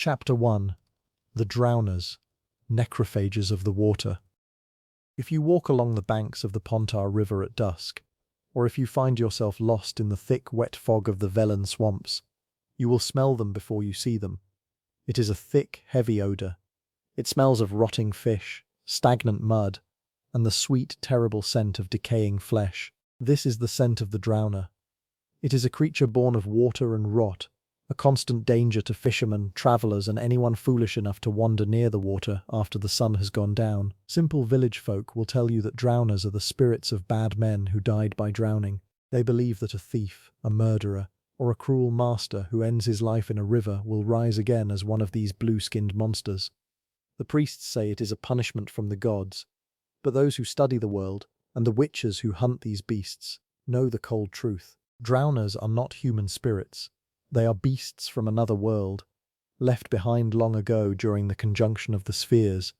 Chapter 1. The Drowners, Necrophages of the Water. If you walk along the banks of the Pontar River at dusk, or if you find yourself lost in the thick, wet fog of the Velen swamps, you will smell them before you see them. It is a thick, heavy odour. It smells of rotting fish, stagnant mud, and the sweet, terrible scent of decaying flesh. This is the scent of the drowner. It is a creature born of water and rot, a constant danger to fishermen, travellers, and anyone foolish enough to wander near the water after the sun has gone down. Simple village folk will tell you that drowners are the spirits of bad men who died by drowning. They believe that a thief, a murderer, or a cruel master who ends his life in a river will rise again as one of these blue-skinned monsters. The priests say it is a punishment from the gods, but those who study the world, and the witches who hunt these beasts, know the cold truth. Drowners are not human spirits. They are beasts from another world, left behind long ago during the conjunction of the spheres,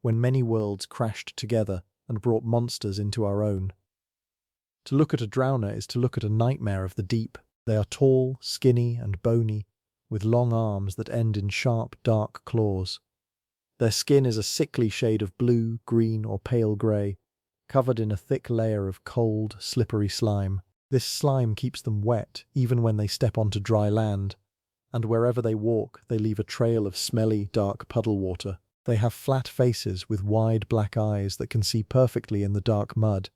when many worlds crashed together and brought monsters into our own. To look at a drowner is to look at a nightmare of the deep. They are tall, skinny, and bony, with long arms that end in sharp, dark claws. Their skin is a sickly shade of blue, green, or pale grey, covered in a thick layer of cold, slippery slime. This slime keeps them wet even when they step onto dry land, and wherever they walk they leave a trail of smelly, dark puddle water. They have flat faces with wide black eyes that can see perfectly in the dark mud,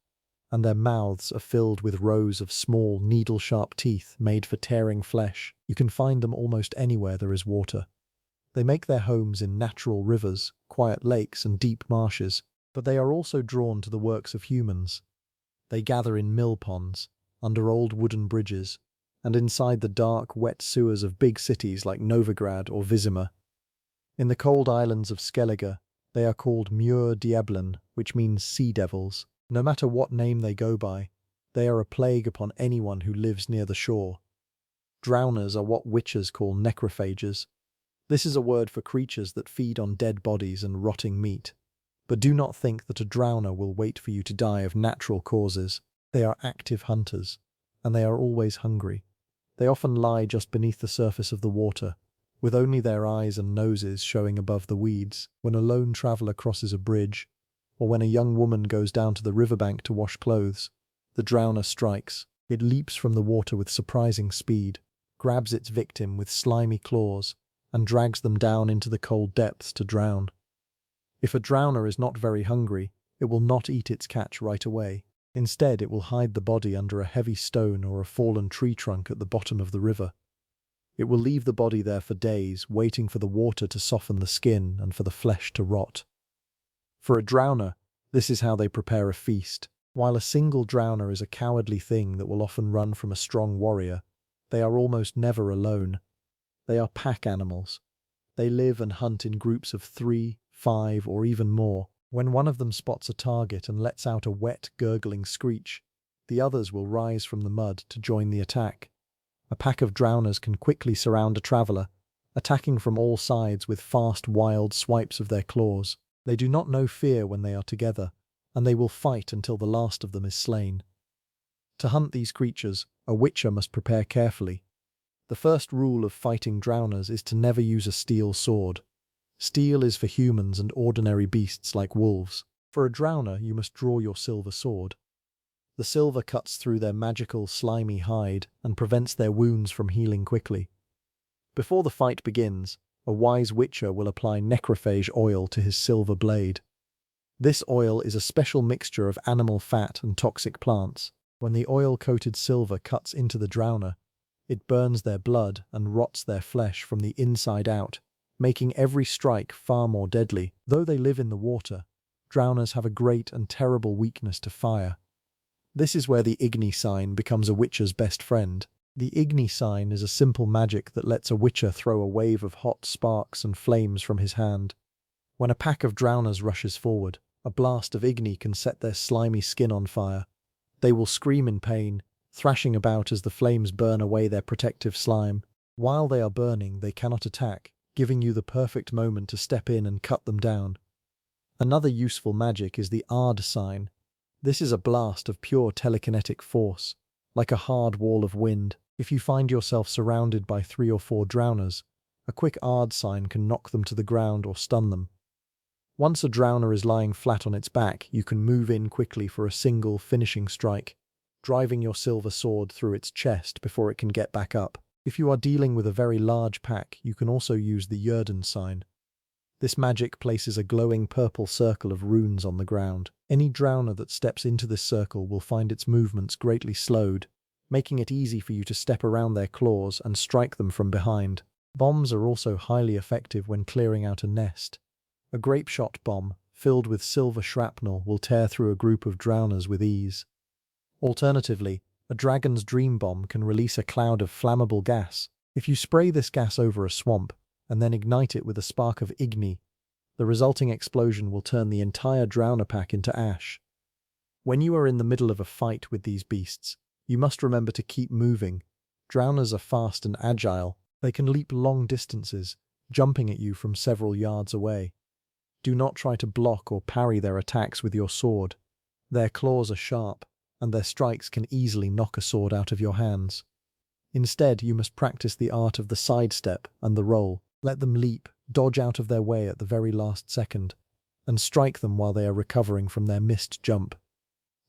and their mouths are filled with rows of small, needle-sharp teeth made for tearing flesh. You can find them almost anywhere there is water. They make their homes in natural rivers, quiet lakes, and deep marshes, but they are also drawn to the works of humans. They gather in mill ponds, under old wooden bridges, and inside the dark, wet sewers of big cities like Novigrad or Vizima. In the cold islands of Skellige, they are called Muir Diablen, which means sea devils. No matter what name they go by, they are a plague upon anyone who lives near the shore. Drowners are what witches call necrophages. This is a word for creatures that feed on dead bodies and rotting meat. But do not think that a drowner will wait for you to die of natural causes. They are active hunters, and they are always hungry. They often lie just beneath the surface of the water, with only their eyes and noses showing above the weeds. When a lone traveller crosses a bridge, or when a young woman goes down to the riverbank to wash clothes, the drowner strikes. It leaps from the water with surprising speed, grabs its victim with slimy claws, and drags them down into the cold depths to drown. If a drowner is not very hungry, it will not eat its catch right away. Instead, it will hide the body under a heavy stone or a fallen tree trunk at the bottom of the river. It will leave the body there for days, waiting for the water to soften the skin and for the flesh to rot. For a drowner, this is how they prepare a feast. While a single drowner is a cowardly thing that will often run from a strong warrior, they are almost never alone. They are pack animals. They live and hunt in groups of 3, 5, or even more. When one of them spots a target and lets out a wet, gurgling screech, the others will rise from the mud to join the attack. A pack of drowners can quickly surround a traveller, attacking from all sides with fast, wild swipes of their claws. They do not know fear when they are together, and they will fight until the last of them is slain. To hunt these creatures, a witcher must prepare carefully. The first rule of fighting drowners is to never use a steel sword. Steel is for humans and ordinary beasts like wolves. For a drowner, you must draw your silver sword. The silver cuts through their magical, slimy hide and prevents their wounds from healing quickly. Before the fight begins, a wise witcher will apply necrophage oil to his silver blade. This oil is a special mixture of animal fat and toxic plants. When the oil-coated silver cuts into the drowner, it burns their blood and rots their flesh from the inside out, making every strike far more deadly. Though they live in the water, drowners have a great and terrible weakness to fire. This is where the Igni sign becomes a witcher's best friend. The Igni sign is a simple magic that lets a witcher throw a wave of hot sparks and flames from his hand. When a pack of drowners rushes forward, a blast of Igni can set their slimy skin on fire. They will scream in pain, thrashing about as the flames burn away their protective slime. While they are burning, they cannot attack, giving you the perfect moment to step in and cut them down. Another useful magic is the Ard sign. This is a blast of pure telekinetic force, like a hard wall of wind. If you find yourself surrounded by 3 or 4 drowners, A quick ARD sign can knock them to the ground or stun them. Once a drowner is lying flat on its back, you can move in quickly for a single finishing strike, driving your silver sword through its chest before it can get back up. If you are dealing with a very large pack, you can also use the Yrden sign. This magic places a glowing purple circle of runes on the ground. Any drowner that steps into this circle will find its movements greatly slowed, making it easy for you to step around their claws and strike them from behind. Bombs are also highly effective when clearing out a nest. A grape shot bomb, filled with silver shrapnel, will tear through a group of drowners with ease. Alternatively, a dragon's dream bomb can release a cloud of flammable gas. If you spray this gas over a swamp, and then ignite it with a spark of igni, the resulting explosion will turn the entire drowner pack into ash. When you are in the middle of a fight with these beasts, you must remember to keep moving. Drowners are fast and agile. They can leap long distances, jumping at you from several yards away. Do not try to block or parry their attacks with your sword. Their claws are sharp, and their strikes can easily knock a sword out of your hands. Instead, you must practice the art of the sidestep and the roll. Let them leap, dodge out of their way at the very last second, and strike them while they are recovering from their missed jump.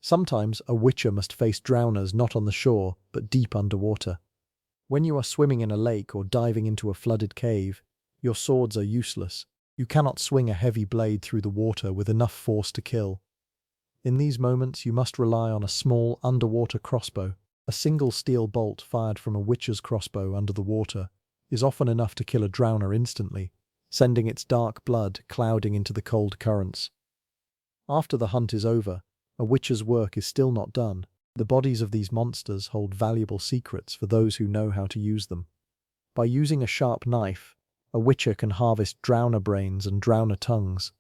Sometimes a witcher must face drowners not on the shore, but deep underwater. When you are swimming in a lake or diving into a flooded cave, your swords are useless. You cannot swing a heavy blade through the water with enough force to kill. In these moments, you must rely on a small underwater crossbow. A single steel bolt fired from a witcher's crossbow under the water is often enough to kill a drowner instantly, sending its dark blood clouding into the cold currents. After the hunt is over, a witcher's work is still not done. The bodies of these monsters hold valuable secrets for those who know how to use them. By using a sharp knife, a witcher can harvest drowner brains and drowner tongues.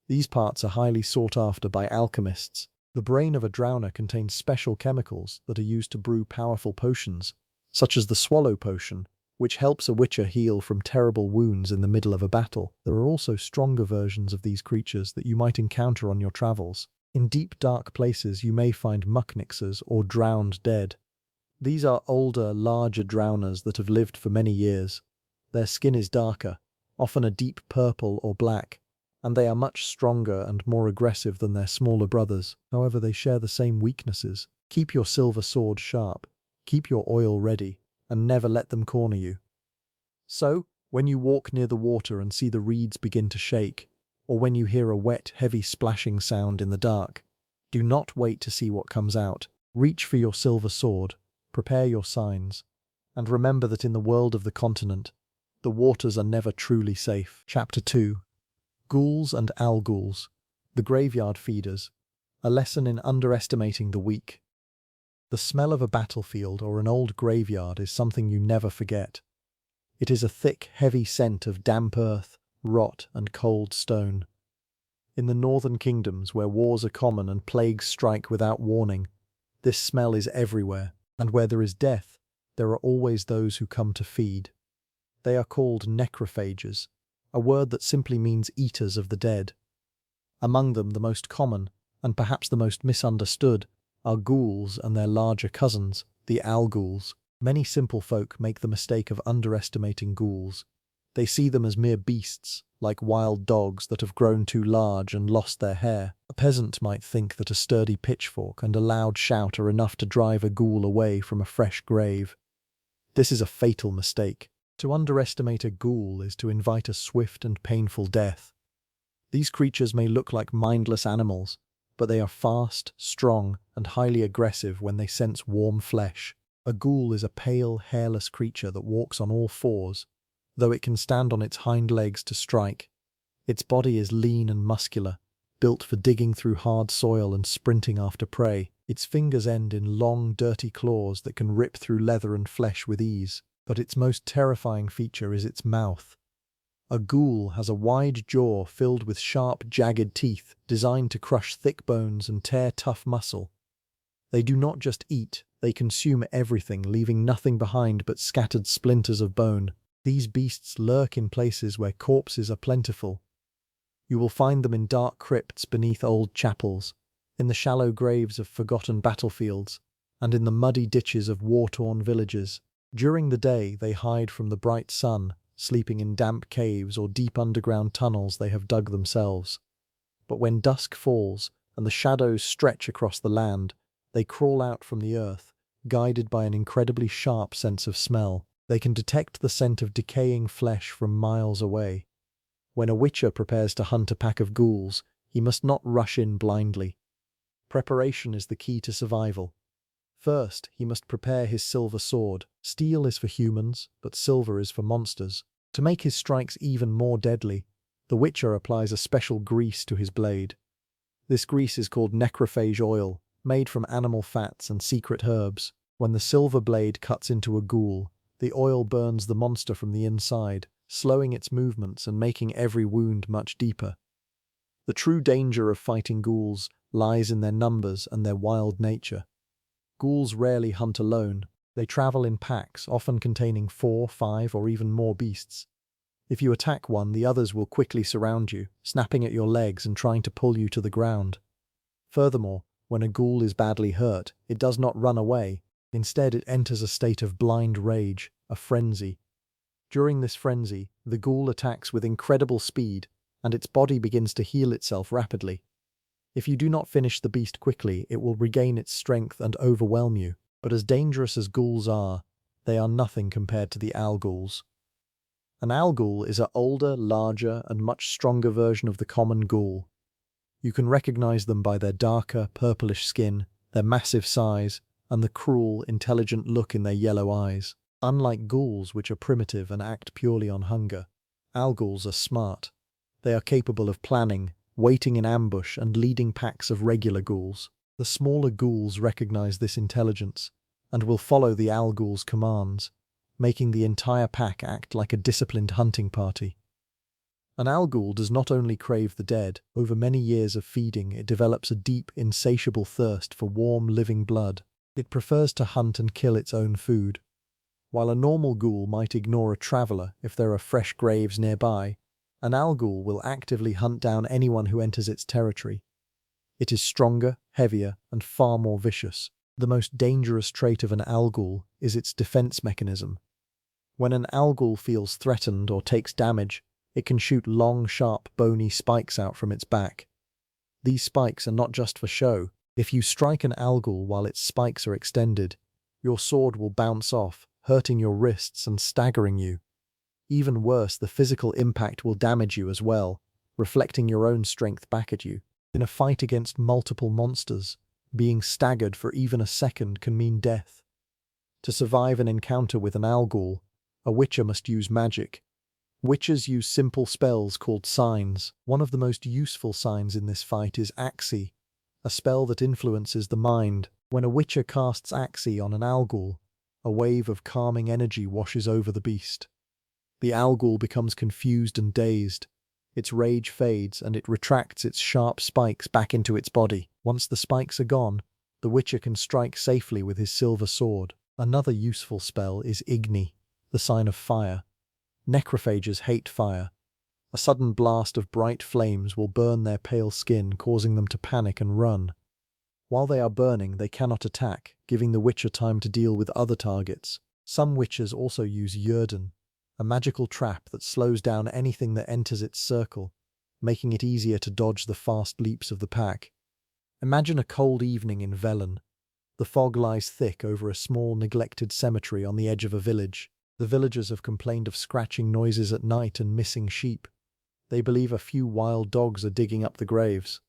These parts are highly sought after by alchemists. The brain of a drowner contains special chemicals that are used to brew powerful potions, such as the swallow potion, which helps a witcher heal from terrible wounds in the middle of a battle. There are also stronger versions of these creatures that you might encounter on your travels. In deep, dark places, you may find mucknixers or drowned dead. These are older, larger drowners that have lived for many years. Their skin is darker, often a deep purple or black, and they are much stronger and more aggressive than their smaller brothers. However, they share the same weaknesses. Keep your silver sword sharp, keep your oil ready, and never let them corner you. So, when you walk near the water and see the reeds begin to shake, or when you hear a wet, heavy splashing sound in the dark, do not wait to see what comes out. Reach for your silver sword, prepare your signs, and remember that in the world of the continent, the waters are never truly safe. Chapter 2. Ghouls and Alghouls, the graveyard feeders, a lesson in underestimating the weak. The smell of a battlefield or an old graveyard is something you never forget. It is a thick, heavy scent of damp earth, rot, and cold stone. In the northern kingdoms, where wars are common and plagues strike without warning, this smell is everywhere, and where there is death, there are always those who come to feed. They are called necrophages, a word that simply means eaters of the dead. Among them, the most common, and perhaps the most misunderstood, are ghouls and their larger cousins, the Alghouls. Many simple folk make the mistake of underestimating ghouls. They see them as mere beasts, like wild dogs that have grown too large and lost their hair. A peasant might think that a sturdy pitchfork and a loud shout are enough to drive a ghoul away from a fresh grave. This is a fatal mistake. To underestimate a ghoul is to invite a swift and painful death. These creatures may look like mindless animals, but they are fast, strong, and highly aggressive when they sense warm flesh. A ghoul is a pale, hairless creature that walks on all fours, though it can stand on its hind legs to strike. Its body is lean and muscular, built for digging through hard soil and sprinting after prey. Its fingers end in long, dirty claws that can rip through leather and flesh with ease. But its most terrifying feature is its mouth. A ghoul has a wide jaw filled with sharp, jagged teeth designed to crush thick bones and tear tough muscle. They do not just eat, they consume everything, leaving nothing behind but scattered splinters of bone. These beasts lurk in places where corpses are plentiful. You will find them in dark crypts beneath old chapels, in the shallow graves of forgotten battlefields, and in the muddy ditches of war-torn villages. During the day, they hide from the bright sun, sleeping in damp caves or deep underground tunnels they have dug themselves. But when dusk falls and the shadows stretch across the land, they crawl out from the earth, guided by an incredibly sharp sense of smell. They can detect the scent of decaying flesh from miles away. When a witcher prepares to hunt a pack of ghouls, he must not rush in blindly. Preparation is the key to survival. First, he must prepare his silver sword. Steel is for humans, but silver is for monsters. To make his strikes even more deadly, the witcher applies a special grease to his blade. This grease is called necrophage oil, made from animal fats and secret herbs. When the silver blade cuts into a ghoul, the oil burns the monster from the inside, slowing its movements and making every wound much deeper. The true danger of fighting ghouls lies in their numbers and their wild nature. Ghouls rarely hunt alone. They travel in packs, often containing 4, 5, or even more beasts. If you attack one, the others will quickly surround you, snapping at your legs and trying to pull you to the ground. Furthermore, when a ghoul is badly hurt, it does not run away. Instead, it enters a state of blind rage, a frenzy. During this frenzy, the ghoul attacks with incredible speed, and its body begins to heal itself rapidly. If you do not finish the beast quickly, it will regain its strength and overwhelm you. But as dangerous as ghouls are, they are nothing compared to the Alghouls. An Alghoul is an older, larger, and much stronger version of the common ghoul. You can recognize them by their darker, purplish skin, their massive size, and the cruel, intelligent look in their yellow eyes. Unlike ghouls, which are primitive and act purely on hunger, Alghouls are smart. They are capable of planning, waiting in ambush, and leading packs of regular ghouls. The smaller ghouls recognize this intelligence and will follow the Alghoul's commands, making the entire pack act like a disciplined hunting party. An Alghoul does not only crave the dead. Over many years of feeding, it develops a deep, insatiable thirst for warm, living blood. It prefers to hunt and kill its own food. While a normal ghoul might ignore a traveler if there are fresh graves nearby, an Alghoul will actively hunt down anyone who enters its territory. It is stronger, heavier, and far more vicious. The most dangerous trait of an Alghoul is its defense mechanism. When an Alghoul feels threatened or takes damage, it can shoot long, sharp, bony spikes out from its back. These spikes are not just for show. If you strike an Alghoul while its spikes are extended, your sword will bounce off, hurting your wrists and staggering you. Even worse, the physical impact will damage you as well, reflecting your own strength back at you. In a fight against multiple monsters, being staggered for even a second can mean death. To survive an encounter with an Alghoul, a witcher must use magic. Witchers use simple spells called signs. One of the most useful signs in this fight is Axii, a spell that influences the mind. When a witcher casts Axii on an Alghoul, a wave of calming energy washes over the beast. The Alghoul becomes confused and dazed. Its rage fades and it retracts its sharp spikes back into its body. Once the spikes are gone, the witcher can strike safely with his silver sword. Another useful spell is Igni, the sign of fire. Necrophages hate fire. A sudden blast of bright flames will burn their pale skin, causing them to panic and run. While they are burning, they cannot attack, giving the witcher time to deal with other targets. Some witchers also use Yrden, a magical trap that slows down anything that enters its circle, making it easier to dodge the fast leaps of the pack. Imagine a cold evening in Velen. The fog lies thick over a small, neglected cemetery on the edge of a village. The villagers have complained of scratching noises at night and missing sheep. They believe a few wild dogs are digging up the graves.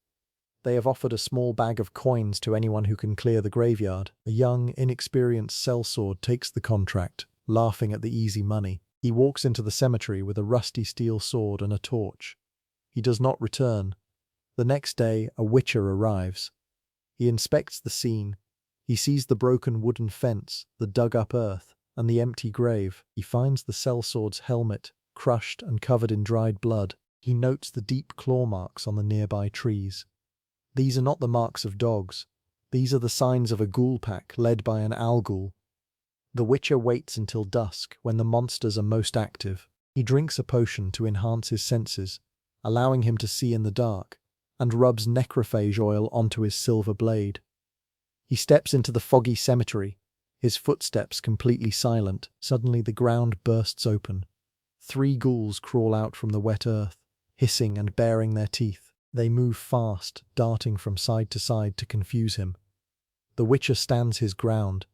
They have offered a small bag of coins to anyone who can clear the graveyard. A young, inexperienced sellsword takes the contract, laughing at the easy money. He walks into the cemetery with a rusty steel sword and a torch. He does not return. The next day, a witcher arrives. He inspects the scene. He sees the broken wooden fence, the dug-up earth, and the empty grave. He finds the sellsword's helmet, crushed and covered in dried blood. He notes the deep claw marks on the nearby trees. These are not the marks of dogs. These are the signs of a ghoul pack led by an Alghoul. The witcher waits until dusk, when the monsters are most active. He drinks a potion to enhance his senses, allowing him to see in the dark, and rubs necrophage oil onto his silver blade. He steps into the foggy cemetery, his footsteps completely silent. Suddenly the ground bursts open. 3 ghouls crawl out from the wet earth, hissing and baring their teeth. They move fast, darting from side to confuse him. The Witcher stands his ground.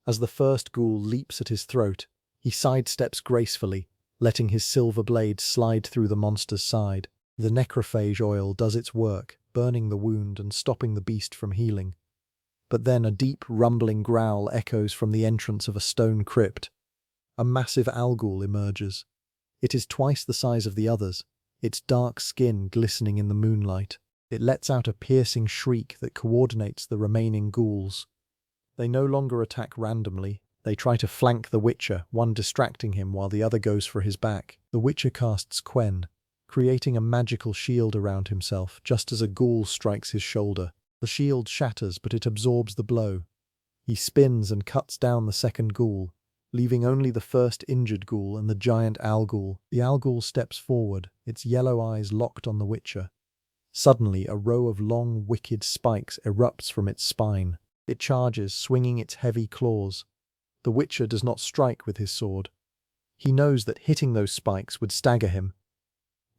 As the first ghoul leaps at his throat, he sidesteps gracefully, letting his silver blade slide through the monster's side. The necrophage oil does its work, burning the wound and stopping the beast from healing. But then a deep, rumbling growl echoes from the entrance of a stone crypt. A massive Alghoul emerges. It is twice the size of the others, its dark skin glistening in the moonlight. It lets out a piercing shriek that coordinates the remaining ghouls. They no longer attack randomly. They try to flank the Witcher, one distracting him while the other goes for his back. The Witcher casts Quen, creating a magical shield around himself just as a ghoul strikes his shoulder. The shield shatters, but it absorbs the blow. He spins and cuts down the second ghoul, leaving only the first injured ghoul and the giant Alghoul. The Alghoul steps forward, its yellow eyes locked on the Witcher. Suddenly, a row of long, wicked spikes erupts from its spine. It charges, swinging its heavy claws. The Witcher does not strike with his sword. He knows that hitting those spikes would stagger him.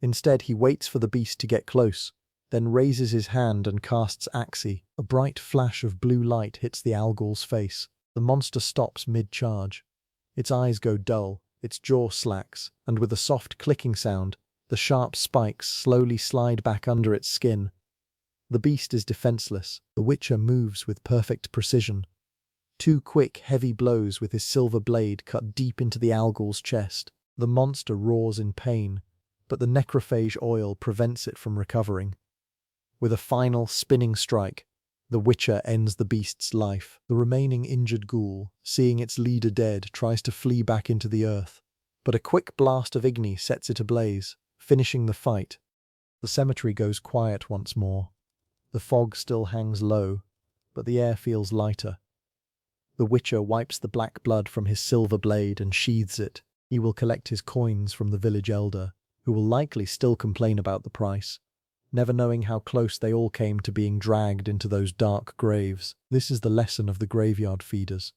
Instead, he waits for the beast to get close, then raises his hand and casts Axii. A bright flash of blue light hits the Alghoul's face. The monster stops mid-charge. Its eyes go dull, its jaw slacks, and with a soft clicking sound, the sharp spikes slowly slide back under its skin. The beast is defenseless. The Witcher moves with perfect precision. 2 quick, heavy blows with his silver blade cut deep into the Alghoul's chest. The monster roars in pain, but the necrophage oil prevents it from recovering. With a final, spinning strike, the Witcher ends the beast's life. The remaining injured ghoul, seeing its leader dead, tries to flee back into the earth, but a quick blast of Igni sets it ablaze, finishing the fight. The cemetery goes quiet once more. The fog still hangs low, but the air feels lighter. The Witcher wipes the black blood from his silver blade and sheathes it. He will collect his coins from the village elder, who will likely still complain about the price, never knowing how close they all came to being dragged into those dark graves. This is the lesson of the graveyard feeders.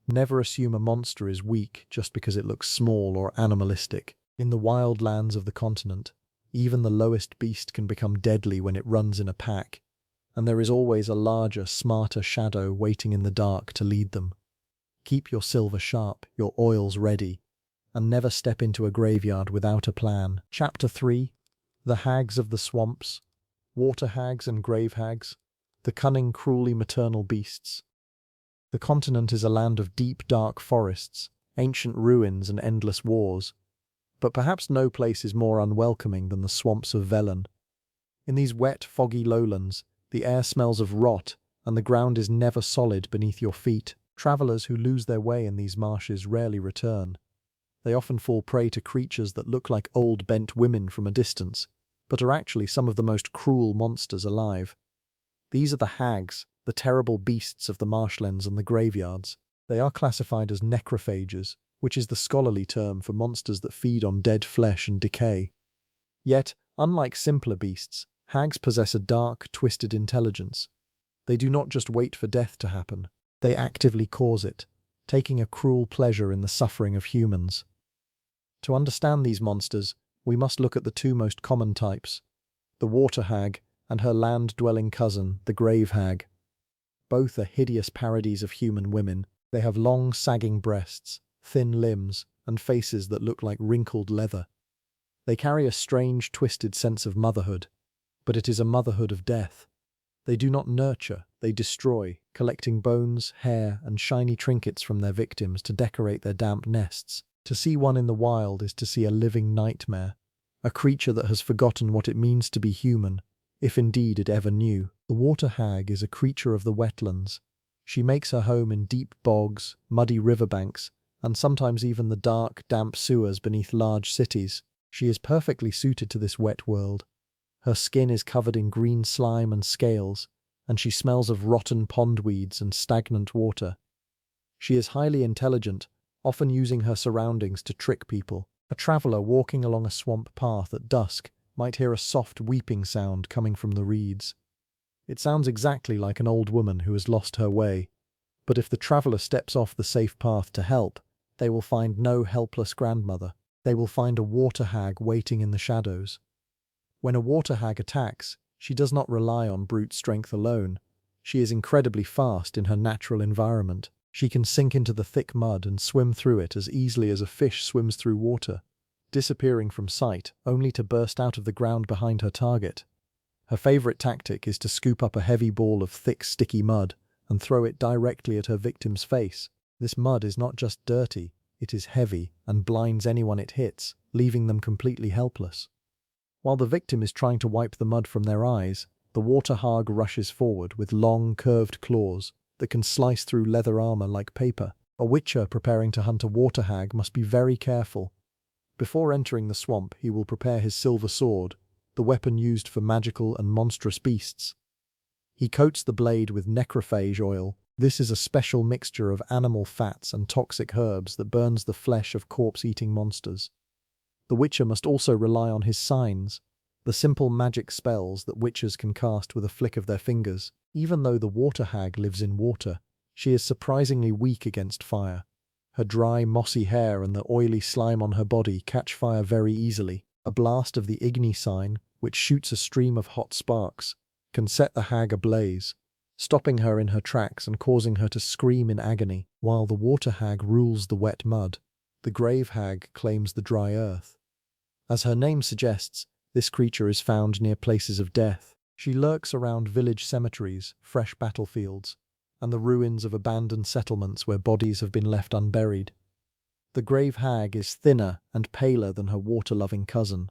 Never assume a monster is weak just because it looks small or animalistic. In the wild lands of the continent, even the lowest beast can become deadly when it runs in a pack, and there is always a larger, smarter shadow waiting in the dark to lead them. Keep your silver sharp, your oils ready, and never step into a graveyard without a plan. Chapter 3. The Hags of the Swamps. Water Hags and Grave Hags. The cunning, cruelly maternal beasts. The continent is a land of deep, dark forests, ancient ruins and endless wars. But perhaps no place is more unwelcoming than the swamps of Velen. In these wet, foggy lowlands, the air smells of rot, and the ground is never solid beneath your feet. Travelers who lose their way in these marshes rarely return. They often fall prey to creatures that look like old bent women from a distance, but are actually some of the most cruel monsters alive. These are the hags, the terrible beasts of the marshlands and the graveyards. They are classified as necrophages, which is the scholarly term for monsters that feed on dead flesh and decay. Yet, unlike simpler beasts, hags possess a dark, twisted intelligence. They do not just wait for death to happen, they actively cause it, taking a cruel pleasure in the suffering of humans. To understand these monsters, we must look at the 2 most common types, the water hag and her land-dwelling cousin, the grave hag. Both are hideous parodies of human women. They have long, sagging breasts, thin limbs, and faces that look like wrinkled leather. They carry a strange, twisted sense of motherhood, but it is a motherhood of death. They do not nurture, they destroy, collecting bones, hair, and shiny trinkets from their victims to decorate their damp nests. To see one in the wild is to see a living nightmare, a creature that has forgotten what it means to be human, if indeed it ever knew. The water hag is a creature of the wetlands. She makes her home in deep bogs, muddy riverbanks, and sometimes even the dark, damp sewers beneath large cities. She is perfectly suited to this wet world. Her skin is covered in green slime and scales, and she smells of rotten pondweeds and stagnant water. She is highly intelligent, often using her surroundings to trick people. A traveller walking along a swamp path at dusk might hear a soft weeping sound coming from the reeds. It sounds exactly like an old woman who has lost her way, but if the traveller steps off the safe path to help, they will find no helpless grandmother. they will find a water hag waiting in the shadows. When a water hag attacks, she does not rely on brute strength alone. She is incredibly fast in her natural environment. She can sink into the thick mud and swim through it as easily as a fish swims through water, disappearing from sight only to burst out of the ground behind her target. Her favorite tactic is to scoop up a heavy ball of thick, sticky mud and throw it directly at her victim's face. This mud is not just dirty, it is heavy and blinds anyone it hits, leaving them completely helpless. While the victim is trying to wipe the mud from their eyes, the water hag rushes forward with long, curved claws that can slice through leather armor like paper. A witcher preparing to hunt a water hag must be very careful. Before entering the swamp, he will prepare his silver sword, the weapon used for magical and monstrous beasts. He coats the blade with necrophage oil. This is a special mixture of animal fats and toxic herbs that burns the flesh of corpse-eating monsters. The witcher must also rely on his signs, the simple magic spells that witchers can cast with a flick of their fingers. Even though the water hag lives in water, she is surprisingly weak against fire. Her dry, mossy hair and the oily slime on her body catch fire very easily. A blast of the Igni sign, which shoots a stream of hot sparks, can set the hag ablaze, stopping her in her tracks and causing her to scream in agony. While the water hag rules the wet mud, the grave hag claims the dry earth. As her name suggests, this creature is found near places of death. She lurks around village cemeteries, fresh battlefields, and the ruins of abandoned settlements where bodies have been left unburied. The grave hag is thinner and paler than her water-loving cousin.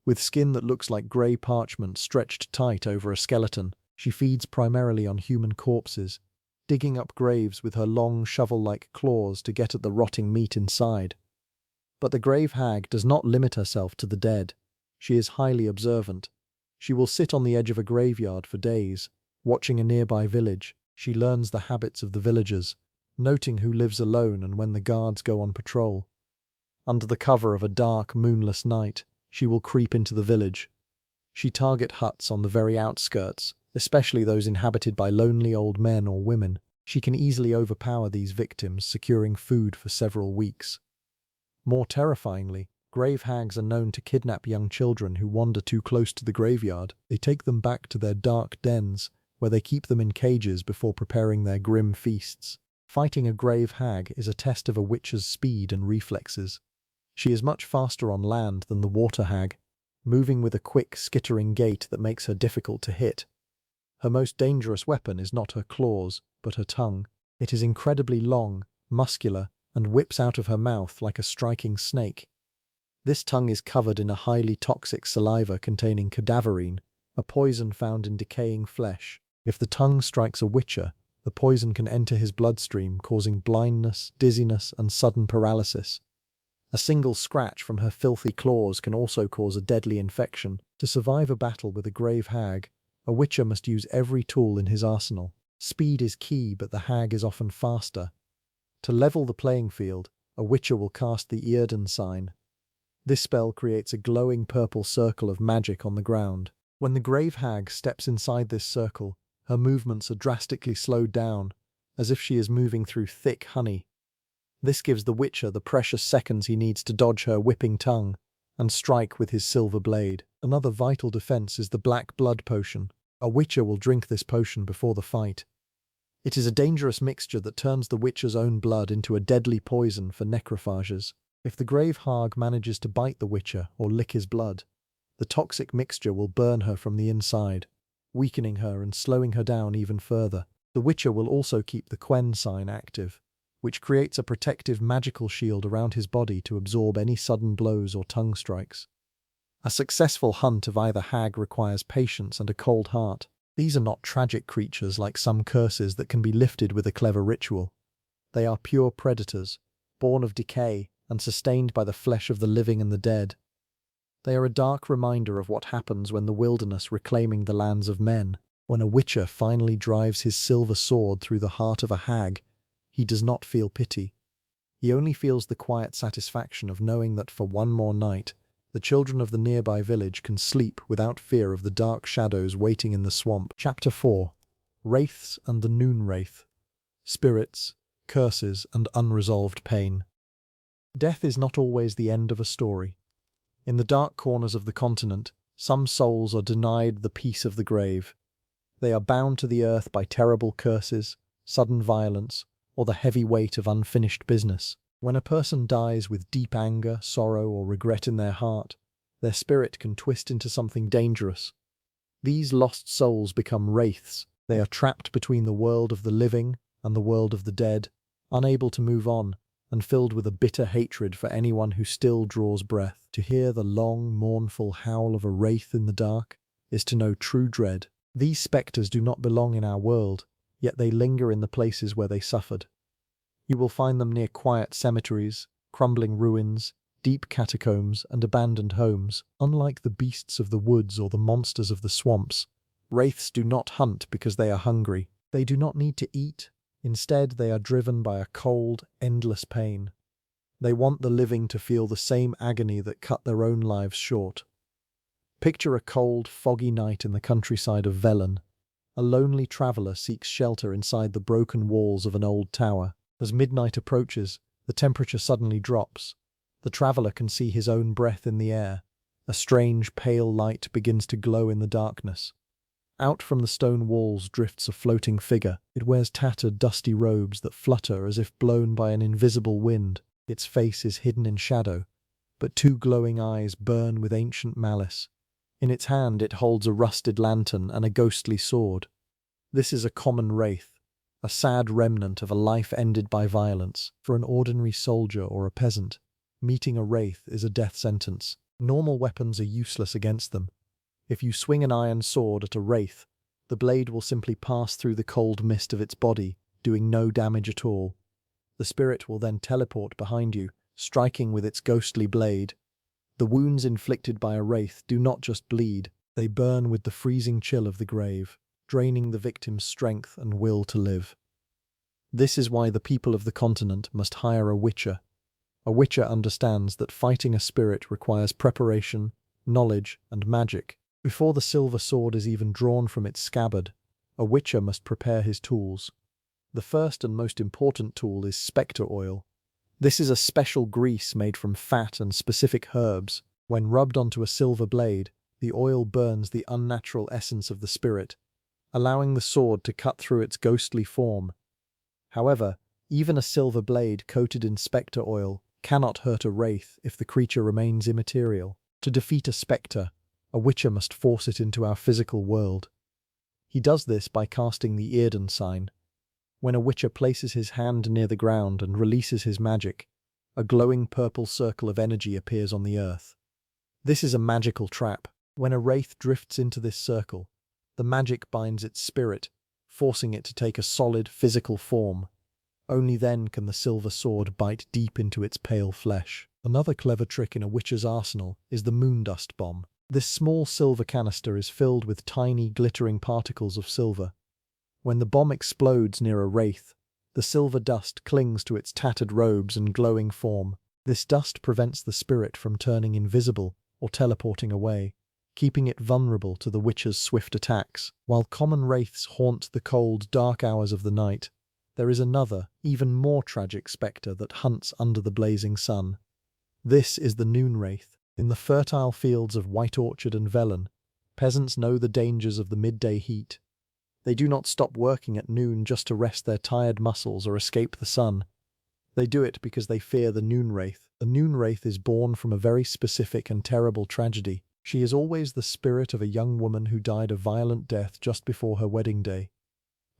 With skin that looks like grey parchment stretched tight over a skeleton, she feeds primarily on human corpses, digging up graves with her long shovel-like claws to get at the rotting meat inside. But the grave hag does not limit herself to the dead. She is highly observant. She will sit on the edge of a graveyard for days, watching a nearby village. She learns the habits of the villagers, noting who lives alone and when the guards go on patrol. Under the cover of a dark, moonless night, she will creep into the village. She targets huts on the very outskirts, especially those inhabited by lonely old men or women. She can easily overpower these victims, securing food for several weeks. More terrifyingly, grave hags are known to kidnap young children who wander too close to the graveyard. They take them back to their dark dens, where they keep them in cages before preparing their grim feasts. Fighting a grave hag is a test of a witcher's speed and reflexes. She is much faster on land than the water hag, moving with a quick, skittering gait that makes her difficult to hit. Her most dangerous weapon is not her claws, but her tongue. It is incredibly long, muscular, and whips out of her mouth like a striking snake. This tongue is covered in a highly toxic saliva containing cadaverine, a poison found in decaying flesh. If the tongue strikes a witcher, the poison can enter his bloodstream, causing blindness, dizziness, and sudden paralysis. A single scratch from her filthy claws can also cause a deadly infection. To survive a battle with a grave hag, a witcher must use every tool in his arsenal. Speed is key, but the hag is often faster. To level the playing field, a witcher will cast the Earden sign. This spell creates a glowing purple circle of magic on the ground. When the grave hag steps inside this circle, her movements are drastically slowed down, as if she is moving through thick honey. This gives the witcher the precious seconds he needs to dodge her whipping tongue and strike with his silver blade. Another vital defense is the black blood potion. A witcher will drink this potion before the fight. It is a dangerous mixture that turns the witcher's own blood into a deadly poison for necrophages. If the grave hag manages to bite the witcher or lick his blood, the toxic mixture will burn her from the inside, weakening her and slowing her down even further. The witcher will also keep the Quen sign active, which creates a protective magical shield around his body to absorb any sudden blows or tongue strikes. A successful hunt of either hag requires patience and a cold heart. These are not tragic creatures like some curses that can be lifted with a clever ritual. They are pure predators, born of decay and sustained by the flesh of the living and the dead. They are a dark reminder of what happens when the wilderness reclaiming the lands of men. When a witcher finally drives his silver sword through the heart of a hag, he does not feel pity. He only feels the quiet satisfaction of knowing that for one more night, the children of the nearby village can sleep without fear of the dark shadows waiting in the swamp. Chapter 4. Wraiths and the Noonwraith. Spirits, curses, and unresolved pain. Death is not always the end of a story. In the dark corners of the continent, some souls are denied the peace of the grave. They are bound to the earth by terrible curses, sudden violence, or the heavy weight of unfinished business. When a person dies with deep anger, sorrow, or regret in their heart, their spirit can twist into something dangerous. These lost souls become wraiths. They are trapped between the world of the living and the world of the dead, unable to move on, and filled with a bitter hatred for anyone who still draws breath. To hear the long, mournful howl of a wraith in the dark is to know true dread. These spectres do not belong in our world, yet they linger in the places where they suffered. You will find them near quiet cemeteries, crumbling ruins, deep catacombs, and abandoned homes. Unlike the beasts of the woods or the monsters of the swamps, wraiths do not hunt because they are hungry. They do not need to eat. Instead, they are driven by a cold, endless pain. They want the living to feel the same agony that cut their own lives short. Picture a cold, foggy night in the countryside of Velen. A lonely traveller seeks shelter inside the broken walls of an old tower. As midnight approaches, the temperature suddenly drops. The traveller can see his own breath in the air. A strange, pale light begins to glow in the darkness. Out from the stone walls drifts a floating figure. It wears tattered, dusty robes that flutter as if blown by an invisible wind. Its face is hidden in shadow, but two glowing eyes burn with ancient malice. In its hand it holds a rusted lantern and a ghostly sword. This is a common wraith, a sad remnant of a life ended by violence. For an ordinary soldier or a peasant, meeting a wraith is a death sentence. Normal weapons are useless against them. If you swing an iron sword at a wraith, the blade will simply pass through the cold mist of its body, doing no damage at all. The spirit will then teleport behind you, striking with its ghostly blade. The wounds inflicted by a wraith do not just bleed, they burn with the freezing chill of the grave, draining the victim's strength and will to live. This is why the people of the continent must hire a witcher. A witcher understands that fighting a spirit requires preparation, knowledge, and magic. Before the silver sword is even drawn from its scabbard, a witcher must prepare his tools. The first and most important tool is spectre oil. This is a special grease made from fat and specific herbs. When rubbed onto a silver blade, the oil burns the unnatural essence of the spirit, allowing the sword to cut through its ghostly form. However, even a silver blade coated in spectre oil cannot hurt a wraith if the creature remains immaterial. To defeat a spectre, a witcher must force it into our physical world. He does this by casting the Earden sign. When a witcher places his hand near the ground and releases his magic, a glowing purple circle of energy appears on the earth. This is a magical trap. When a wraith drifts into this circle, the magic binds its spirit, forcing it to take a solid physical form. Only then can the silver sword bite deep into its pale flesh. Another clever trick in a witcher's arsenal is the moondust bomb. This small silver canister is filled with tiny, glittering particles of silver. When the bomb explodes near a wraith, the silver dust clings to its tattered robes and glowing form. This dust prevents the spirit from turning invisible or teleporting away, keeping it vulnerable to the witcher's swift attacks. While common wraiths haunt the cold, dark hours of the night, there is another, even more tragic spectre that hunts under the blazing sun. This is the Noonwraith. In the fertile fields of White Orchard and Velen, peasants know the dangers of the midday heat. They do not stop working at noon just to rest their tired muscles or escape the sun. They do it because they fear the Noonwraith. The Noonwraith is born from a very specific and terrible tragedy. She is always the spirit of a young woman who died a violent death just before her wedding day.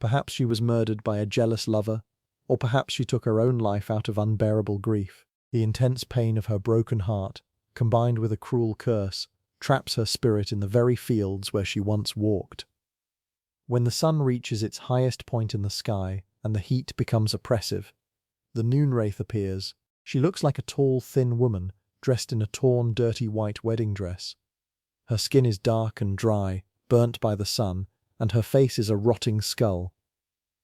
Perhaps she was murdered by a jealous lover, or perhaps she took her own life out of unbearable grief. The intense pain of her broken heart, combined with a cruel curse, traps her spirit in the very fields where she once walked. When the sun reaches its highest point in the sky and the heat becomes oppressive, the Noonwraith appears. She looks like a tall, thin woman dressed in a torn, dirty white wedding dress. Her skin is dark and dry, burnt by the sun, and her face is a rotting skull.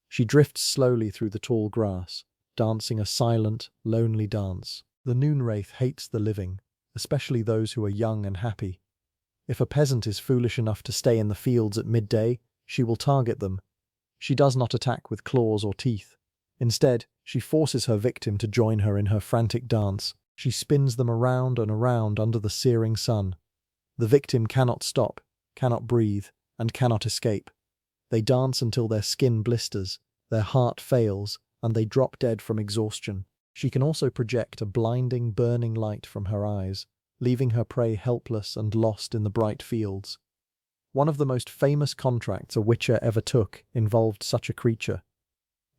She drifts slowly through the tall grass, dancing a silent, lonely dance. The Noonwraith hates the living, especially those who are young and happy. If a peasant is foolish enough to stay in the fields at midday, she will target them. She does not attack with claws or teeth. Instead, she forces her victim to join her in her frantic dance. She spins them around and around under the searing sun. The victim cannot stop, cannot breathe, and cannot escape. They dance until their skin blisters, their heart fails, and they drop dead from exhaustion. She can also project a blinding, burning light from her eyes, leaving her prey helpless and lost in the bright fields. One of the most famous contracts a witcher ever took involved such a creature.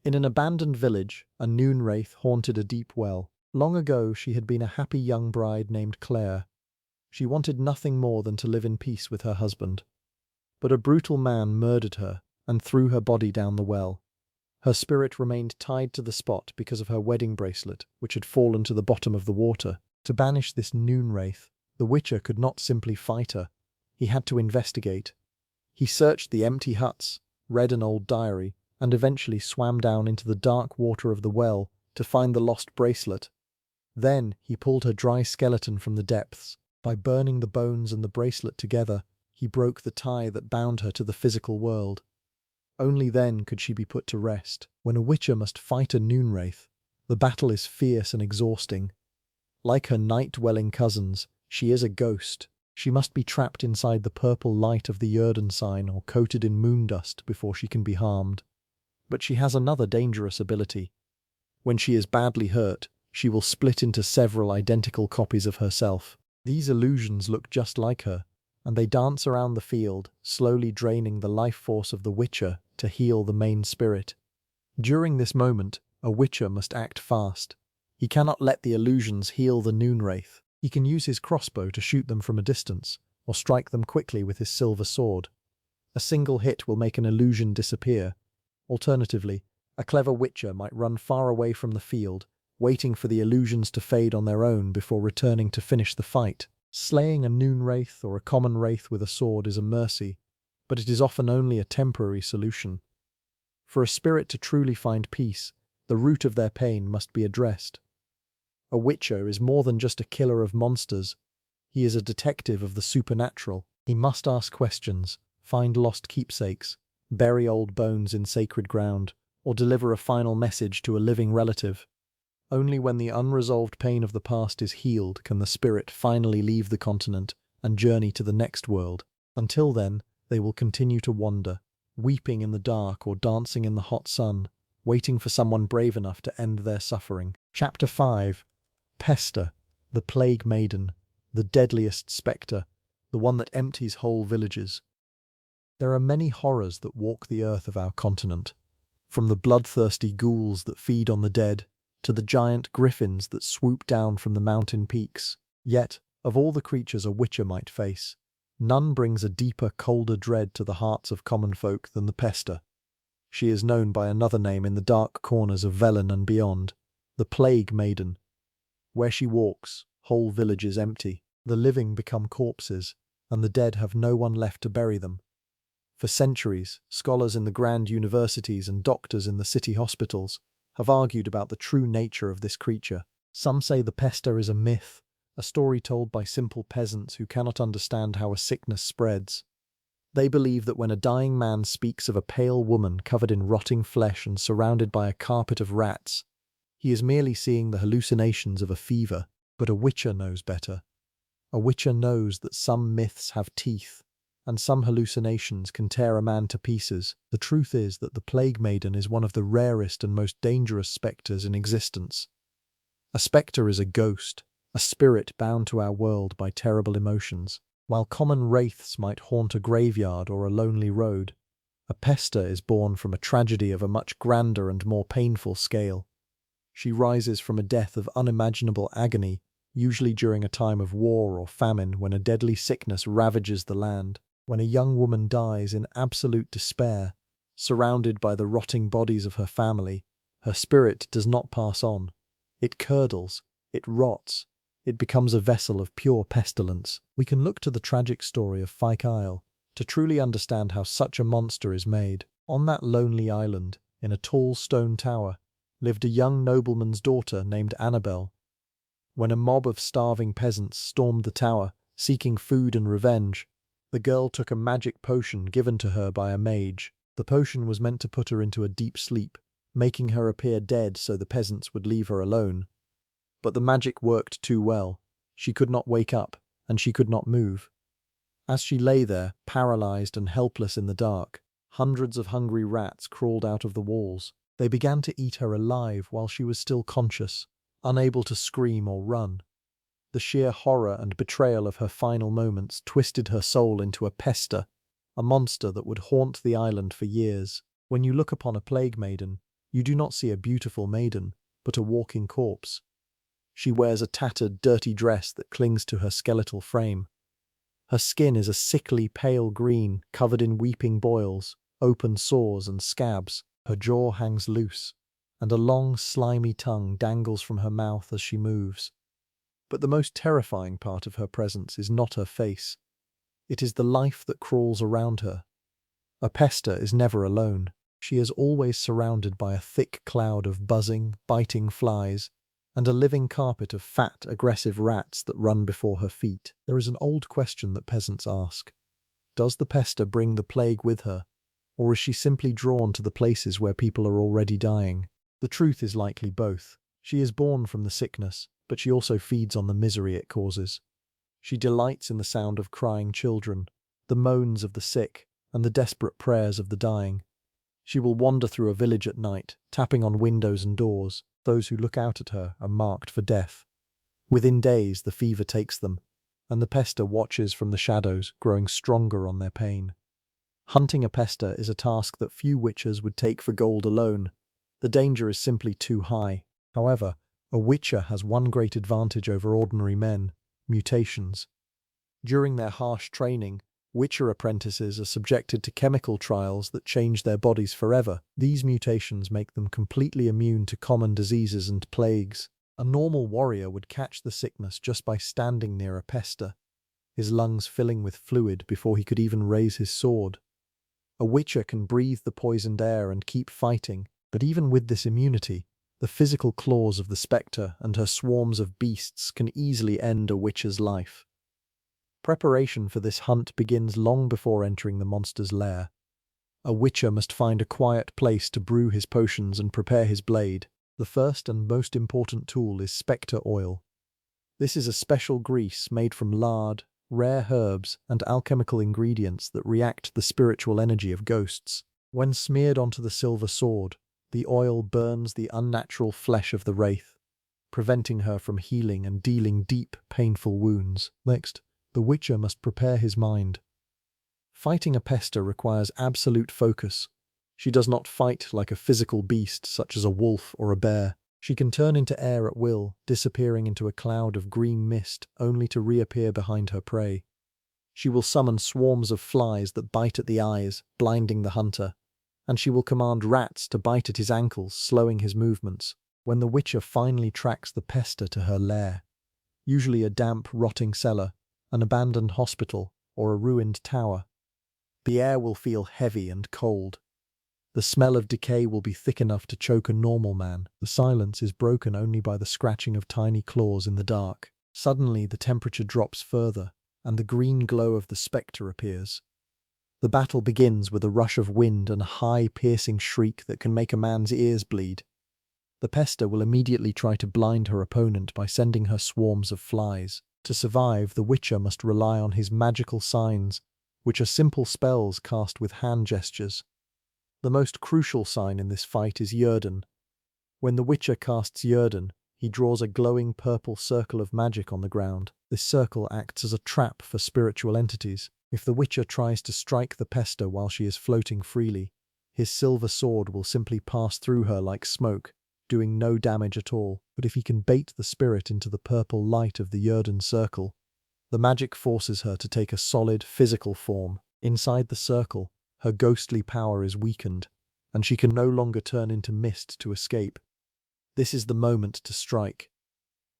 In an abandoned village, a Noonwraith haunted a deep well. Long ago, she had been a happy young bride named Claire. She wanted nothing more than to live in peace with her husband. But a brutal man murdered her and threw her body down the well. Her spirit remained tied to the spot because of her wedding bracelet, which had fallen to the bottom of the water. To banish this Noonwraith, the witcher could not simply fight her. He had to investigate. He searched the empty huts, read an old diary, and eventually swam down into the dark water of the well to find the lost bracelet. Then he pulled her dry skeleton from the depths. By burning the bones and the bracelet together, he broke the tie that bound her to the physical world. Only then could she be put to rest. When a witcher must fight a Noonwraith, the battle is fierce and exhausting. Like her night-dwelling cousins, she is a ghost. She must be trapped inside the purple light of the Yrden sign or coated in moon dust before she can be harmed. But she has another dangerous ability. When she is badly hurt, she will split into several identical copies of herself. These illusions look just like her, and they dance around the field, slowly draining the life force of the witcher to heal the main spirit. During this moment, a witcher must act fast. He cannot let the illusions heal the Noonwraith. He can use his crossbow to shoot them from a distance, or strike them quickly with his silver sword. A single hit will make an illusion disappear. Alternatively, a clever witcher might run far away from the field, waiting for the illusions to fade on their own before returning to finish the fight. Slaying a Noonwraith or a common wraith with a sword is a mercy, but it is often only a temporary solution. For a spirit to truly find peace, the root of their pain must be addressed. A witcher is more than just a killer of monsters. He is a detective of the supernatural. He must ask questions, find lost keepsakes, bury old bones in sacred ground, or deliver a final message to a living relative. Only when the unresolved pain of the past is healed can the spirit finally leave the continent and journey to the next world. Until then, they will continue to wander, weeping in the dark or dancing in the hot sun, waiting for someone brave enough to end their suffering. Chapter 5. Pesta, the Plague Maiden, the deadliest spectre, the one that empties whole villages. There are many horrors that walk the earth of our continent, from the bloodthirsty ghouls that feed on the dead, to the giant griffins that swoop down from the mountain peaks. Yet, of all the creatures a witcher might face, none brings a deeper, colder dread to the hearts of common folk than the Pesta. She is known by another name in the dark corners of Velen and beyond, the Plague Maiden. Where she walks, whole villages empty. The living become corpses, and the dead have no one left to bury them. For centuries, scholars in the grand universities and doctors in the city hospitals have argued about the true nature of this creature. Some say the Pesta is a myth, a story told by simple peasants who cannot understand how a sickness spreads. They believe that when a dying man speaks of a pale woman covered in rotting flesh and surrounded by a carpet of rats, he is merely seeing the hallucinations of a fever. But a witcher knows better. A witcher knows that some myths have teeth, and some hallucinations can tear a man to pieces. The truth is that the Plague Maiden is one of the rarest and most dangerous spectres in existence. A spectre is a ghost, a spirit bound to our world by terrible emotions. While common wraiths might haunt a graveyard or a lonely road, a Pesta is born from a tragedy of a much grander and more painful scale. She rises from a death of unimaginable agony, usually during a time of war or famine when a deadly sickness ravages the land. When a young woman dies in absolute despair, surrounded by the rotting bodies of her family, her spirit does not pass on. It curdles, it rots, it becomes a vessel of pure pestilence. We can look to the tragic story of Fyke Isle to truly understand how such a monster is made. On that lonely island, in a tall stone tower, lived a young nobleman's daughter named Annabel. When a mob of starving peasants stormed the tower, seeking food and revenge, the girl took a magic potion given to her by a mage. The potion was meant to put her into a deep sleep, making her appear dead so the peasants would leave her alone. But the magic worked too well. She could not wake up, and she could not move. As she lay there, paralyzed and helpless in the dark, hundreds of hungry rats crawled out of the walls. They began to eat her alive while she was still conscious, unable to scream or run. The sheer horror and betrayal of her final moments twisted her soul into a Pesta, a monster that would haunt the island for years. When you look upon a plague maiden, you do not see a beautiful maiden, but a walking corpse. She wears a tattered, dirty dress that clings to her skeletal frame. Her skin is a sickly pale green, covered in weeping boils, open sores and scabs. Her jaw hangs loose, and a long, slimy tongue dangles from her mouth as she moves. But the most terrifying part of her presence is not her face. It is the life that crawls around her. A Pesta is never alone. She is always surrounded by a thick cloud of buzzing, biting flies, and a living carpet of fat, aggressive rats that run before her feet. There is an old question that peasants ask. Does the Pesta bring the plague with her, or is she simply drawn to the places where people are already dying? The truth is likely both. She is born from the sickness, but she also feeds on the misery it causes. She delights in the sound of crying children, the moans of the sick, and the desperate prayers of the dying. She will wander through a village at night, tapping on windows and doors. Those who look out at her are marked for death. Within days, the fever takes them, and the Pesta watches from the shadows, growing stronger on their pain. Hunting a Pesta is a task that few witchers would take for gold alone. The danger is simply too high. However, a witcher has one great advantage over ordinary men: mutations. During their harsh training, witcher apprentices are subjected to chemical trials that change their bodies forever. These mutations make them completely immune to common diseases and plagues. A normal warrior would catch the sickness just by standing near a Pesta, his lungs filling with fluid before he could even raise his sword. A witcher can breathe the poisoned air and keep fighting, but even with this immunity, the physical claws of the spectre and her swarms of beasts can easily end a witcher's life. Preparation for this hunt begins long before entering the monster's lair. A witcher must find a quiet place to brew his potions and prepare his blade. The first and most important tool is spectre oil. This is a special grease made from lard, rare herbs, and alchemical ingredients that react to the spiritual energy of ghosts. When smeared onto the silver sword, the oil burns the unnatural flesh of the wraith, preventing her from healing and dealing deep, painful wounds. Next, the witcher must prepare his mind. Fighting a Pesta requires absolute focus. She does not fight like a physical beast such as a wolf or a bear. She can turn into air at will, disappearing into a cloud of green mist only to reappear behind her prey. She will summon swarms of flies that bite at the eyes, blinding the hunter, and she will command rats to bite at his ankles, slowing his movements. When the witcher finally tracks the Pesta to her lair, usually a damp, rotting cellar, an abandoned hospital, or a ruined tower, the air will feel heavy and cold. The smell of decay will be thick enough to choke a normal man. The silence is broken only by the scratching of tiny claws in the dark. Suddenly, the temperature drops further, and the green glow of the spectre appears. The battle begins with a rush of wind and a high, piercing shriek that can make a man's ears bleed. The Pesta will immediately try to blind her opponent by sending her swarms of flies. To survive, the witcher must rely on his magical signs, which are simple spells cast with hand gestures. The most crucial sign in this fight is Yrden. When the witcher casts Yrden, he draws a glowing purple circle of magic on the ground. This circle acts as a trap for spiritual entities. If the witcher tries to strike the Pesta while she is floating freely, his silver sword will simply pass through her like smoke, doing no damage at all. But if he can bait the spirit into the purple light of the Yrden circle, the magic forces her to take a solid, physical form. Inside the circle, her ghostly power is weakened, and she can no longer turn into mist to escape. This is the moment to strike.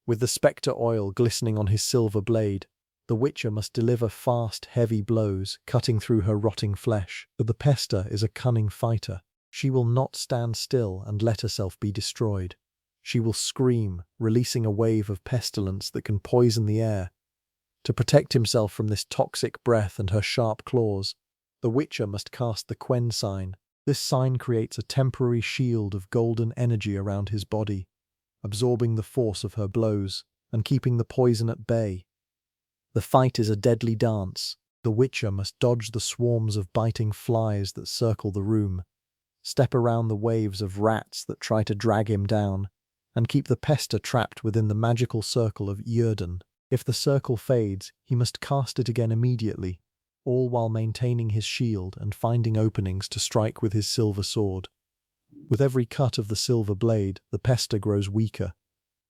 With the spectre oil glistening on his silver blade, the witcher must deliver fast, heavy blows, cutting through her rotting flesh. But the Pesta is a cunning fighter. She will not stand still and let herself be destroyed. She will scream, releasing a wave of pestilence that can poison the air. To protect himself from this toxic breath and her sharp claws, the witcher must cast the Quen sign. This sign creates a temporary shield of golden energy around his body, absorbing the force of her blows and keeping the poison at bay. The fight is a deadly dance. The Witcher must dodge the swarms of biting flies that circle the room, step around the waves of rats that try to drag him down, and keep the Pesta trapped within the magical circle of Eärden. If the circle fades, he must cast it again immediately, all while maintaining his shield and finding openings to strike with his silver sword. With every cut of the silver blade, the Pesta grows weaker.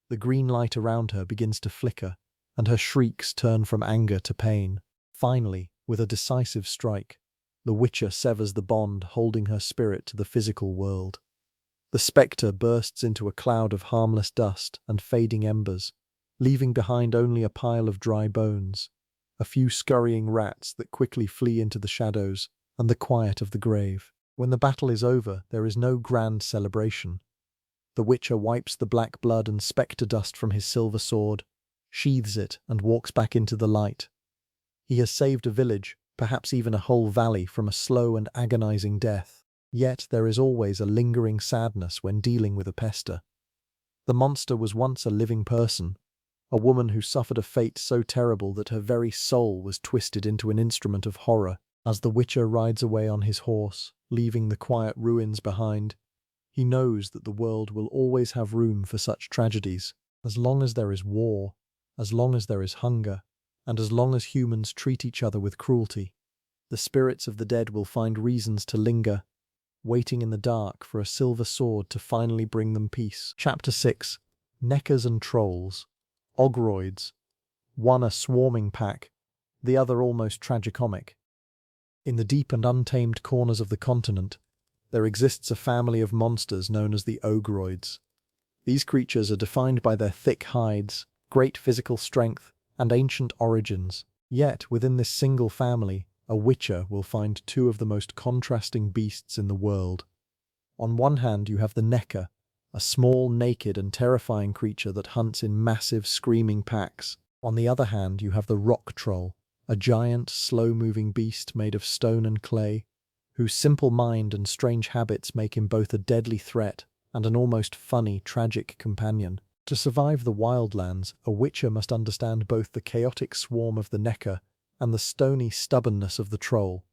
The green light around her begins to flicker, and her shrieks turn from anger to pain. Finally, with a decisive strike, the Witcher severs the bond holding her spirit to the physical world. The spectre bursts into a cloud of harmless dust and fading embers, leaving behind only a pile of dry bones, a few scurrying rats that quickly flee into the shadows, and the quiet of the grave. When the battle is over, there is no grand celebration. The Witcher wipes the black blood and spectre dust from his silver sword, sheathes it, and walks back into the light. He has saved a village, perhaps even a whole valley, from a slow and agonizing death. Yet there is always a lingering sadness when dealing with a Pesta. The monster was once a living person, a woman who suffered a fate so terrible that her very soul was twisted into an instrument of horror. As the Witcher rides away on his horse, leaving the quiet ruins behind, he knows that the world will always have room for such tragedies. As long as there is war, as long as there is hunger, and as long as humans treat each other with cruelty, the spirits of the dead will find reasons to linger, waiting in the dark for a silver sword to finally bring them peace. Chapter 6. Nekkers and Trolls. Ogroids. One a swarming pack, the other almost tragicomic. In the deep and untamed corners of the continent, there exists a family of monsters known as the Ogroids. These creatures are defined by their thick hides, great physical strength, and ancient origins. Yet, within this single family, a Witcher will find two of the most contrasting beasts in the world. On one hand, you have the Nekker, a small, naked, and terrifying creature that hunts in massive, screaming packs. On the other hand, you have the Rock Troll, a giant, slow-moving beast made of stone and clay, whose simple mind and strange habits make him both a deadly threat and an almost funny, tragic companion. To survive the wildlands, a Witcher must understand both the chaotic swarm of the Nekker and the stony stubbornness of the Troll.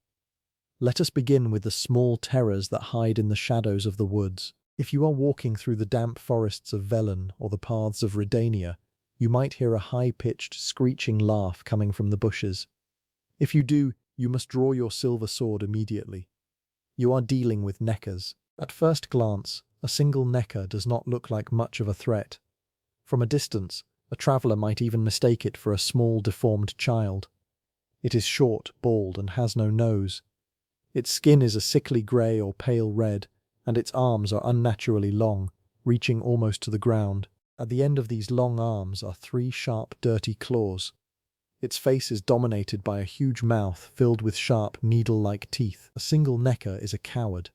Let us begin with the small terrors that hide in the shadows of the woods. If you are walking through the damp forests of Velen or the paths of Redania, you might hear a high-pitched, screeching laugh coming from the bushes. If you do, you must draw your silver sword immediately. You are dealing with Nekkers. At first glance, a single Nekker does not look like much of a threat. From a distance, a traveller might even mistake it for a small, deformed child. It is short, bald, and has no nose. Its skin is a sickly grey or pale red, and its arms are unnaturally long, reaching almost to the ground. At the end of these long arms are three sharp, dirty claws. Its face is dominated by a huge mouth filled with sharp, needle-like teeth. A single Nekker is a coward.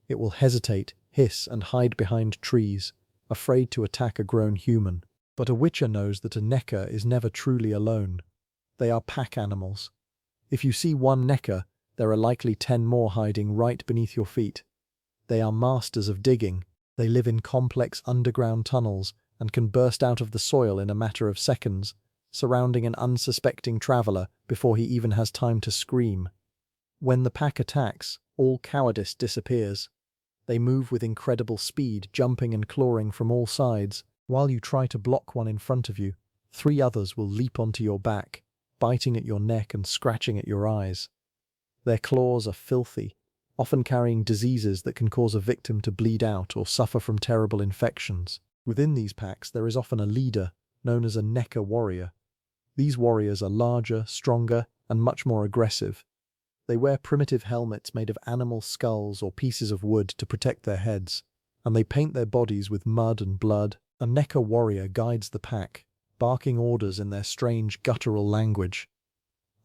It will hesitate, hiss, and hide behind trees, afraid to attack a grown human. But a Witcher knows that a Nekker is never truly alone. They are pack animals. If you see one Nekker, there are likely 10 more hiding right beneath your feet. They are masters of digging. They live in complex underground tunnels and can burst out of the soil in a matter of seconds, surrounding an unsuspecting traveller before he even has time to scream. When the pack attacks, all cowardice disappears. They move with incredible speed, jumping and clawing from all sides. While you try to block one in front of you, 3 others will leap onto your back, biting at your neck and scratching at your eyes. Their claws are filthy, often carrying diseases that can cause a victim to bleed out or suffer from terrible infections. Within these packs there is often a leader, known as a Nekker warrior. These warriors are larger, stronger, and much more aggressive. They wear primitive helmets made of animal skulls or pieces of wood to protect their heads, and they paint their bodies with mud and blood. A Nekker warrior guides the pack, barking orders in their strange guttural language.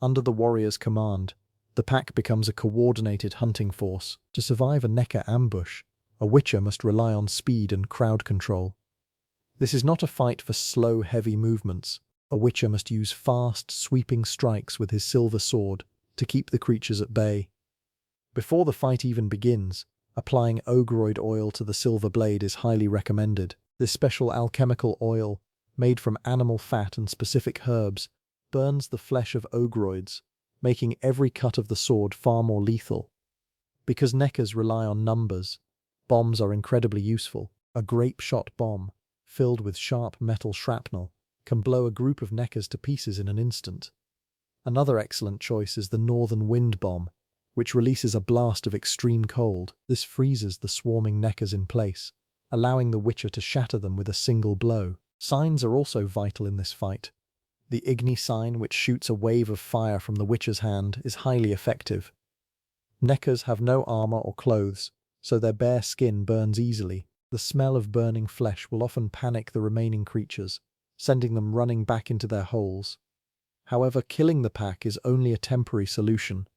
Under the warrior's command, the pack becomes a coordinated hunting force. To survive a Nekker ambush, a Witcher must rely on speed and crowd control. This is not a fight for slow, heavy movements. A Witcher must use fast, sweeping strikes with his silver sword to keep the creatures at bay. Before the fight even begins, Applying ogroid oil to the silver blade is highly recommended. This special alchemical oil, made from animal fat and specific herbs, burns the flesh of ogroids, making every cut of the sword far more lethal. Because Nekkers rely on numbers, bombs are incredibly useful. A grape-shot bomb, filled with sharp metal shrapnel, can blow a group of Nekkers to pieces in an instant. Another excellent choice is the Northern Wind Bomb, which releases a blast of extreme cold. This freezes the swarming Nekkers in place, allowing the Witcher to shatter them with a single blow. Signs are also vital in this fight. The Igni sign, which shoots a wave of fire from the Witcher's hand, is highly effective. Nekkers have no armor or clothes, so their bare skin burns easily. The smell of burning flesh will often panic the remaining creatures, sending them running back into their holes. However, killing the pack is only a temporary solution.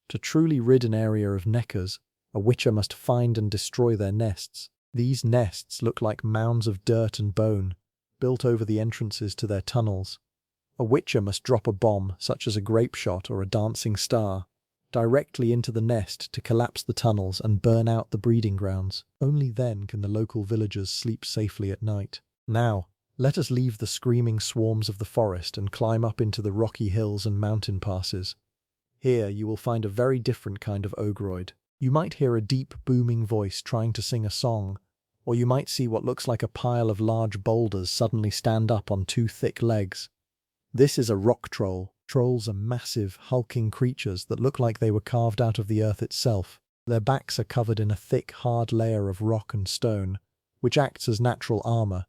To truly rid an area of Nekkers, a Witcher must find and destroy their nests. These nests look like mounds of dirt and bone, built over the entrances to their tunnels. A Witcher must drop a bomb, such as a grape shot or a dancing star, directly into the nest to collapse the tunnels and burn out the breeding grounds. Only then can the local villagers sleep safely at night. Now, let us leave the screaming swarms of the forest and climb up into the rocky hills and mountain passes. Here you will find a very different kind of ogroid. You might hear a deep, booming voice trying to sing a song, or you might see what looks like a pile of large boulders suddenly stand up on two thick legs. This is a rock troll. Trolls are massive, hulking creatures that look like they were carved out of the earth itself. Their backs are covered in a thick, hard layer of rock and stone, which acts as natural armor.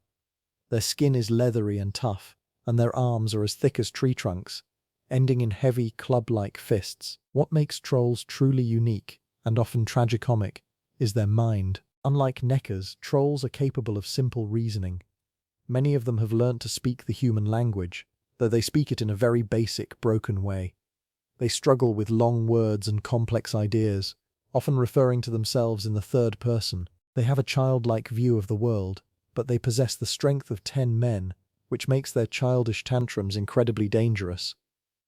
Their skin is leathery and tough, and their arms are as thick as tree trunks, ending in heavy, club-like fists. What makes trolls truly unique, and often tragicomic, is their mind. Unlike Nekkers, trolls are capable of simple reasoning. Many of them have learnt to speak the human language, though they speak it in a very basic, broken way. They struggle with long words and complex ideas, often referring to themselves in the third person. They have a childlike view of the world, but they possess the strength of 10 men, which makes their childish tantrums incredibly dangerous.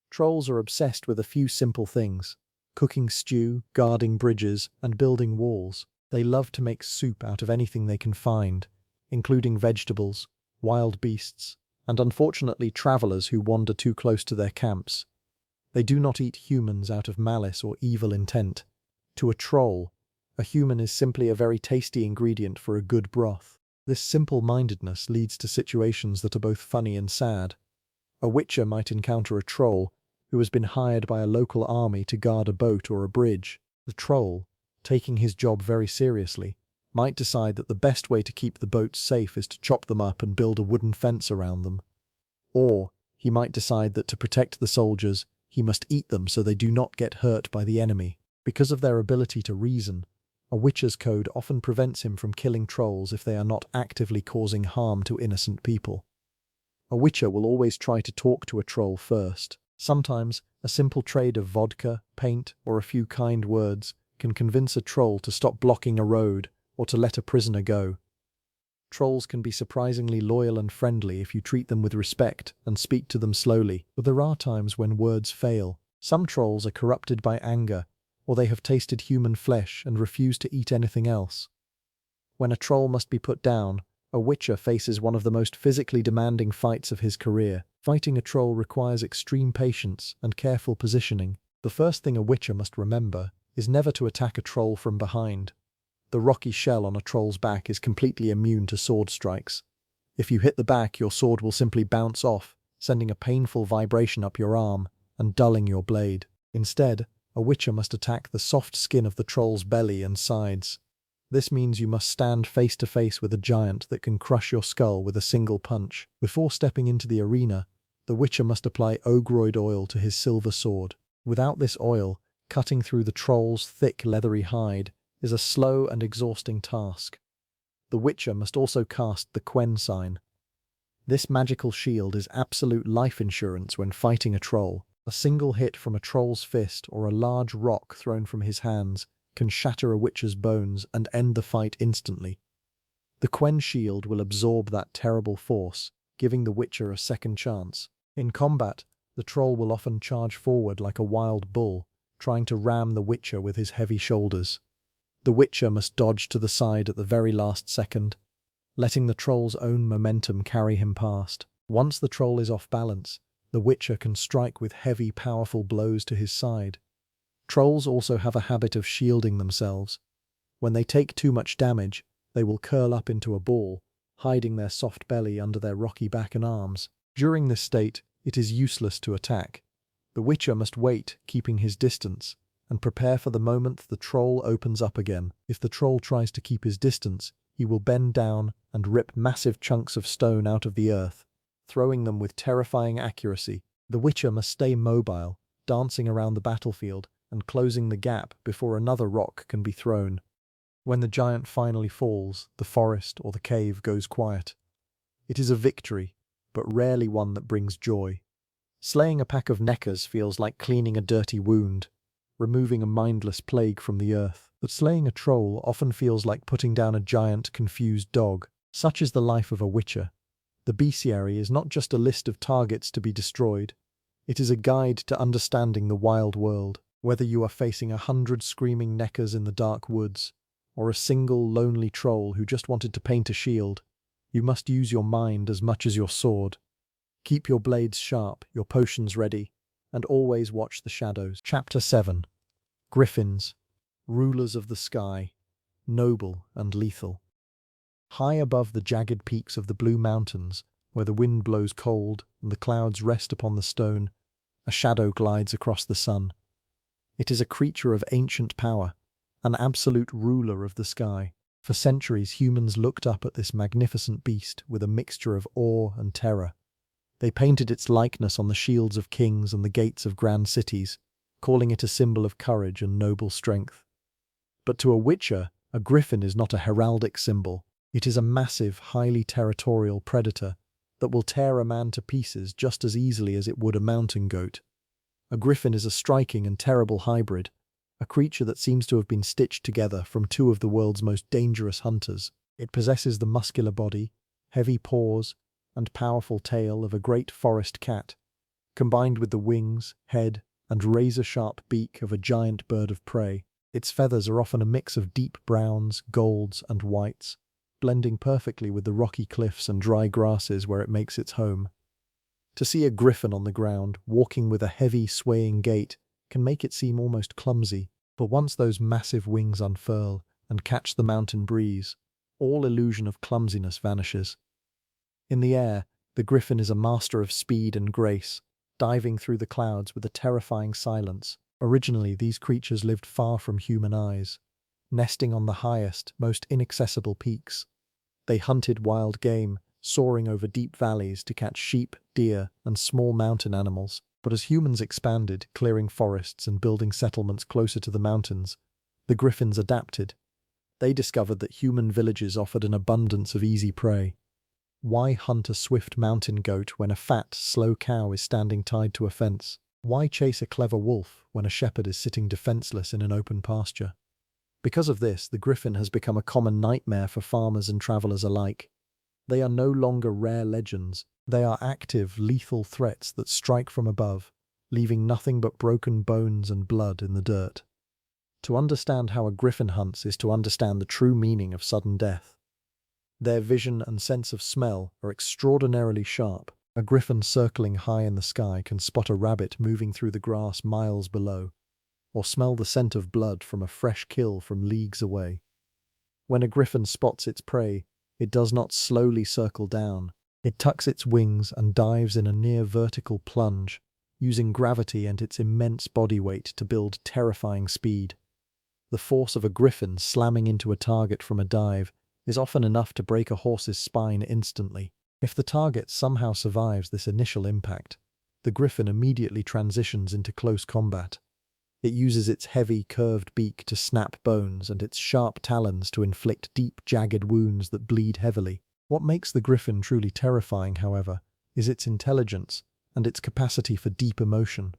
Trolls are obsessed with a few simple things: cooking stew, guarding bridges, and building walls. They love to make soup out of anything they can find, including vegetables, wild beasts, and unfortunately travelers who wander too close to their camps. They do not eat humans out of malice or evil intent. To a troll, a human is simply a very tasty ingredient for a good broth. This simple-mindedness leads to situations that are both funny and sad. A Witcher might encounter a troll who has been hired by a local army to guard a boat or a bridge. The troll, taking his job very seriously, might decide that the best way to keep the boats safe is to chop them up and build a wooden fence around them. Or he might decide that to protect the soldiers, he must eat them so they do not get hurt by the enemy. Because of their ability to reason, a Witcher's code often prevents him from killing trolls if they are not actively causing harm to innocent people. A Witcher will always try to talk to a troll first. Sometimes, a simple trade of vodka, paint, or a few kind words can convince a troll to stop blocking a road or to let a prisoner go. Trolls can be surprisingly loyal and friendly if you treat them with respect and speak to them slowly, but there are times when words fail. Some trolls are corrupted by anger, or they have tasted human flesh and refuse to eat anything else. When a troll must be put down, a Witcher faces one of the most physically demanding fights of his career. Fighting a troll requires extreme patience and careful positioning. The first thing a Witcher must remember is never to attack a troll from behind. The rocky shell on a troll's back is completely immune to sword strikes. If you hit the back, your sword will simply bounce off, sending a painful vibration up your arm and dulling your blade. Instead, a Witcher must attack the soft skin of the troll's belly and sides. This means you must stand face to face with a giant that can crush your skull with a single punch. Before stepping into the arena, the Witcher must apply ogroid oil to his silver sword. Without this oil, cutting through the troll's thick leathery hide is a slow and exhausting task. The Witcher must also cast the Quen sign. This magical shield is absolute life insurance when fighting a troll. A single hit from a troll's fist or a large rock thrown from his hands can shatter a Witcher's bones and end the fight instantly. The Quen shield will absorb that terrible force, giving the Witcher a second chance. In combat, the troll will often charge forward like a wild bull, trying to ram the Witcher with his heavy shoulders. The Witcher must dodge to the side at the very last second, letting the troll's own momentum carry him past. Once the troll is off balance, the Witcher can strike with heavy, powerful blows to his side. Trolls also have a habit of shielding themselves. When they take too much damage, they will curl up into a ball, hiding their soft belly under their rocky back and arms. During this state, it is useless to attack. The Witcher must wait, keeping his distance, and prepare for the moment the troll opens up again. If the troll tries to keep his distance, he will bend down and rip massive chunks of stone out of the earth, throwing them with terrifying accuracy. The Witcher must stay mobile, dancing around the battlefield and closing the gap before another rock can be thrown. When the giant finally falls, the forest or the cave goes quiet. It is a victory, but rarely one that brings joy. Slaying a pack of Nekkers feels like cleaning a dirty wound, removing a mindless plague from the earth. But slaying a troll often feels like putting down a giant, confused dog. Such is the life of a Witcher. The Bestiary is not just a list of targets to be destroyed. It is a guide to understanding the wild world. Whether you are facing 100 screaming Nekkers in the dark woods, or a single lonely troll who just wanted to paint a shield, you must use your mind as much as your sword. Keep your blades sharp, your potions ready, and always watch the shadows. Chapter 7. Griffins, rulers of the sky, noble and lethal. High above the jagged peaks of the Blue Mountains, where the wind blows cold and the clouds rest upon the stone, a shadow glides across the sun. It is a creature of ancient power, an absolute ruler of the sky. For centuries, humans looked up at this magnificent beast with a mixture of awe and terror. They painted its likeness on the shields of kings and the gates of grand cities, calling it a symbol of courage and noble strength. But to a Witcher, a griffin is not a heraldic symbol. It is a massive, highly territorial predator that will tear a man to pieces just as easily as it would a mountain goat. A griffin is a striking and terrible hybrid, a creature that seems to have been stitched together from two of the world's most dangerous hunters. It possesses the muscular body, heavy paws, and powerful tail of a great forest cat, combined with the wings, head, and razor-sharp beak of a giant bird of prey. Its feathers are often a mix of deep browns, golds, and whites, blending perfectly with the rocky cliffs and dry grasses where it makes its home. To see a griffin on the ground, walking with a heavy, swaying gait, can make it seem almost clumsy, but once those massive wings unfurl and catch the mountain breeze, all illusion of clumsiness vanishes. In the air, the griffin is a master of speed and grace, diving through the clouds with a terrifying silence. Originally, these creatures lived far from human eyes, nesting on the highest, most inaccessible peaks. They hunted wild game, soaring over deep valleys to catch sheep, deer, and small mountain animals. But as humans expanded, clearing forests and building settlements closer to the mountains, the griffins adapted. They discovered that human villages offered an abundance of easy prey. Why hunt a swift mountain goat when a fat, slow cow is standing tied to a fence? Why chase a clever wolf when a shepherd is sitting defenseless in an open pasture? Because of this, the griffin has become a common nightmare for farmers and travelers alike. They are no longer rare legends. They are active, lethal threats that strike from above, leaving nothing but broken bones and blood in the dirt. To understand how a griffin hunts is to understand the true meaning of sudden death. Their vision and sense of smell are extraordinarily sharp. A griffin circling high in the sky can spot a rabbit moving through the grass miles below, or smell the scent of blood from a fresh kill from leagues away. When a griffin spots its prey, it does not slowly circle down. It tucks its wings and dives in a near-vertical plunge, using gravity and its immense body weight to build terrifying speed. The force of a griffin slamming into a target from a dive is often enough to break a horse's spine instantly. If the target somehow survives this initial impact, the griffin immediately transitions into close combat. It uses its heavy, curved beak to snap bones and its sharp talons to inflict deep, jagged wounds that bleed heavily. What makes the griffin truly terrifying, however, is its intelligence and its capacity for deep emotion.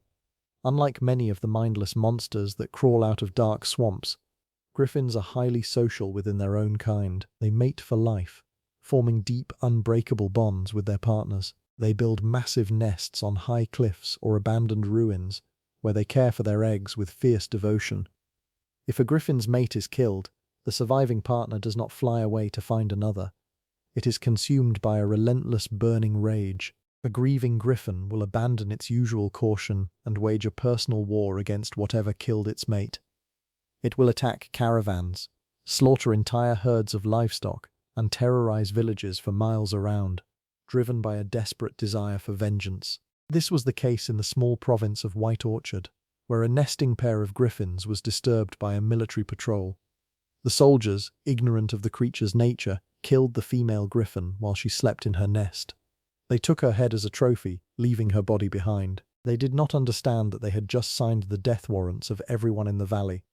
Unlike many of the mindless monsters that crawl out of dark swamps, griffins are highly social within their own kind. They mate for life, forming deep, unbreakable bonds with their partners. They build massive nests on high cliffs or abandoned ruins, where they care for their eggs with fierce devotion. If a griffin's mate is killed, the surviving partner does not fly away to find another. It is consumed by a relentless burning rage. A grieving griffin will abandon its usual caution and wage a personal war against whatever killed its mate. It will attack caravans, slaughter entire herds of livestock, and terrorize villages for miles around, driven by a desperate desire for vengeance. This was the case in the small province of White Orchard, where a nesting pair of griffins was disturbed by a military patrol. The soldiers, ignorant of the creature's nature, killed the female griffin while she slept in her nest. They took her head as a trophy, leaving her body behind. They did not understand that they had just signed the death warrants of everyone in the valley.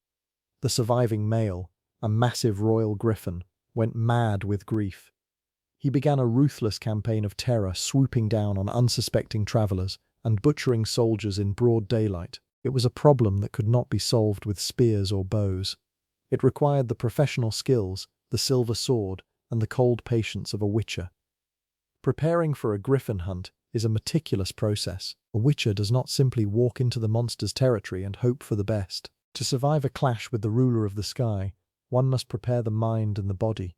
The surviving male, a massive royal griffin, went mad with grief. He began a ruthless campaign of terror, swooping down on unsuspecting travelers and butchering soldiers in broad daylight. It was a problem that could not be solved with spears or bows. It required the professional skills, the silver sword, and the cold patience of a witcher. Preparing for a griffin hunt is a meticulous process. A witcher does not simply walk into the monster's territory and hope for the best. To survive a clash with the ruler of the sky, one must prepare the mind and the body.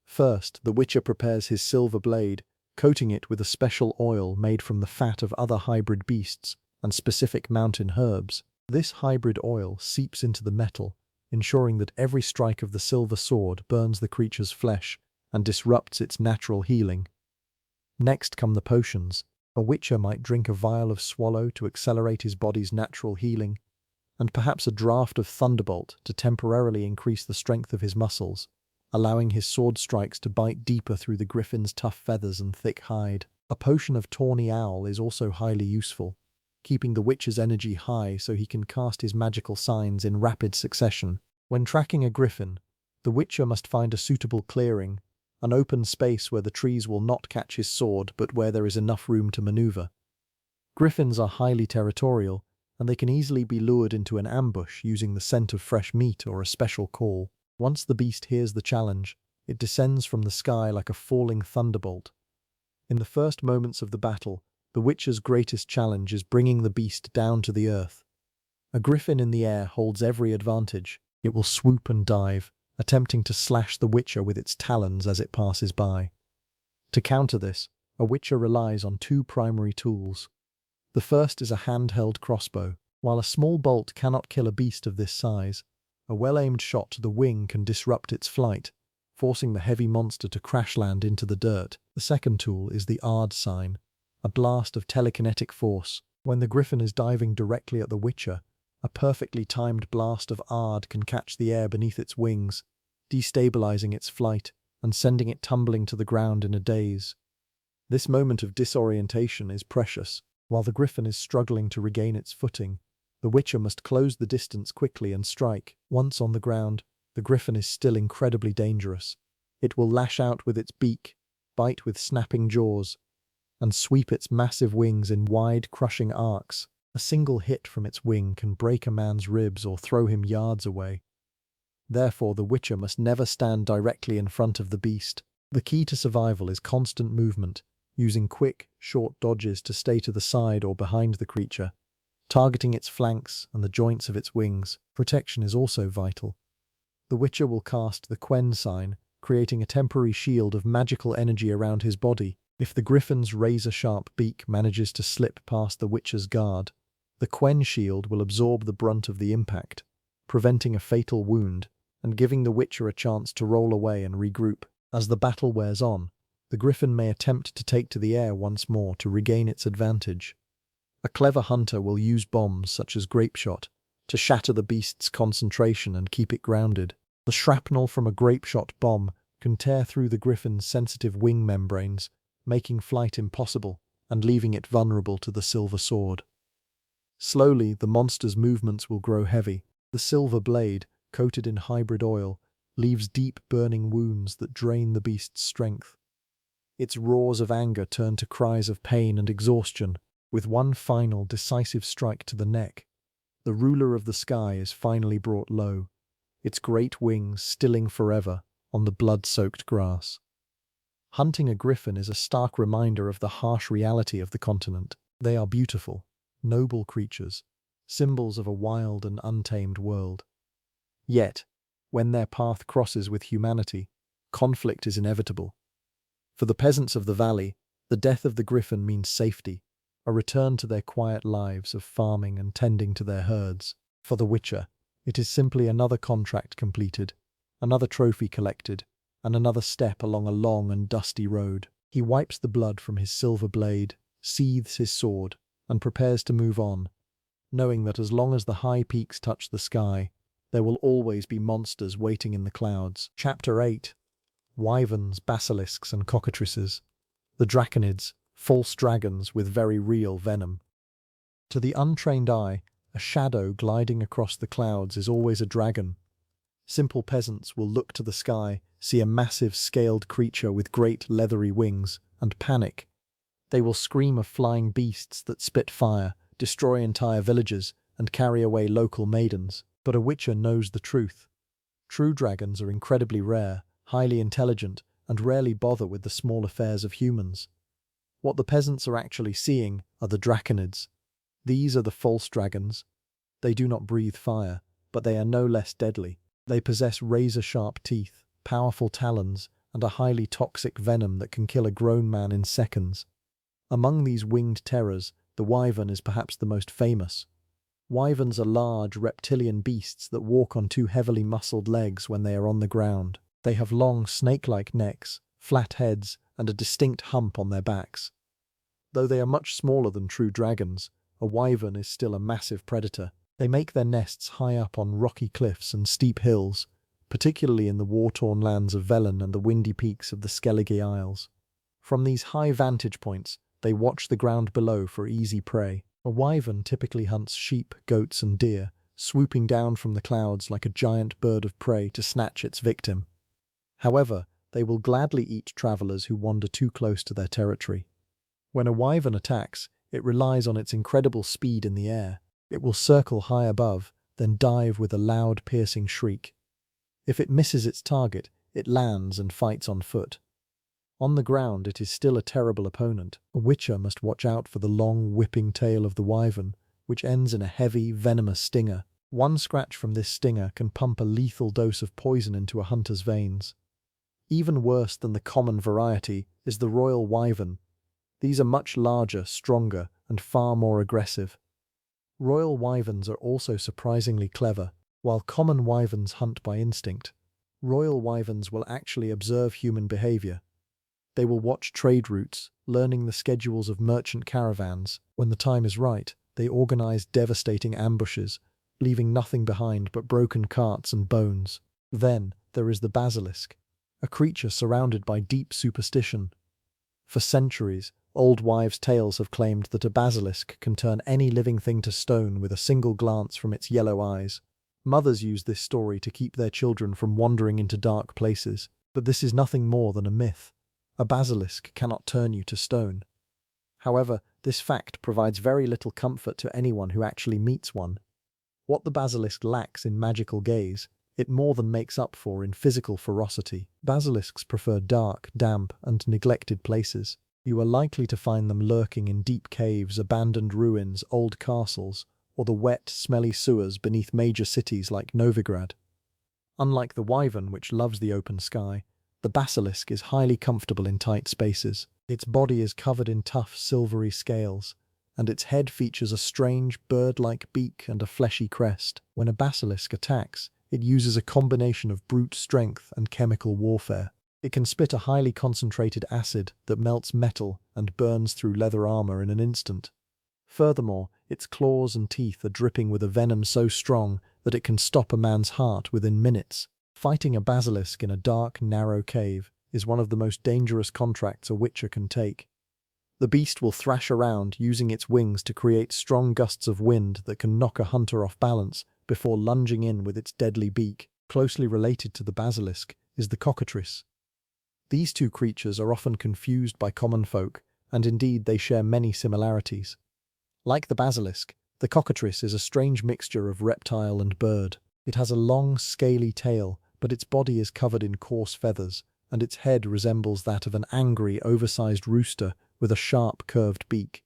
First, the witcher prepares his silver blade, coating it with a special oil made from the fat of other hybrid beasts and specific mountain herbs. This hybrid oil seeps into the metal, ensuring that every strike of the silver sword burns the creature's flesh and disrupts its natural healing. Next come the potions. A witcher might drink a vial of Swallow to accelerate his body's natural healing, and perhaps a draught of Thunderbolt to temporarily increase the strength of his muscles, allowing his sword strikes to bite deeper through the griffin's tough feathers and thick hide. A potion of Tawny Owl is also highly useful, keeping the witcher's energy high so he can cast his magical signs in rapid succession. When tracking a griffin, the witcher must find a suitable clearing, an open space where the trees will not catch his sword but where there is enough room to maneuver. Griffins are highly territorial, and they can easily be lured into an ambush using the scent of fresh meat or a special call. Once the beast hears the challenge, it descends from the sky like a falling thunderbolt. In the first moments of the battle, the witcher's greatest challenge is bringing the beast down to the earth. A griffin in the air holds every advantage. It will swoop and dive, attempting to slash the witcher with its talons as it passes by. To counter this, a witcher relies on two primary tools. The first is a handheld crossbow. While a small bolt cannot kill a beast of this size, a well-aimed shot to the wing can disrupt its flight, forcing the heavy monster to crash land into the dirt. The second tool is the Ard sign, a blast of telekinetic force. When the griffin is diving directly at the witcher, a perfectly timed blast of Ard can catch the air beneath its wings, destabilizing its flight and sending it tumbling to the ground in a daze. This moment of disorientation is precious. While the griffin is struggling to regain its footing, the witcher must close the distance quickly and strike. Once on the ground, the griffin is still incredibly dangerous. It will lash out with its beak, bite with snapping jaws, and sweep its massive wings in wide, crushing arcs. A single hit from its wing can break a man's ribs or throw him yards away. Therefore, the witcher must never stand directly in front of the beast. The key to survival is constant movement, using quick, short dodges to stay to the side or behind the creature, targeting its flanks and the joints of its wings. Protection is also vital. The witcher will cast the Quen sign, creating a temporary shield of magical energy around his body. If the griffin's razor-sharp beak manages to slip past the witcher's guard, the Quen shield will absorb the brunt of the impact, preventing a fatal wound and giving the witcher a chance to roll away and regroup. As the battle wears on, the griffin may attempt to take to the air once more to regain its advantage. A clever hunter will use bombs such as grapeshot to shatter the beast's concentration and keep it grounded. The shrapnel from a grapeshot bomb can tear through the griffin's sensitive wing membranes, making flight impossible and leaving it vulnerable to the silver sword. Slowly, the monster's movements will grow heavy. The silver blade, coated in hybrid oil, leaves deep burning wounds that drain the beast's strength. Its roars of anger turn to cries of pain and exhaustion. With one final, decisive strike to the neck, the ruler of the sky is finally brought low, its great wings stilling forever on the blood-soaked grass. Hunting a griffin is a stark reminder of the harsh reality of the continent. They are beautiful, noble creatures, symbols of a wild and untamed world. Yet, when their path crosses with humanity, conflict is inevitable. For the peasants of the valley, the death of the griffin means safety, a return to their quiet lives of farming and tending to their herds. For the witcher, it is simply another contract completed, another trophy collected, and another step along a long and dusty road. He wipes the blood from his silver blade, sheathes his sword, and prepares to move on, knowing that as long as the high peaks touch the sky, there will always be monsters waiting in the clouds. Chapter 8. Wyverns, Basilisks, and Cockatrices. The Draconids, false dragons with very real venom. To the untrained eye, a shadow gliding across the clouds is always a dragon. Simple peasants will look to the sky, see a massive scaled creature with great leathery wings, and panic. They will scream of flying beasts that spit fire, destroy entire villages, and carry away local maidens. But a witcher knows the truth. True dragons are incredibly rare, highly intelligent, and rarely bother with the small affairs of humans. What the peasants are actually seeing are the draconids. These are the false dragons. They do not breathe fire, but they are no less deadly. They possess razor-sharp teeth, powerful talons, and a highly toxic venom that can kill a grown man in seconds. Among these winged terrors, the wyvern is perhaps the most famous. Wyverns are large, reptilian beasts that walk on two heavily muscled legs when they are on the ground. They have long, snake-like necks, flat heads, and a distinct hump on their backs. Though they are much smaller than true dragons, a wyvern is still a massive predator. They make their nests high up on rocky cliffs and steep hills, particularly in the war-torn lands of Velen and the windy peaks of the Skellige Isles. From these high vantage points, they watch the ground below for easy prey. A wyvern typically hunts sheep, goats, and deer, swooping down from the clouds like a giant bird of prey to snatch its victim. However, they will gladly eat travelers who wander too close to their territory. When a wyvern attacks, it relies on its incredible speed in the air. It will circle high above, then dive with a loud, piercing shriek. If it misses its target, it lands and fights on foot. On the ground, it is still a terrible opponent. A witcher must watch out for the long, whipping tail of the wyvern, which ends in a heavy, venomous stinger. One scratch from this stinger can pump a lethal dose of poison into a hunter's veins. Even worse than the common variety is the royal wyvern. These are much larger, stronger, and far more aggressive. Royal wyverns are also surprisingly clever. While common wyverns hunt by instinct, royal wyverns will actually observe human behavior. They will watch trade routes, learning the schedules of merchant caravans. When the time is right, they organize devastating ambushes, leaving nothing behind but broken carts and bones. Then there is the basilisk, a creature surrounded by deep superstition. For centuries, old wives' tales have claimed that a basilisk can turn any living thing to stone with a single glance from its yellow eyes. Mothers use this story to keep their children from wandering into dark places, but this is nothing more than a myth. A basilisk cannot turn you to stone. However, this fact provides very little comfort to anyone who actually meets one. What the basilisk lacks in magical gaze, it more than makes up for in physical ferocity. Basilisks prefer dark, damp, and neglected places. You are likely to find them lurking in deep caves, abandoned ruins, old castles, or the wet, smelly sewers beneath major cities like Novigrad. Unlike the wyvern, which loves the open sky, the basilisk is highly comfortable in tight spaces. Its body is covered in tough, silvery scales, and its head features a strange, bird-like beak and a fleshy crest. When a basilisk attacks, it uses a combination of brute strength and chemical warfare. It can spit a highly concentrated acid that melts metal and burns through leather armor in an instant. Furthermore, its claws and teeth are dripping with a venom so strong that it can stop a man's heart within minutes. Fighting a basilisk in a dark, narrow cave is one of the most dangerous contracts a witcher can take. The beast will thrash around, using its wings to create strong gusts of wind that can knock a hunter off balance before lunging in with its deadly beak. Closely related to the basilisk is the cockatrice. These two creatures are often confused by common folk, and indeed they share many similarities. Like the basilisk, the cockatrice is a strange mixture of reptile and bird. It has a long, scaly tail, but its body is covered in coarse feathers, and its head resembles that of an angry, oversized rooster with a sharp, curved beak.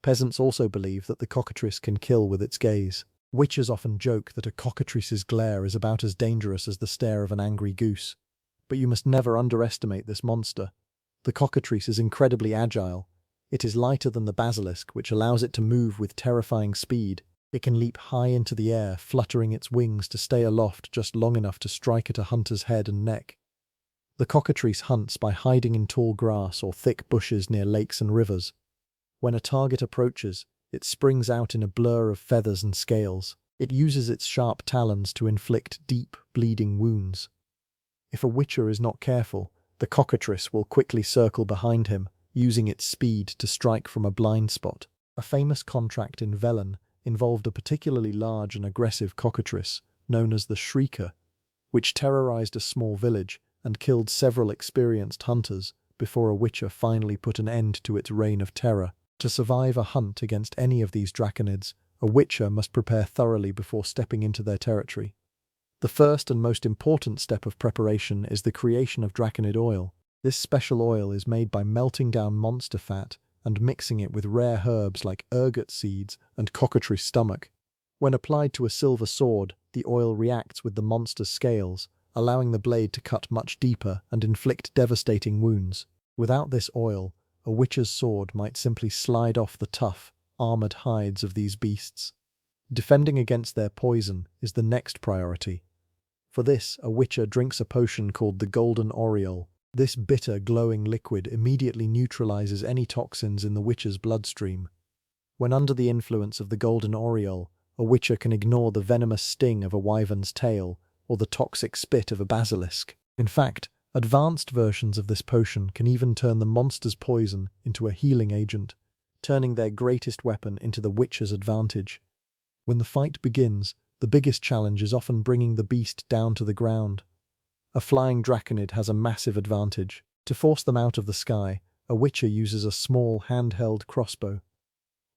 Peasants also believe that the cockatrice can kill with its gaze. Witchers often joke that a cockatrice's glare is about as dangerous as the stare of an angry goose. But you must never underestimate this monster. The cockatrice is incredibly agile. It is lighter than the basilisk, which allows it to move with terrifying speed. It can leap high into the air, fluttering its wings to stay aloft just long enough to strike at a hunter's head and neck. The cockatrice hunts by hiding in tall grass or thick bushes near lakes and rivers. When a target approaches, it springs out in a blur of feathers and scales. It uses its sharp talons to inflict deep, bleeding wounds. If a witcher is not careful, the cockatrice will quickly circle behind him, using its speed to strike from a blind spot. A famous contract in Velen involved a particularly large and aggressive cockatrice, known as the Shrieker, which terrorized a small village and killed several experienced hunters before a witcher finally put an end to its reign of terror. To survive a hunt against any of these draconids, a witcher must prepare thoroughly before stepping into their territory. The first and most important step of preparation is the creation of draconid oil. This special oil is made by melting down monster fat and mixing it with rare herbs like ergot seeds and cockatrice stomach. When applied to a silver sword, the oil reacts with the monster's scales, allowing the blade to cut much deeper and inflict devastating wounds. Without this oil, a witcher's sword might simply slide off the tough, armored hides of these beasts. Defending against their poison is the next priority. For this, a witcher drinks a potion called the Golden Aureole. This bitter, glowing liquid immediately neutralizes any toxins in the witcher's bloodstream. When under the influence of the Golden Aureole, a witcher can ignore the venomous sting of a wyvern's tail or the toxic spit of a basilisk. In fact, advanced versions of this potion can even turn the monster's poison into a healing agent, turning their greatest weapon into the witcher's advantage. When the fight begins, the biggest challenge is often bringing the beast down to the ground. A flying draconid has a massive advantage. To force them out of the sky, a witcher uses a small handheld crossbow.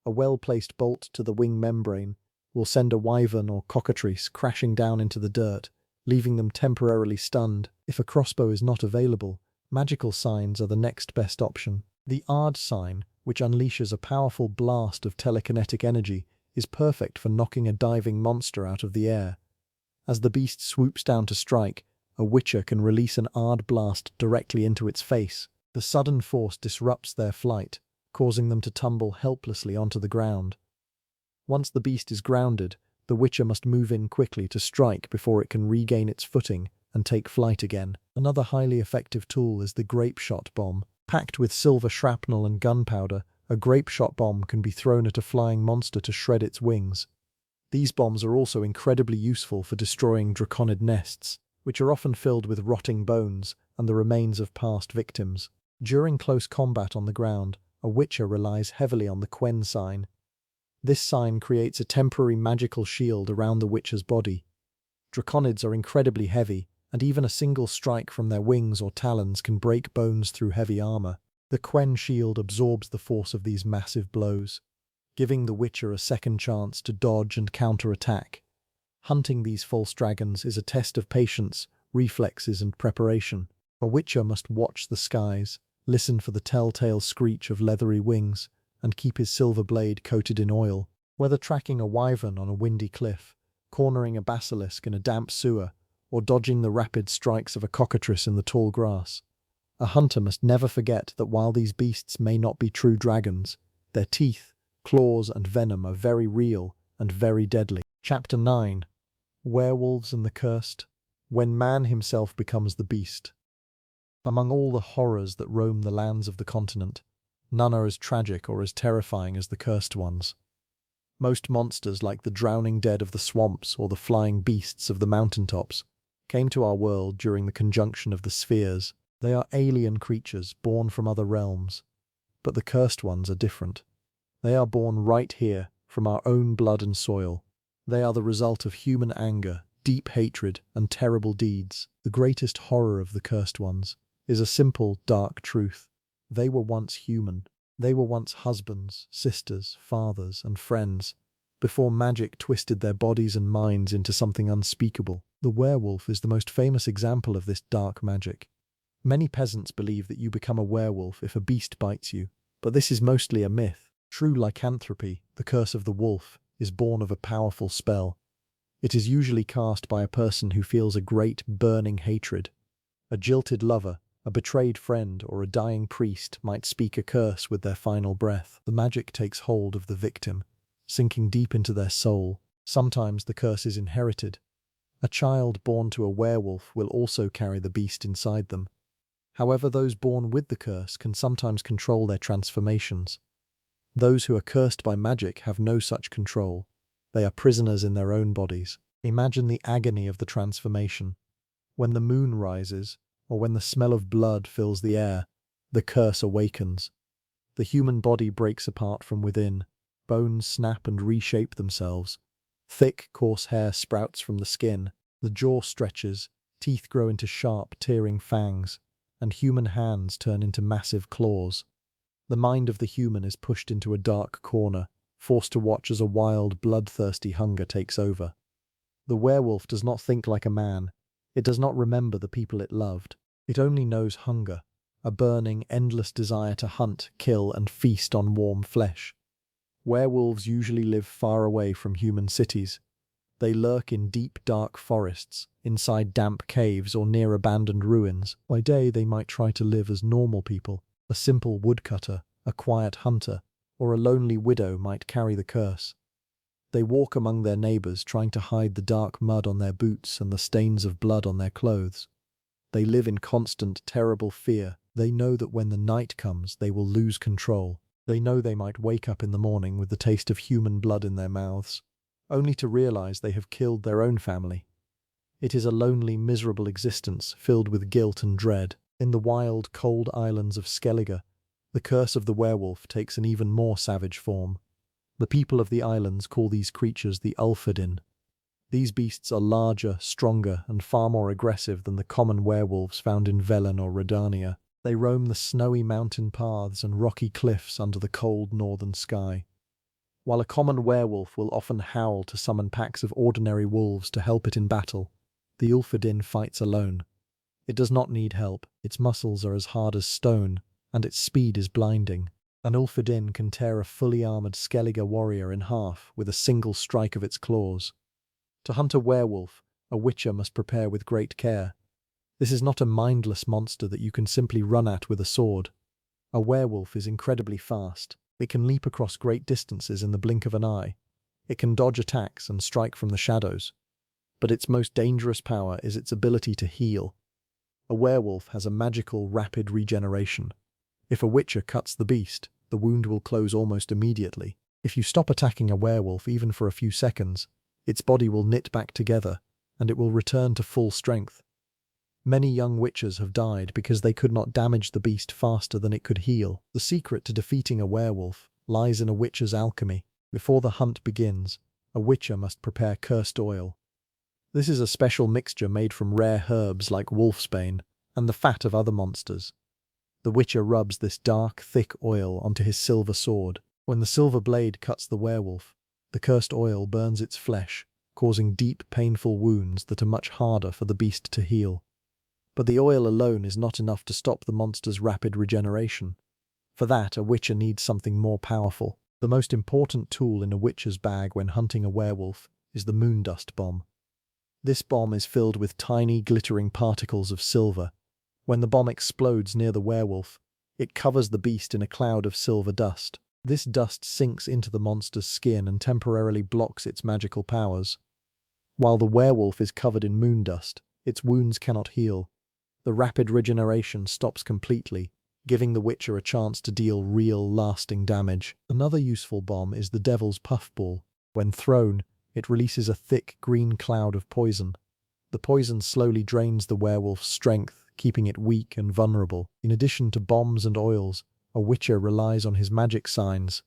A well-placed bolt to the wing membrane will send a wyvern or cockatrice crashing down into the dirt, leaving them temporarily stunned. If a crossbow is not available, magical signs are the next best option. The Ard sign, which unleashes a powerful blast of telekinetic energy, is perfect for knocking a diving monster out of the air. As the beast swoops down to strike, a witcher can release an Ard blast directly into its face. The sudden force disrupts their flight, causing them to tumble helplessly onto the ground. Once the beast is grounded, the witcher must move in quickly to strike before it can regain its footing and take flight again. Another highly effective tool is the grape shot bomb. Packed with silver shrapnel and gunpowder, a grape shot bomb can be thrown at a flying monster to shred its wings. These bombs are also incredibly useful for destroying draconid nests, which are often filled with rotting bones and the remains of past victims. During close combat on the ground, a witcher relies heavily on the Quen sign. This sign creates a temporary magical shield around the witcher's body. Draconids are incredibly heavy, and even a single strike from their wings or talons can break bones through heavy armor. The Quen shield absorbs the force of these massive blows, giving the witcher a second chance to dodge and counterattack. Hunting these false dragons is a test of patience, reflexes, and preparation. A witcher must watch the skies, listen for the telltale screech of leathery wings, and keep his silver blade coated in oil. Whether tracking a wyvern on a windy cliff, cornering a basilisk in a damp sewer, or dodging the rapid strikes of a cockatrice in the tall grass, a hunter must never forget that while these beasts may not be true dragons, their teeth, claws, and venom are very real and very deadly. Chapter 9. Werewolves and the Cursed. When man himself becomes the beast. Among all the horrors that roam the lands of the continent, none are as tragic or as terrifying as the cursed ones. Most monsters, like the drowning dead of the swamps or the flying beasts of the mountaintops, came to our world during the conjunction of the spheres. They are alien creatures born from other realms. But the cursed ones are different. They are born right here, from our own blood and soil. They are the result of human anger, deep hatred, and terrible deeds. The greatest horror of the cursed ones is a simple, dark truth. They were once human. They were once husbands, sisters, fathers, and friends, before magic twisted their bodies and minds into something unspeakable. The werewolf is the most famous example of this dark magic. Many peasants believe that you become a werewolf if a beast bites you, but this is mostly a myth. True lycanthropy, the curse of the wolf, is born of a powerful spell. It is usually cast by a person who feels a great burning hatred. A jilted lover, a betrayed friend, or a dying priest might speak a curse with their final breath. The magic takes hold of the victim, sinking deep into their soul. Sometimes the curse is inherited. A child born to a werewolf will also carry the beast inside them. However, those born with the curse can sometimes control their transformations. Those who are cursed by magic have no such control. They are prisoners in their own bodies. Imagine the agony of the transformation. When the moon rises, or when the smell of blood fills the air, the curse awakens. The human body breaks apart from within. Bones snap and reshape themselves. Thick, coarse hair sprouts from the skin. The jaw stretches, teeth grow into sharp, tearing fangs, and human hands turn into massive claws. The mind of the human is pushed into a dark corner, forced to watch as a wild, bloodthirsty hunger takes over. The werewolf does not think like a man. It does not remember the people it loved. It only knows hunger, a burning, endless desire to hunt, kill, and feast on warm flesh. Werewolves usually live far away from human cities. They lurk in deep, dark forests, inside damp caves, or near abandoned ruins. By day, they might try to live as normal people. A simple woodcutter, a quiet hunter, or a lonely widow might carry the curse. They walk among their neighbors, trying to hide the dark mud on their boots and the stains of blood on their clothes. They live in constant, terrible fear. They know that when the night comes, they will lose control. They know they might wake up in the morning with the taste of human blood in their mouths, only to realize they have killed their own family. It is a lonely, miserable existence filled with guilt and dread. In the wild, cold islands of Skellige, the curse of the werewolf takes an even more savage form. The people of the islands call these creatures the Ulfodin. These beasts are larger, stronger, and far more aggressive than the common werewolves found in Velen or Redania. They roam the snowy mountain paths and rocky cliffs under the cold northern sky. While a common werewolf will often howl to summon packs of ordinary wolves to help it in battle, the Ulfodin fights alone. It does not need help. Its muscles are as hard as stone, and its speed is blinding. An Ulfodin can tear a fully armored Skellige warrior in half with a single strike of its claws. To hunt a werewolf, a witcher must prepare with great care. This is not a mindless monster that you can simply run at with a sword. A werewolf is incredibly fast. It can leap across great distances in the blink of an eye. It can dodge attacks and strike from the shadows. But its most dangerous power is its ability to heal. A werewolf has a magical, rapid regeneration. If a witcher cuts the beast, the wound will close almost immediately. If you stop attacking a werewolf even for a few seconds, its body will knit back together, and it will return to full strength. Many young witchers have died because they could not damage the beast faster than it could heal. The secret to defeating a werewolf lies in a witcher's alchemy. Before the hunt begins, a witcher must prepare cursed oil. This is a special mixture made from rare herbs like wolfsbane and the fat of other monsters. The witcher rubs this dark, thick oil onto his silver sword. When the silver blade cuts the werewolf, the cursed oil burns its flesh, causing deep, painful wounds that are much harder for the beast to heal. But the oil alone is not enough to stop the monster's rapid regeneration. For that, a witcher needs something more powerful. The most important tool in a witcher's bag when hunting a werewolf is the moondust bomb. This bomb is filled with tiny, glittering particles of silver. When the bomb explodes near the werewolf, it covers the beast in a cloud of silver dust. This dust sinks into the monster's skin and temporarily blocks its magical powers. While the werewolf is covered in moondust, its wounds cannot heal. The rapid regeneration stops completely, giving the witcher a chance to deal real, lasting damage. Another useful bomb is the Devil's Puffball. When thrown, it releases a thick, green cloud of poison. The poison slowly drains the werewolf's strength, keeping it weak and vulnerable. In addition to bombs and oils, a witcher relies on his magic signs.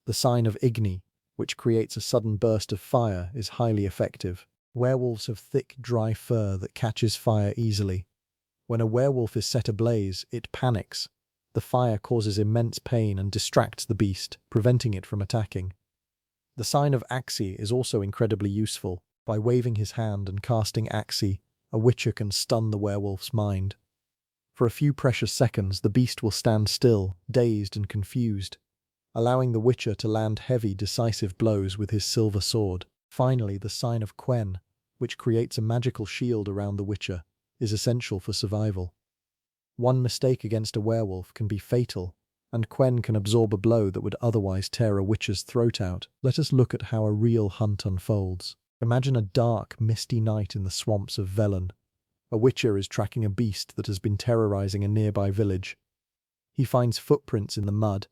The sign of Igni, which creates a sudden burst of fire, is highly effective. Werewolves have thick, dry fur that catches fire easily. When a werewolf is set ablaze, it panics. The fire causes immense pain and distracts the beast, preventing it from attacking. The sign of Axi is also incredibly useful. By waving his hand and casting Axi, a witcher can stun the werewolf's mind. For a few precious seconds, the beast will stand still, dazed and confused. allowing the Witcher to land heavy, decisive blows with his silver sword. Finally, the sign of Quen, which creates a magical shield around the Witcher, is essential for survival. One mistake against a werewolf can be fatal, and Quen can absorb a blow that would otherwise tear a Witcher's throat out. Let us look at how a real hunt unfolds. Imagine a dark, misty night in the swamps of Velen. A Witcher is tracking a beast that has been terrorizing a nearby village. He finds footprints in the mud,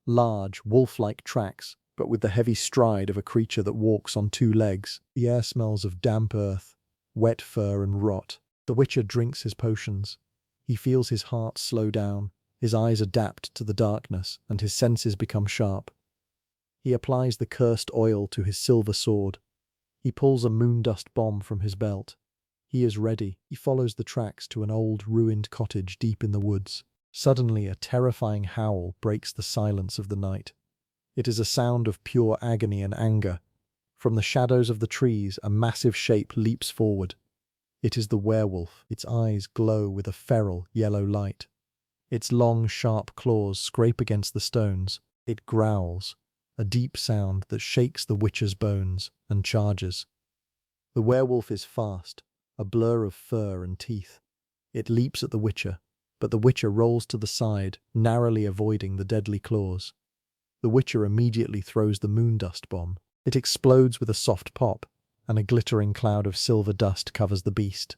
large, wolf-like tracks, but with the heavy stride of a creature that walks on two legs. The air smells of damp earth, wet fur and rot. The Witcher drinks his potions. He feels his heart slow down, his eyes adapt to the darkness, and his senses become sharp. He applies the cursed oil to his silver sword. He pulls a moondust bomb from his belt. He is ready. He follows the tracks to an old, ruined cottage deep in the woods. Suddenly, a terrifying howl breaks the silence of the night. It is a sound of pure agony and anger. From the shadows of the trees, a massive shape leaps forward. It is the werewolf. Its eyes glow with a feral, yellow light. Its long, sharp claws scrape against the stones. It growls, a deep sound that shakes the Witcher's bones, and charges. The werewolf is fast, a blur of fur and teeth. It leaps at the Witcher, but the Witcher rolls to the side, narrowly avoiding the deadly claws. The Witcher immediately throws the moondust bomb. It explodes with a soft pop, and a glittering cloud of silver dust covers the beast.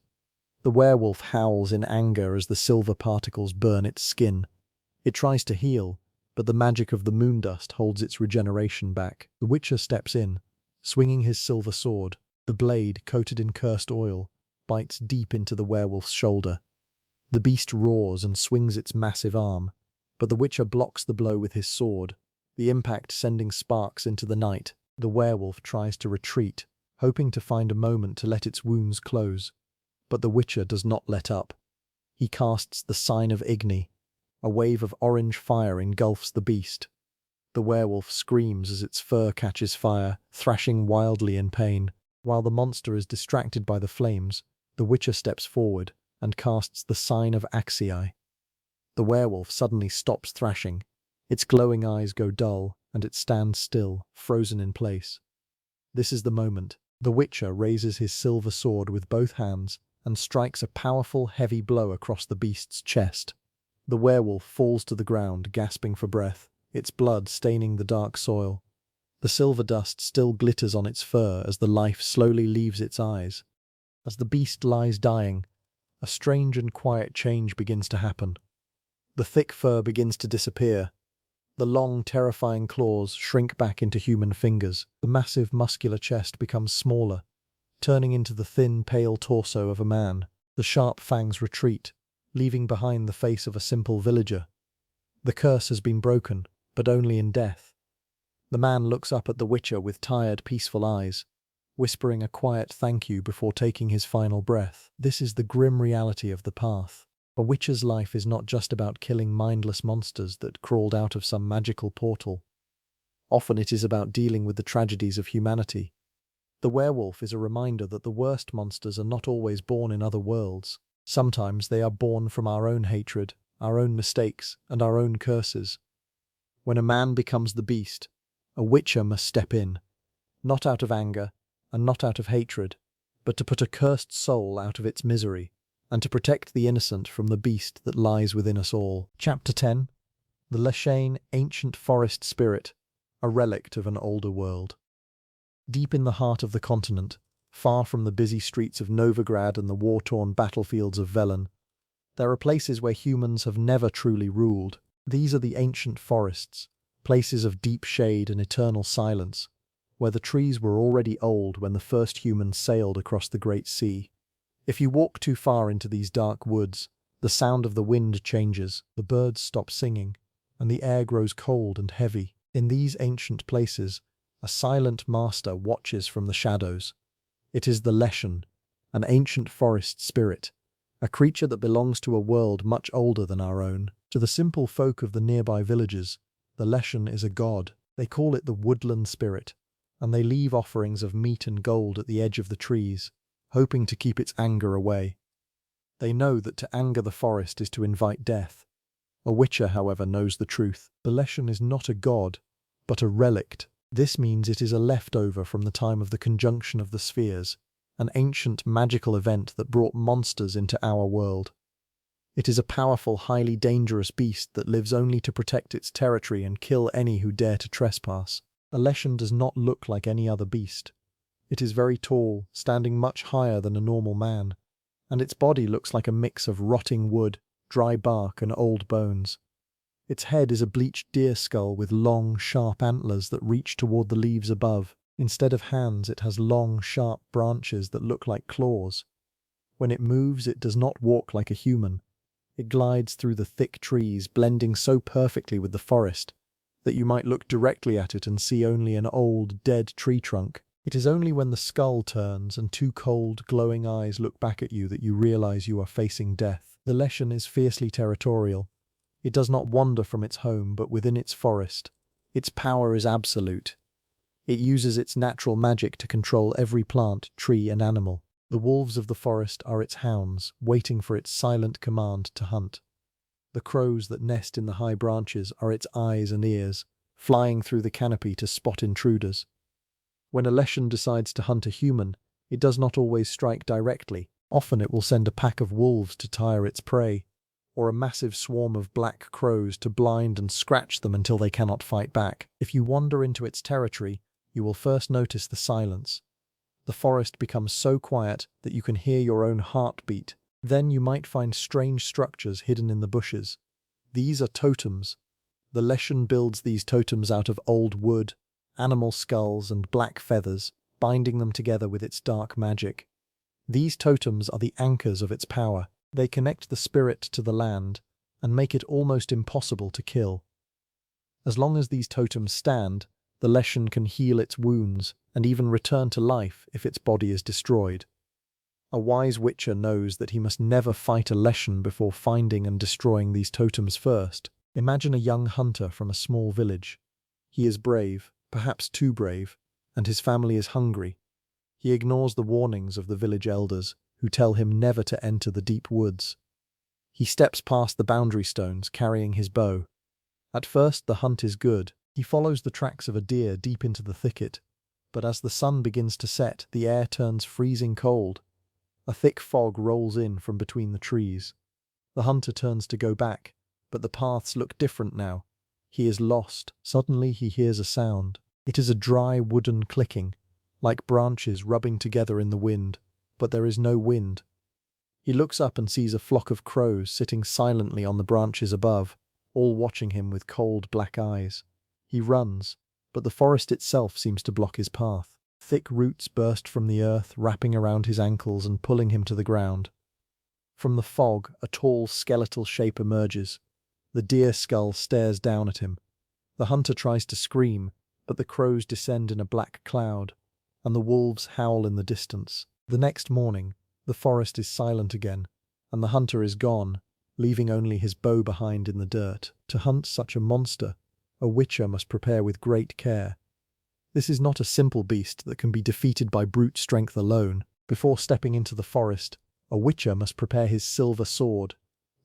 The werewolf howls in anger as the silver particles burn its skin. It tries to heal, but the magic of the moondust holds its regeneration back. The Witcher steps in, swinging his silver sword. The blade, coated in cursed oil, bites deep into the werewolf's shoulder. The beast roars and swings its massive arm, but the Witcher blocks the blow with his sword, the impact sending sparks into the night. The werewolf tries to retreat, hoping to find a moment to let its wounds close. But the Witcher does not let up. He casts the Sign of Igni. A wave of orange fire engulfs the beast. The werewolf screams as its fur catches fire, thrashing wildly in pain. While the monster is distracted by the flames, the Witcher steps forward and casts the Sign of Axii. The werewolf suddenly stops thrashing. Its glowing eyes go dull, and it stands still, frozen in place. This is the moment. The Witcher raises his silver sword with both hands and strikes a powerful, heavy blow across the beast's chest. The werewolf falls to the ground, gasping for breath, its blood staining the dark soil. The silver dust still glitters on its fur as the life slowly leaves its eyes. As the beast lies dying, a strange and quiet change begins to happen. The thick fur begins to disappear. The long, terrifying claws shrink back into human fingers. The massive, muscular chest becomes smaller, turning into the thin, pale torso of a man. The sharp fangs retreat, leaving behind the face of a simple villager. The curse has been broken, but only in death. The man looks up at the Witcher with tired, peaceful eyes, whispering a quiet thank you before taking his final breath. This is the grim reality of the path. A Witcher's life is not just about killing mindless monsters that crawled out of some magical portal. Often it is about dealing with the tragedies of humanity. The werewolf is a reminder that the worst monsters are not always born in other worlds. Sometimes they are born from our own hatred, our own mistakes, and our own curses. When a man becomes the beast, a Witcher must step in, not out of anger, and not out of hatred, but to put a cursed soul out of its misery, and to protect the innocent from the beast that lies within us all. Chapter 10. The Leshen, Ancient Forest Spirit, a relict of an older world. Deep in the heart of the continent, far from the busy streets of Novigrad and the war-torn battlefields of Velen, there are places where humans have never truly ruled. These are the ancient forests, places of deep shade and eternal silence, where the trees were already old when the first humans sailed across the great sea. If you walk too far into these dark woods, the sound of the wind changes, the birds stop singing, and the air grows cold and heavy. In these ancient places, a silent master watches from the shadows. It is the Leshen, an ancient forest spirit, a creature that belongs to a world much older than our own. To the simple folk of the nearby villages, the Leshen is a god. They call it the woodland spirit, and they leave offerings of meat and gold at the edge of the trees, hoping to keep its anger away. They know that to anger the forest is to invite death, A witcher, however, knows the truth. The Leshen is not a god, but a relict. This means it is a leftover from the time of the conjunction of the spheres, an ancient magical event that brought monsters into our world. It is a powerful, highly dangerous beast that lives only to protect its territory and kill any who dare to trespass. A Leshen does not look like any other beast. It is very tall, standing much higher than a normal man, and its body looks like a mix of rotting wood, dry bark, and old bones. Its head is a bleached deer skull with long, sharp antlers that reach toward the leaves above. Instead of hands, it has long, sharp branches that look like claws. When it moves, it does not walk like a human. It glides through the thick trees, blending so perfectly with the forest that you might look directly at it and see only an old, dead tree trunk. It is only when the skull turns and two cold, glowing eyes look back at you that you realize you are facing death. The Leshen is fiercely territorial. It does not wander from its home, but within its forest. Its power is absolute. It uses its natural magic to control every plant, tree, and animal. The wolves of the forest are its hounds, waiting for its silent command to hunt. The crows that nest in the high branches are its eyes and ears, flying through the canopy to spot intruders. When a Leshen decides to hunt a human, it does not always strike directly. Often it will send a pack of wolves to tire its prey, or a massive swarm of black crows to blind and scratch them until they cannot fight back. If you wander into its territory, you will first notice the silence. The forest becomes so quiet that you can hear your own heartbeat. Then you might find strange structures hidden in the bushes. These are totems. The Leshen builds these totems out of old wood, animal skulls, and black feathers, binding them together with its dark magic. These totems are the anchors of its power. They connect the spirit to the land and make it almost impossible to kill. As long as these totems stand, the Leshen can heal its wounds and even return to life if its body is destroyed. A wise witcher knows that he must never fight a Leshen before finding and destroying these totems first. Imagine a young hunter from a small village. He is brave, perhaps too brave, and his family is hungry. He ignores the warnings of the village elders, who tell him never to enter the deep woods. He steps past the boundary stones, carrying his bow. At first, the hunt is good. He follows the tracks of a deer deep into the thicket, but as the sun begins to set, the air turns freezing cold. A thick fog rolls in from between the trees. The hunter turns to go back, but the paths look different now. He is lost. Suddenly he hears a sound. It is a dry wooden clicking, like branches rubbing together in the wind, but there is no wind. He looks up and sees a flock of crows sitting silently on the branches above, all watching him with cold black eyes. He runs, but the forest itself seems to block his path. Thick roots burst from the earth, wrapping around his ankles and pulling him to the ground. From the fog, a tall skeletal shape emerges. The deer skull stares down at him. The hunter tries to scream, but the crows descend in a black cloud, and the wolves howl in the distance. The next morning, the forest is silent again, and the hunter is gone, leaving only his bow behind in the dirt. To hunt such a monster, a witcher must prepare with great care. This is not a simple beast that can be defeated by brute strength alone. Before stepping into the forest, a witcher must prepare his silver sword,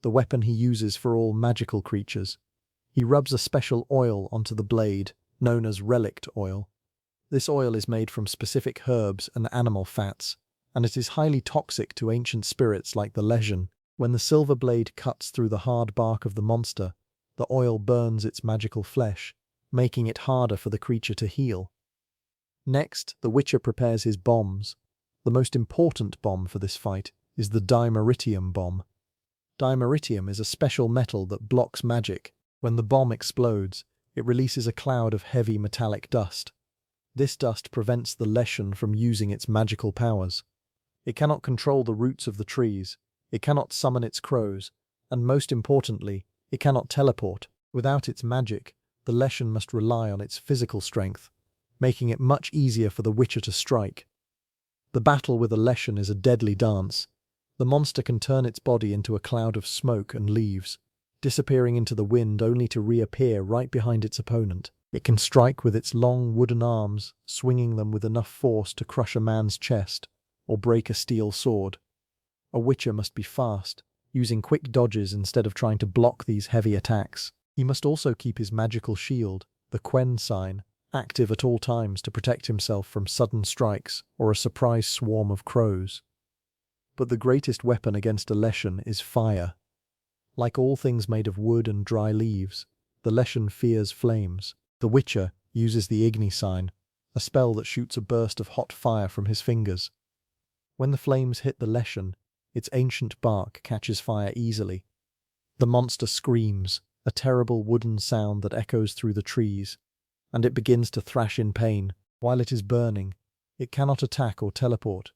the weapon he uses for all magical creatures. He rubs a special oil onto the blade, known as relict oil. This oil is made from specific herbs and animal fats, and it is highly toxic to ancient spirits like the Leshen. When the silver blade cuts through the hard bark of the monster, the oil burns its magical flesh, making it harder for the creature to heal. Next, the witcher prepares his bombs. The most important bomb for this fight is the dimeritium bomb. Dimeritium is a special metal that blocks magic. When the bomb explodes, it releases a cloud of heavy metallic dust. This dust prevents the Leshen from using its magical powers. It cannot control the roots of the trees, it cannot summon its crows, and most importantly, it cannot teleport. Without its magic, the Leshen must rely on its physical strength, making it much easier for the witcher to strike. The battle with a Leshen is a deadly dance. The monster can turn its body into a cloud of smoke and leaves, disappearing into the wind only to reappear right behind its opponent. It can strike with its long wooden arms, swinging them with enough force to crush a man's chest or break a steel sword. A witcher must be fast, using quick dodges instead of trying to block these heavy attacks. He must also keep his magical shield, the Quen sign, active at all times to protect himself from sudden strikes or a surprise swarm of crows. But the greatest weapon against a Leshen is fire. Like all things made of wood and dry leaves, the Leshen fears flames. The Witcher uses the Igni sign, a spell that shoots a burst of hot fire from his fingers. When the flames hit the Leshen, its ancient bark catches fire easily. The monster screams, a terrible wooden sound that echoes through the trees, and it begins to thrash in pain. While it is burning, it cannot attack or teleport,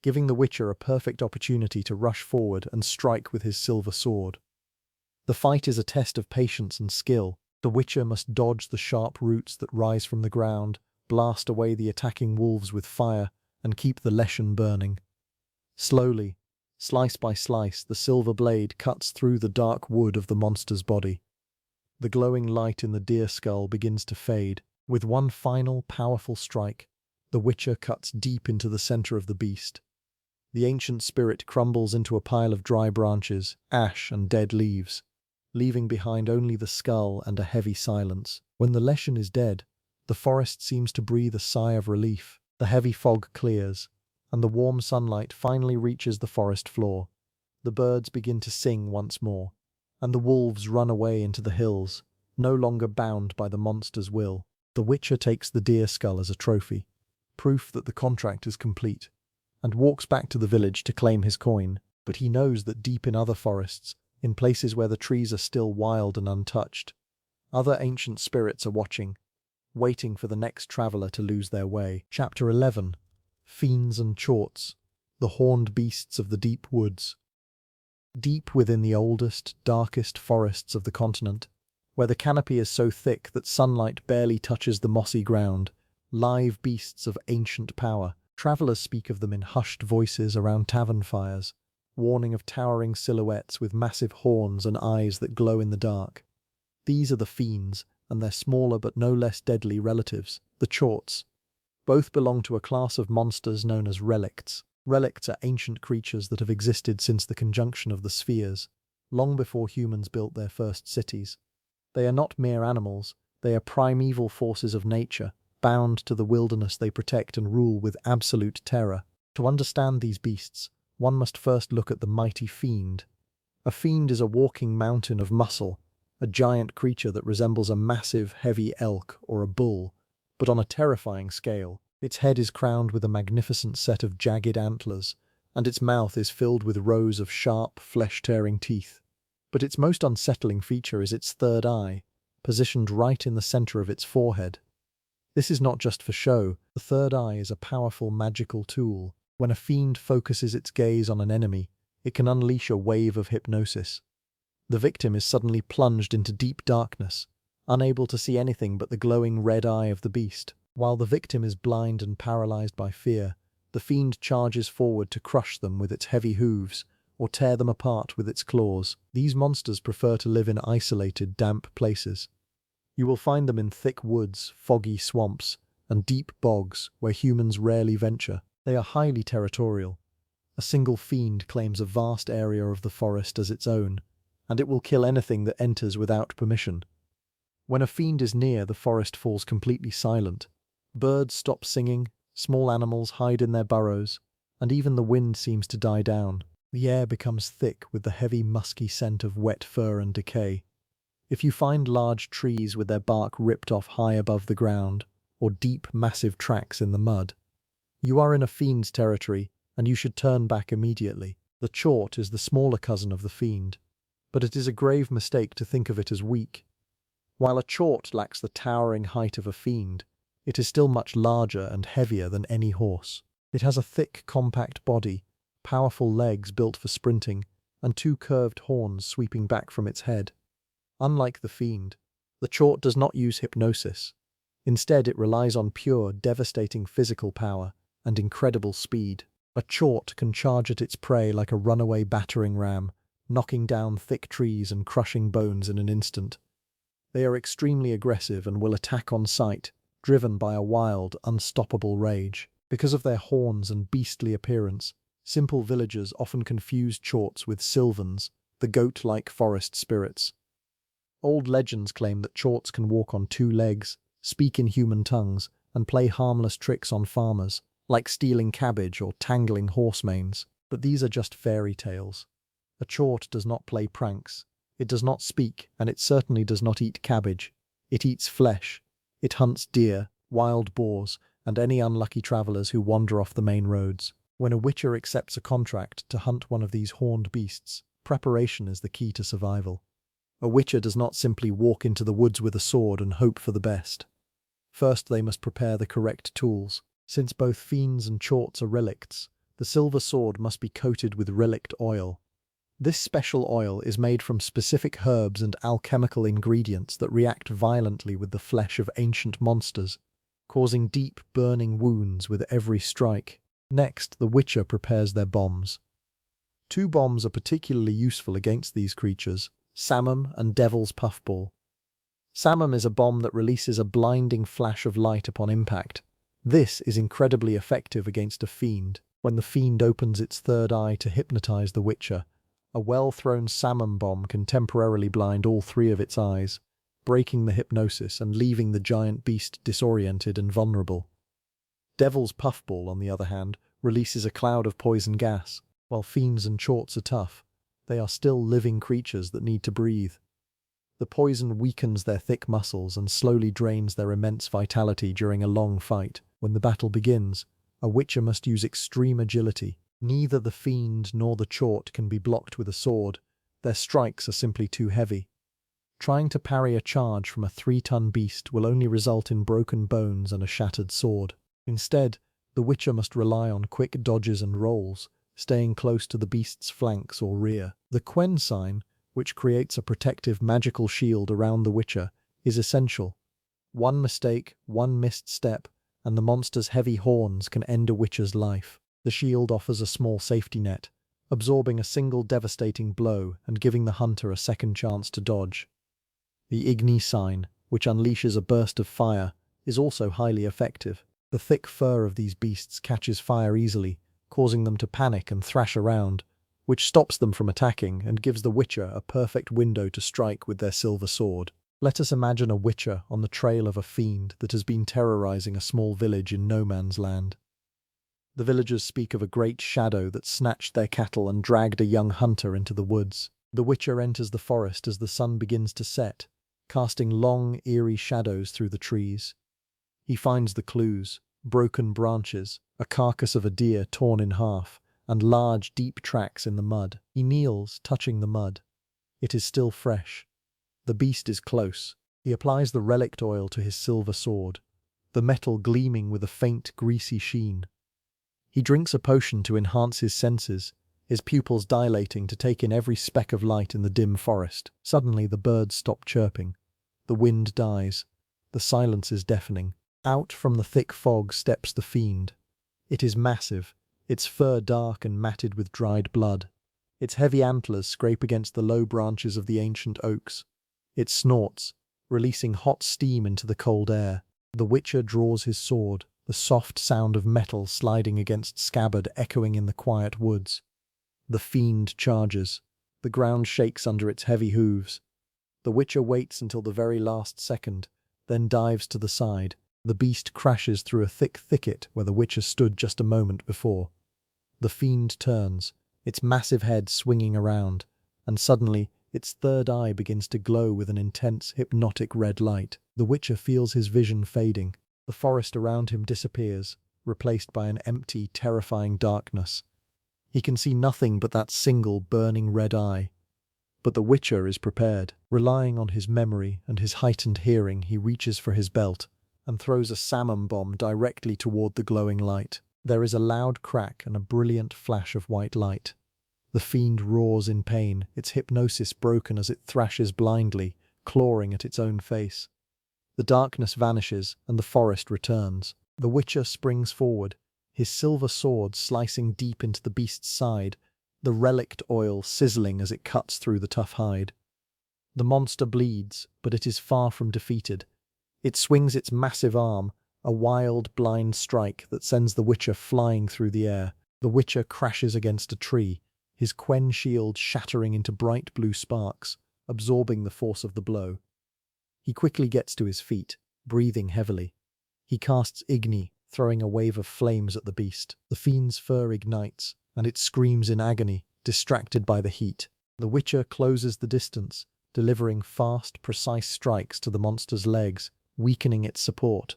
giving the Witcher a perfect opportunity to rush forward and strike with his silver sword. The fight is a test of patience and skill. The Witcher must dodge the sharp roots that rise from the ground, blast away the attacking wolves with fire, and keep the Leshen burning. Slowly, slice by slice, the silver blade cuts through the dark wood of the monster's body. The glowing light in the deer skull begins to fade. With one final, powerful strike, the Witcher cuts deep into the center of the beast. The ancient spirit crumbles into a pile of dry branches, ash and dead leaves, leaving behind only the skull and a heavy silence. When the Leshen is dead, the forest seems to breathe a sigh of relief. The heavy fog clears, and the warm sunlight finally reaches the forest floor. The birds begin to sing once more, and the wolves run away into the hills, no longer bound by the monster's will. The Witcher takes the deer skull as a trophy, proof that the contract is complete, and walks back to the village to claim his coin. But he knows that deep in other forests, in places where the trees are still wild and untouched, other ancient spirits are watching, waiting for the next traveller to lose their way. Chapter 11. Fiends and Chorts, the horned beasts of the deep woods. Deep within the oldest, darkest forests of the continent, where the canopy is so thick that sunlight barely touches the mossy ground, live beasts of ancient power. Travellers speak of them in hushed voices around tavern fires, warning of towering silhouettes with massive horns and eyes that glow in the dark. These are the Fiends, and their smaller but no less deadly relatives, the Chorts. Both belong to a class of monsters known as relicts. Relicts are ancient creatures that have existed since the conjunction of the spheres, long before humans built their first cities. They are not mere animals, they are primeval forces of nature, bound to the wilderness they protect and rule with absolute terror. To understand these beasts, one must first look at the mighty Fiend. A Fiend is a walking mountain of muscle, a giant creature that resembles a massive, heavy elk or a bull, but on a terrifying scale. Its head is crowned with a magnificent set of jagged antlers, and its mouth is filled with rows of sharp, flesh-tearing teeth. But its most unsettling feature is its third eye, positioned right in the center of its forehead. This is not just for show. The third eye is a powerful magical tool. When a Fiend focuses its gaze on an enemy, it can unleash a wave of hypnosis. The victim is suddenly plunged into deep darkness, unable to see anything but the glowing red eye of the beast. While the victim is blind and paralyzed by fear, the Fiend charges forward to crush them with its heavy hooves or tear them apart with its claws. These monsters prefer to live in isolated, damp places. You will find them in thick woods, foggy swamps, and deep bogs where humans rarely venture. They are highly territorial. A single Fiend claims a vast area of the forest as its own, and it will kill anything that enters without permission. When a Fiend is near, the forest falls completely silent. Birds stop singing, small animals hide in their burrows, and even the wind seems to die down. The air becomes thick with the heavy, musky scent of wet fur and decay. If you find large trees with their bark ripped off high above the ground, or deep, massive tracks in the mud, you are in a Fiend's territory, and you should turn back immediately. The Chort is the smaller cousin of the Fiend, but it is a grave mistake to think of it as weak. While a Chort lacks the towering height of a Fiend, it is still much larger and heavier than any horse. It has a thick, compact body, powerful legs built for sprinting, and two curved horns sweeping back from its head. Unlike the Fiend, the Chort does not use hypnosis. Instead, it relies on pure, devastating physical power and incredible speed. A Chort can charge at its prey like a runaway battering ram, knocking down thick trees and crushing bones in an instant. They are extremely aggressive and will attack on sight, driven by a wild, unstoppable rage. Because of their horns and beastly appearance, Simple villagers often confuse Chorts with Sylvans, the goat-like forest spirits. Old legends claim that Chorts can walk on two legs, speak in human tongues, and play harmless tricks on farmers, like stealing cabbage or tangling horse manes. But these are just fairy tales. A Chort does not play pranks. It does not speak, and it certainly does not eat cabbage. It eats flesh. It hunts deer, wild boars, and any unlucky travellers who wander off the main roads. When a witcher accepts a contract to hunt one of these horned beasts, preparation is the key to survival. A witcher does not simply walk into the woods with a sword and hope for the best. First, they must prepare the correct tools. Since both Fiends and Chorts are relicts, the silver sword must be coated with relict oil. This special oil is made from specific herbs and alchemical ingredients that react violently with the flesh of ancient monsters, causing deep, burning wounds with every strike. Next, the witcher prepares their bombs. Two bombs are particularly useful against these creatures: Samum and Devil's Puffball. Samum is a bomb that releases a blinding flash of light upon impact. This is incredibly effective against a fiend. When the fiend opens its third eye to hypnotize the witcher, a well-thrown Samum bomb can temporarily blind all three of its eyes, breaking the hypnosis and leaving the giant beast disoriented and vulnerable. Devil's Puffball, on the other hand, releases a cloud of poison gas. While fiends and Chorts are tough, they are still living creatures that need to breathe. The poison weakens their thick muscles and slowly drains their immense vitality during a long fight. When the battle begins, a witcher must use extreme agility. Neither the fiend nor the Chort can be blocked with a sword. Their strikes are simply too heavy. Trying to parry a charge from a 3-ton beast will only result in broken bones and a shattered sword. Instead, the witcher must rely on quick dodges and rolls, staying close to the beast's flanks or rear. The Quen sign, which creates a protective magical shield around the witcher, is essential. One mistake, one missed step, and the monster's heavy horns can end a witcher's life. The shield offers a small safety net, absorbing a single devastating blow and giving the hunter a second chance to dodge. The Igni sign, which unleashes a burst of fire, is also highly effective. The thick fur of these beasts catches fire easily, causing them to panic and thrash around, which stops them from attacking and gives the witcher a perfect window to strike with their silver sword. Let us imagine a witcher on the trail of a fiend that has been terrorizing a small village in no man's land. The villagers speak of a great shadow that snatched their cattle and dragged a young hunter into the woods. The witcher enters the forest as the sun begins to set, casting long, eerie shadows through the trees. He finds the clues: broken branches, a carcass of a deer torn in half, and large, deep tracks in the mud. He kneels, touching the mud. It is still fresh. The beast is close. He applies the relict oil to his silver sword, the metal gleaming with a faint, greasy sheen. He drinks a potion to enhance his senses, his pupils dilating to take in every speck of light in the dim forest. Suddenly the birds stop chirping. The wind dies. The silence is deafening. Out from the thick fog steps the fiend. It is massive, its fur dark and matted with dried blood. Its heavy antlers scrape against the low branches of the ancient oaks. It snorts, releasing hot steam into the cold air. The witcher draws his sword, the soft sound of metal sliding against scabbard echoing in the quiet woods. The fiend charges. The ground shakes under its heavy hooves. The witcher waits until the very last second, then dives to the side. The beast crashes through a thick thicket where the witcher stood just a moment before. The fiend turns, its massive head swinging around, and suddenly its third eye begins to glow with an intense, hypnotic red light. The witcher feels his vision fading. The forest around him disappears, replaced by an empty, terrifying darkness. He can see nothing but that single, burning red eye. But the witcher is prepared. Relying on his memory and his heightened hearing, he reaches for his belt and throws a Samum bomb directly toward the glowing light. There is a loud crack and a brilliant flash of white light. The fiend roars in pain, its hypnosis broken as it thrashes blindly, clawing at its own face. The darkness vanishes and the forest returns. The witcher springs forward, his silver sword slicing deep into the beast's side, the relict oil sizzling as it cuts through the tough hide. The monster bleeds, but it is far from defeated. It swings its massive arm, a wild, blind strike that sends the witcher flying through the air. The Witcher crashes against a tree, his Quen shield shattering into bright blue sparks, absorbing the force of the blow. He quickly gets to his feet, breathing heavily. He casts Igni, throwing a wave of flames at the beast. The fiend's fur ignites, and it screams in agony, distracted by the heat. The Witcher closes the distance, delivering fast, precise strikes to the monster's legs, weakening its support.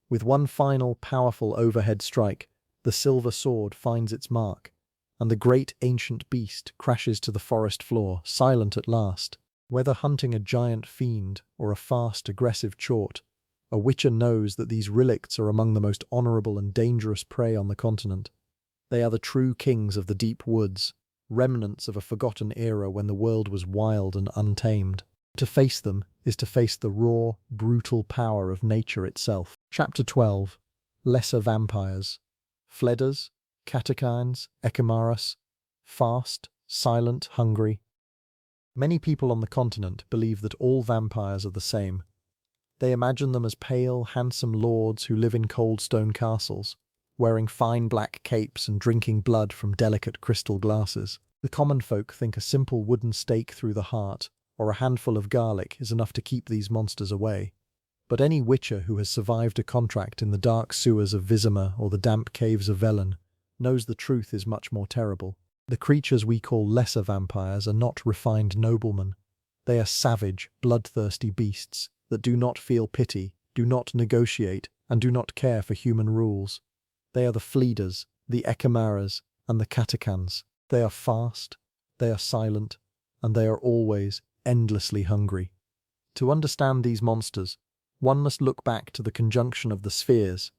With one final, powerful overhead strike, the silver sword finds its mark, and the great ancient beast crashes to the forest floor, silent at last. Whether hunting a giant fiend or a fast, aggressive chort, a Witcher knows that these relicts are among the most honorable and dangerous prey on the continent. They are the true kings of the deep woods, remnants of a forgotten era when the world was wild and untamed. To face them is to face the raw, brutal power of nature itself. Chapter 12. Lesser Vampires. Fledders, Catechines, Echimaras. Fast, silent, hungry. Many people on the continent believe that all vampires are the same. They imagine them as pale, handsome lords who live in cold stone castles, wearing fine black capes and drinking blood from delicate crystal glasses. The common folk think a simple wooden stake through the heart or a handful of garlic is enough to keep these monsters away. But any Witcher who has survived a contract in the dark sewers of Vizima or the damp caves of Velen knows the truth is much more terrible. The creatures we call lesser vampires are not refined noblemen. They are savage, bloodthirsty beasts that do not feel pity, do not negotiate, and do not care for human rules. They are the Fleeders, the Echimaras, and the Catechans. They are fast, they are silent, and they are always endlessly hungry. To understand these monsters, one must look back to the conjunction of the spheres.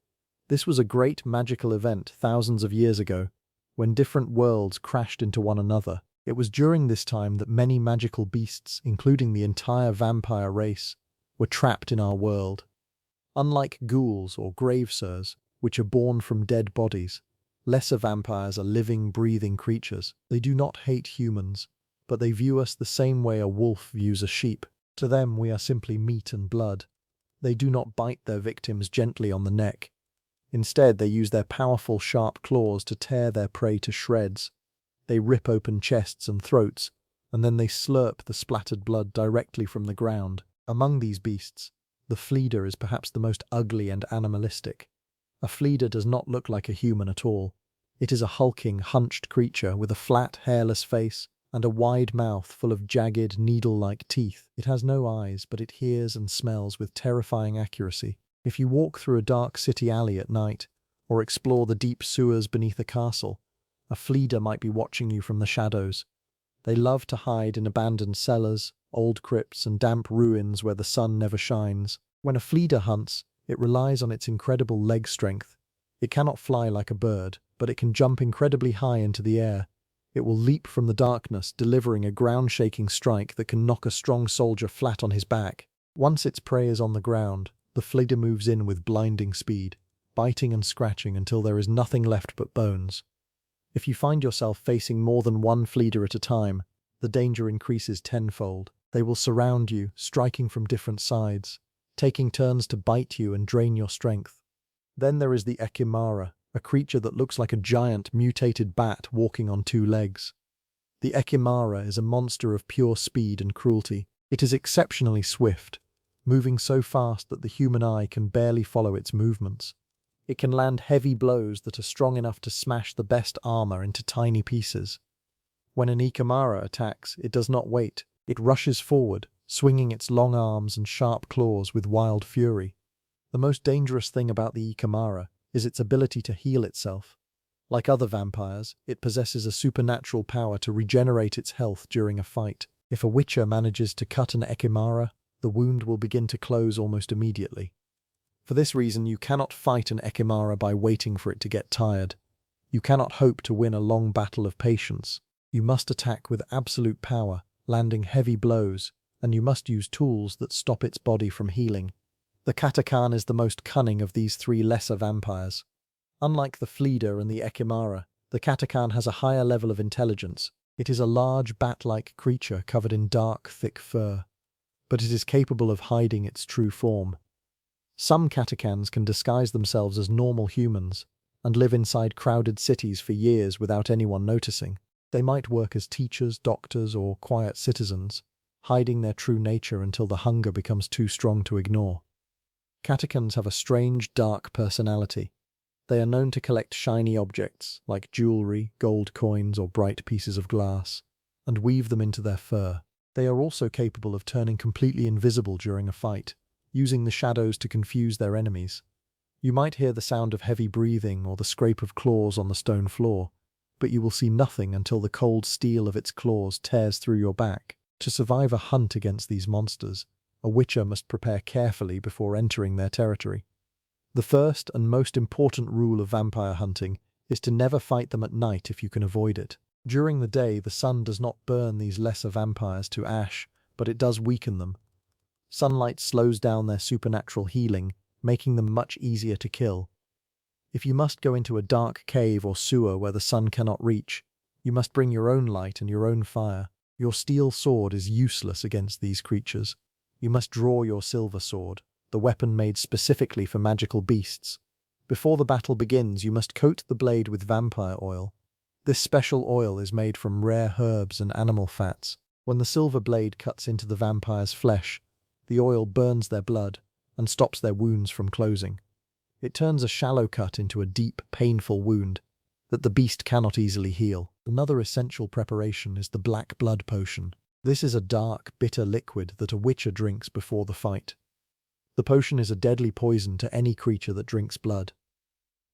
This was a great magical event thousands of years ago, when different worlds crashed into one another. It was during this time that many magical beasts, including the entire vampire race, were trapped in our world. Unlike ghouls or gravesirs, which are born from dead bodies, lesser vampires are living, breathing creatures. They do not hate humans, but they view us the same way a wolf views a sheep. To them, we are simply meat and blood. They do not bite their victims gently on the neck. Instead, they use their powerful, sharp claws to tear their prey to shreds. They rip open chests and throats, and then they slurp the splattered blood directly from the ground. Among these beasts, the Fleeder is perhaps the most ugly and animalistic. A Fleeder does not look like a human at all. It is a hulking, hunched creature with a flat, hairless face and a wide mouth full of jagged, needle-like teeth. It has no eyes, but it hears and smells with terrifying accuracy. If you walk through a dark city alley at night, or explore the deep sewers beneath a castle, a Fleeder might be watching you from the shadows. They love to hide in abandoned cellars, old crypts, and damp ruins where the sun never shines. When a Fleeder hunts, it relies on its incredible leg strength. It cannot fly like a bird, but it can jump incredibly high into the air. It will leap from the darkness, delivering a ground-shaking strike that can knock a strong soldier flat on his back. Once its prey is on the ground, the Fleeder moves in with blinding speed, biting and scratching until there is nothing left but bones. If you find yourself facing more than one Fleeder at a time, the danger increases tenfold. They will surround you, striking from different sides, taking turns to bite you and drain your strength. Then there is the Echimara, a creature that looks like a giant mutated bat walking on two legs. The Echimara is a monster of pure speed and cruelty. It is exceptionally swift, moving so fast that the human eye can barely follow its movements. It can land heavy blows that are strong enough to smash the best armor into tiny pieces. When an Echimara attacks, it does not wait. It rushes forward, swinging its long arms and sharp claws with wild fury. The most dangerous thing about the Echimara is its ability to heal itself. Like other vampires, it possesses a supernatural power to regenerate its health during a fight. If a Witcher manages to cut an Echimara, the wound will begin to close almost immediately. For this reason, you cannot fight an Echimara by waiting for it to get tired. You cannot hope to win a long battle of patience. You must attack with absolute power, landing heavy blows, and you must use tools that stop its body from healing. The Catechan is the most cunning of these three lesser vampires. Unlike the Fleeder and the Echimara, the Catechan has a higher level of intelligence. It is a large bat-like creature covered in dark, thick fur, but it is capable of hiding its true form. Some Catechans can disguise themselves as normal humans, and live inside crowded cities for years without anyone noticing. They might work as teachers, doctors, or quiet citizens, hiding their true nature until the hunger becomes too strong to ignore. Catechans have a strange, dark personality. They are known to collect shiny objects, like jewelry, gold coins, or bright pieces of glass, and weave them into their fur. They are also capable of turning completely invisible during a fight, using the shadows to confuse their enemies. You might hear the sound of heavy breathing or the scrape of claws on the stone floor, but you will see nothing until the cold steel of its claws tears through your back. To survive a hunt against these monsters, a witcher must prepare carefully before entering their territory. The first and most important rule of vampire hunting is to never fight them at night if you can avoid it. During the day, the sun does not burn these lesser vampires to ash, but it does weaken them. Sunlight slows down their supernatural healing, making them much easier to kill. If you must go into a dark cave or sewer where the sun cannot reach, you must bring your own light and your own fire. Your steel sword is useless against these creatures. You must draw your silver sword, the weapon made specifically for magical beasts. Before the battle begins, you must coat the blade with vampire oil. This special oil is made from rare herbs and animal fats. When the silver blade cuts into the vampire's flesh, the oil burns their blood and stops their wounds from closing. It turns a shallow cut into a deep, painful wound that the beast cannot easily heal. Another essential preparation is the black blood potion. This is a dark, bitter liquid that a witcher drinks before the fight. The potion is a deadly poison to any creature that drinks blood.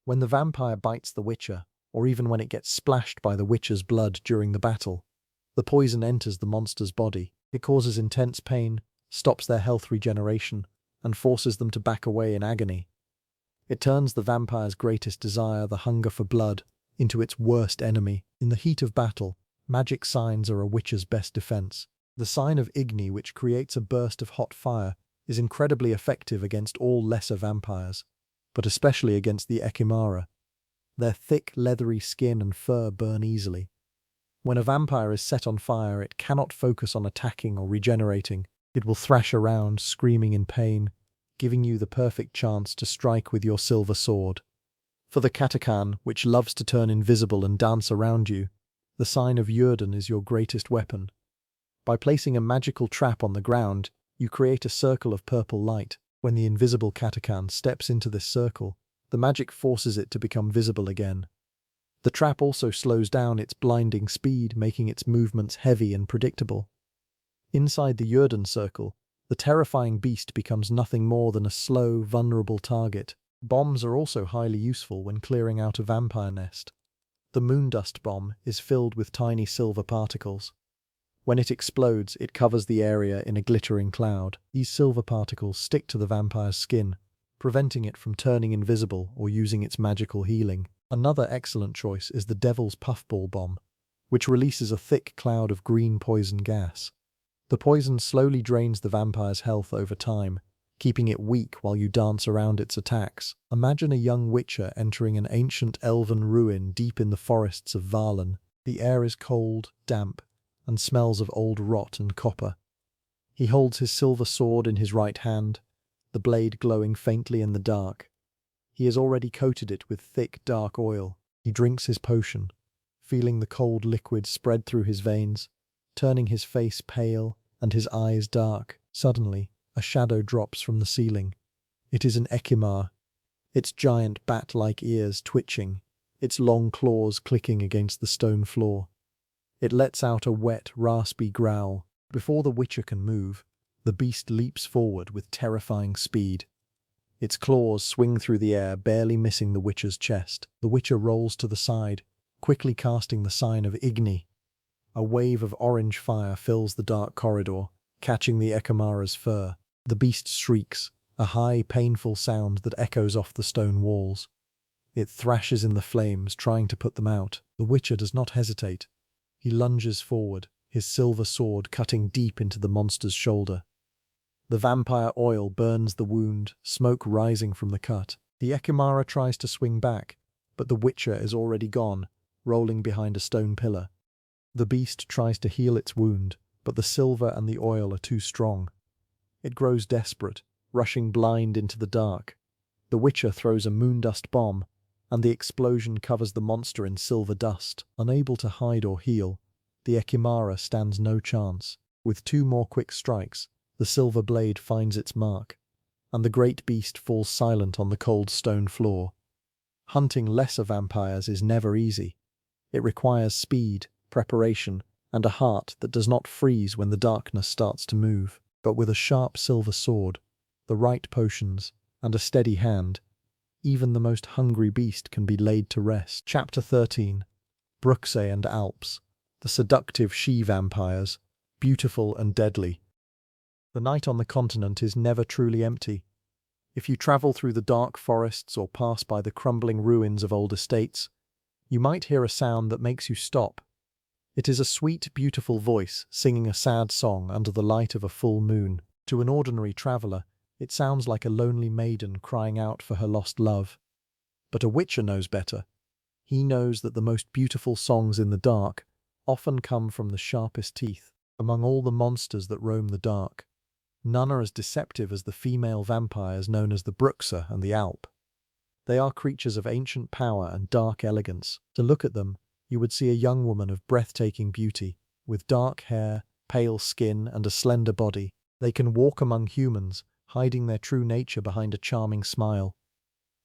When the vampire bites the witcher, or even when it gets splashed by the witcher's blood during the battle, the poison enters the monster's body. It causes intense pain, stops their health regeneration, and forces them to back away in agony. It turns the vampire's greatest desire, the hunger for blood, into its worst enemy. In the heat of battle, magic signs are a witcher's best defense. The sign of Igni, which creates a burst of hot fire, is incredibly effective against all lesser vampires, but especially against the Echimara. Their thick, leathery skin and fur burn easily. When a vampire is set on fire, it cannot focus on attacking or regenerating. It will thrash around, screaming in pain, giving you the perfect chance to strike with your silver sword. For the Katekan, which loves to turn invisible and dance around you, the sign of Yrden is your greatest weapon. By placing a magical trap on the ground, you create a circle of purple light. When the invisible Katekan steps into this circle, the magic forces it to become visible again. The trap also slows down its blinding speed, making its movements heavy and predictable. Inside the Yrden circle, the terrifying beast becomes nothing more than a slow, vulnerable target. Bombs are also highly useful when clearing out a vampire nest. The moondust bomb is filled with tiny silver particles. When it explodes, it covers the area in a glittering cloud. These silver particles stick to the vampire's skin, preventing it from turning invisible or using its magical healing. Another excellent choice is the Devil's Puffball bomb, which releases a thick cloud of green poison gas. The poison slowly drains the vampire's health over time, keeping it weak while you dance around its attacks. Imagine a young witcher entering an ancient elven ruin deep in the forests of Valen. The air is cold, damp, and smells of old rot and copper. He holds his silver sword in his right hand, the blade glowing faintly in the dark. He has already coated it with thick, dark oil. He drinks his potion, feeling the cold liquid spread through his veins, turning his face pale and his eyes dark. Suddenly, a shadow drops from the ceiling. It is an Echimar, its giant bat-like ears twitching, its long claws clicking against the stone floor. It lets out a wet, raspy growl. Before the witcher can move, the beast leaps forward with terrifying speed. Its claws swing through the air, barely missing the witcher's chest. The witcher rolls to the side, quickly casting the sign of Igni. A wave of orange fire fills the dark corridor, catching the Echimara's fur. The beast shrieks, a high, painful sound that echoes off the stone walls. It thrashes in the flames, trying to put them out. The witcher does not hesitate. He lunges forward, his silver sword cutting deep into the monster's shoulder. The vampire oil burns the wound, smoke rising from the cut. The Echimara tries to swing back, but the witcher is already gone, rolling behind a stone pillar. The beast tries to heal its wound, but the silver and the oil are too strong. It grows desperate, rushing blind into the dark. The witcher throws a moondust bomb, and the explosion covers the monster in silver dust. Unable to hide or heal, the Ekimara stands no chance. With 2 more quick strikes, the silver blade finds its mark, and the great beast falls silent on the cold stone floor. Hunting lesser vampires is never easy. It requires speed, preparation, and a heart that does not freeze when the darkness starts to move. But with a sharp silver sword, the right potions, and a steady hand, even the most hungry beast can be laid to rest. Chapter 13. Bruxae and Alps, the seductive she-vampires, beautiful and deadly. The night on the continent is never truly empty. If you travel through the dark forests or pass by the crumbling ruins of old estates, you might hear a sound that makes you stop. It is a sweet, beautiful voice singing a sad song under the light of a full moon. To an ordinary traveller, it sounds like a lonely maiden crying out for her lost love. But a witcher knows better. He knows that the most beautiful songs in the dark often come from the sharpest teeth. Among all the monsters that roam the dark, none are as deceptive as the female vampires known as the Bruxae and the Alp. They are creatures of ancient power and dark elegance. To look at them, you would see a young woman of breathtaking beauty, with dark hair, pale skin, and a slender body. They can walk among humans, hiding their true nature behind a charming smile.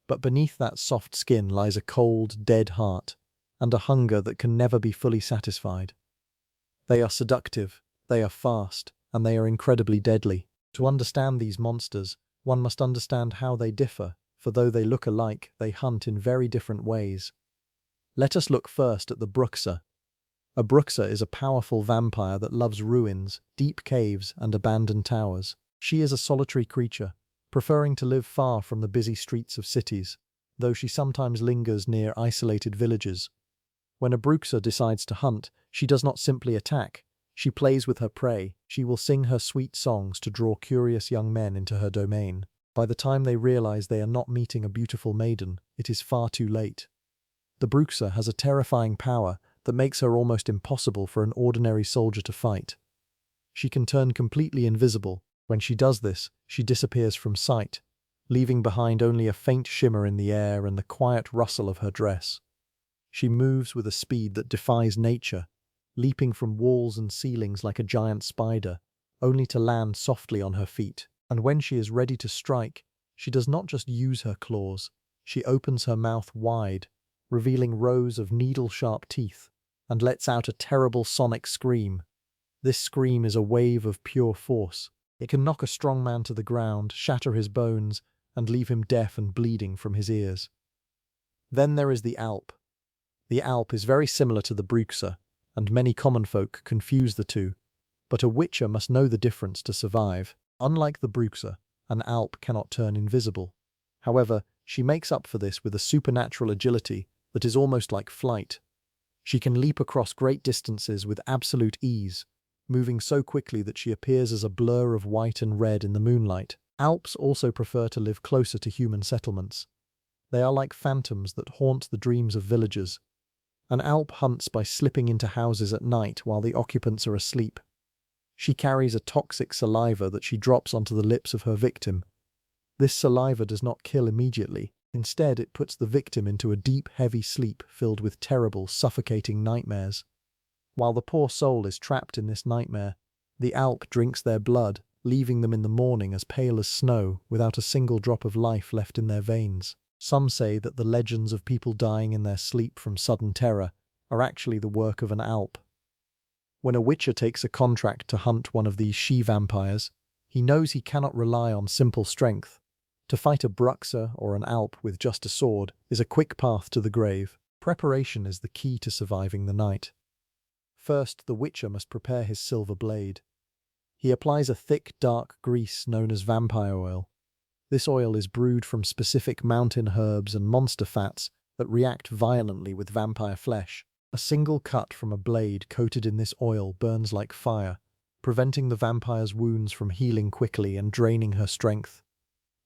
But beneath that soft skin lies a cold, dead heart, and a hunger that can never be fully satisfied. They are seductive, they are fast, and they are incredibly deadly. To understand these monsters, one must understand how they differ, for though they look alike, they hunt in very different ways. Let us look first at the Bruxae. A Bruxae is a powerful vampire that loves ruins, deep caves, and abandoned towers. She is a solitary creature, preferring to live far from the busy streets of cities, though she sometimes lingers near isolated villages. When a Bruxae decides to hunt, she does not simply attack. She plays with her prey. She will sing her sweet songs to draw curious young men into her domain. By the time they realize they are not meeting a beautiful maiden, it is far too late. The Bruxae has a terrifying power that makes her almost impossible for an ordinary soldier to fight. She can turn completely invisible. When she does this, she disappears from sight, leaving behind only a faint shimmer in the air and the quiet rustle of her dress. She moves with a speed that defies nature, leaping from walls and ceilings like a giant spider, only to land softly on her feet. And when she is ready to strike, she does not just use her claws, she opens her mouth wide, revealing rows of needle-sharp teeth, and lets out a terrible sonic scream. This scream is a wave of pure force. It can knock a strong man to the ground, shatter his bones, and leave him deaf and bleeding from his ears. Then there is the Alp. The Alp is very similar to the Bruxae, and many common folk confuse the two, but a witcher must know the difference to survive. Unlike the Bruxae, an Alp cannot turn invisible. However, she makes up for this with a supernatural agility that is almost like flight. She can leap across great distances with absolute ease, moving so quickly that she appears as a blur of white and red in the moonlight. Alps also prefer to live closer to human settlements. They are like phantoms that haunt the dreams of villagers. An Alp hunts by slipping into houses at night while the occupants are asleep. She carries a toxic saliva that she drops onto the lips of her victim. This saliva does not kill immediately. Instead, it puts the victim into a deep, heavy sleep filled with terrible, suffocating nightmares. While the poor soul is trapped in this nightmare, the Alp drinks their blood, leaving them in the morning as pale as snow, without a single drop of life left in their veins. Some say that the legends of people dying in their sleep from sudden terror are actually the work of an Alp. When a witcher takes a contract to hunt one of these she-vampires, he knows he cannot rely on simple strength. To fight a Bruxae or an Alp with just a sword is a quick path to the grave. Preparation is the key to surviving the night. First, the witcher must prepare his silver blade. He applies a thick, dark grease known as vampire oil. This oil is brewed from specific mountain herbs and monster fats that react violently with vampire flesh. A single cut from a blade coated in this oil burns like fire, preventing the vampire's wounds from healing quickly and draining her strength.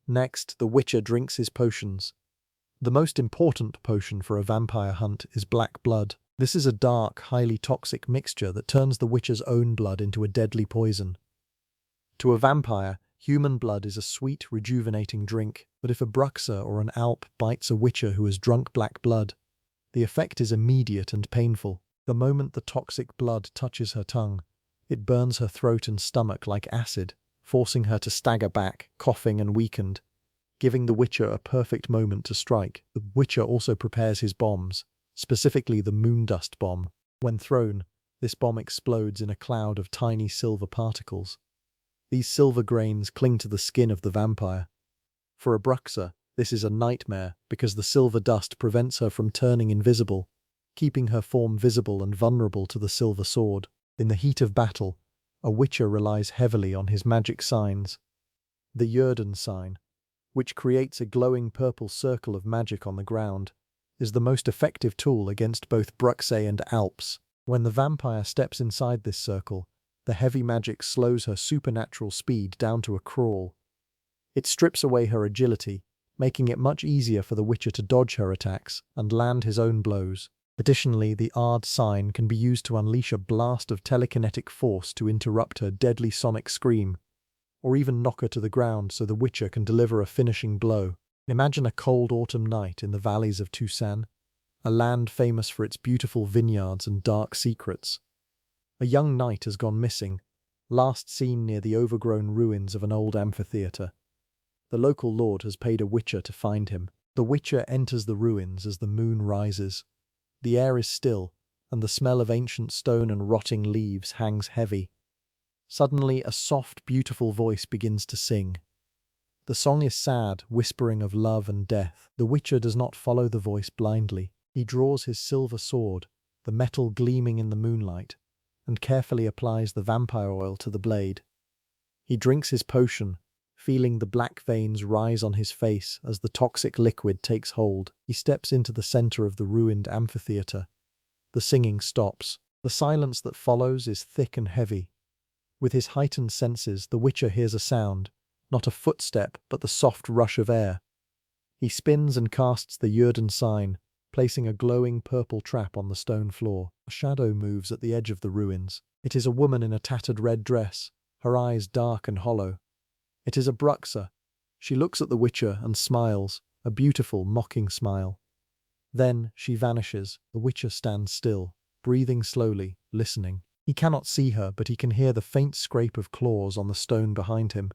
Next, the witcher drinks his potions. The most important potion for a vampire hunt is black blood. This is a dark, highly toxic mixture that turns the witcher's own blood into a deadly poison. To a vampire, Human blood is a sweet, rejuvenating drink, but if a Bruxae or an Alp bites a witcher who has drunk black blood, the effect is immediate and painful. The moment the toxic blood touches her tongue, it burns her throat and stomach like acid, forcing her to stagger back, coughing and weakened, giving the witcher a perfect moment to strike. The witcher also prepares his bombs, specifically the moondust bomb. When thrown, this bomb explodes in a cloud of tiny silver particles. These silver grains cling to the skin of the vampire. For a Bruxae, this is a nightmare because the silver dust prevents her from turning invisible, keeping her form visible and vulnerable to the silver sword. In the heat of battle, a witcher relies heavily on his magic signs. The Yrden sign, which creates a glowing purple circle of magic on the ground, is the most effective tool against both Bruxae and Alps. When the vampire steps inside this circle, the heavy magic slows her supernatural speed down to a crawl. It strips away her agility, making it much easier for the witcher to dodge her attacks and land his own blows. Additionally, the Ard sign can be used to unleash a blast of telekinetic force to interrupt her deadly sonic scream, or even knock her to the ground so the witcher can deliver a finishing blow. Imagine a cold autumn night in the valleys of Toussaint, a land famous for its beautiful vineyards and dark secrets. A young knight has gone missing, last seen near the overgrown ruins of an old amphitheatre. The local lord has paid a witcher to find him. The witcher enters the ruins as the moon rises. The air is still, and the smell of ancient stone and rotting leaves hangs heavy. Suddenly, a soft, beautiful voice begins to sing. The song is sad, whispering of love and death. The witcher does not follow the voice blindly. He draws his silver sword, the metal gleaming in the moonlight, and carefully applies the vampire oil to the blade. He drinks his potion, feeling the black veins rise on his face as the toxic liquid takes hold. He steps into the center of the ruined amphitheatre. The singing stops. The silence that follows is thick and heavy. With his heightened senses, the witcher hears a sound, not a footstep, but the soft rush of air. He spins and casts the Yrden sign, placing a glowing purple trap on the stone floor. A shadow moves at the edge of the ruins. It is a woman in a tattered red dress, her eyes dark and hollow. It is a Bruxae. She looks at the witcher and smiles, a beautiful, mocking smile. Then she vanishes. The witcher stands still, breathing slowly, listening. He cannot see her, but he can hear the faint scrape of claws on the stone behind him.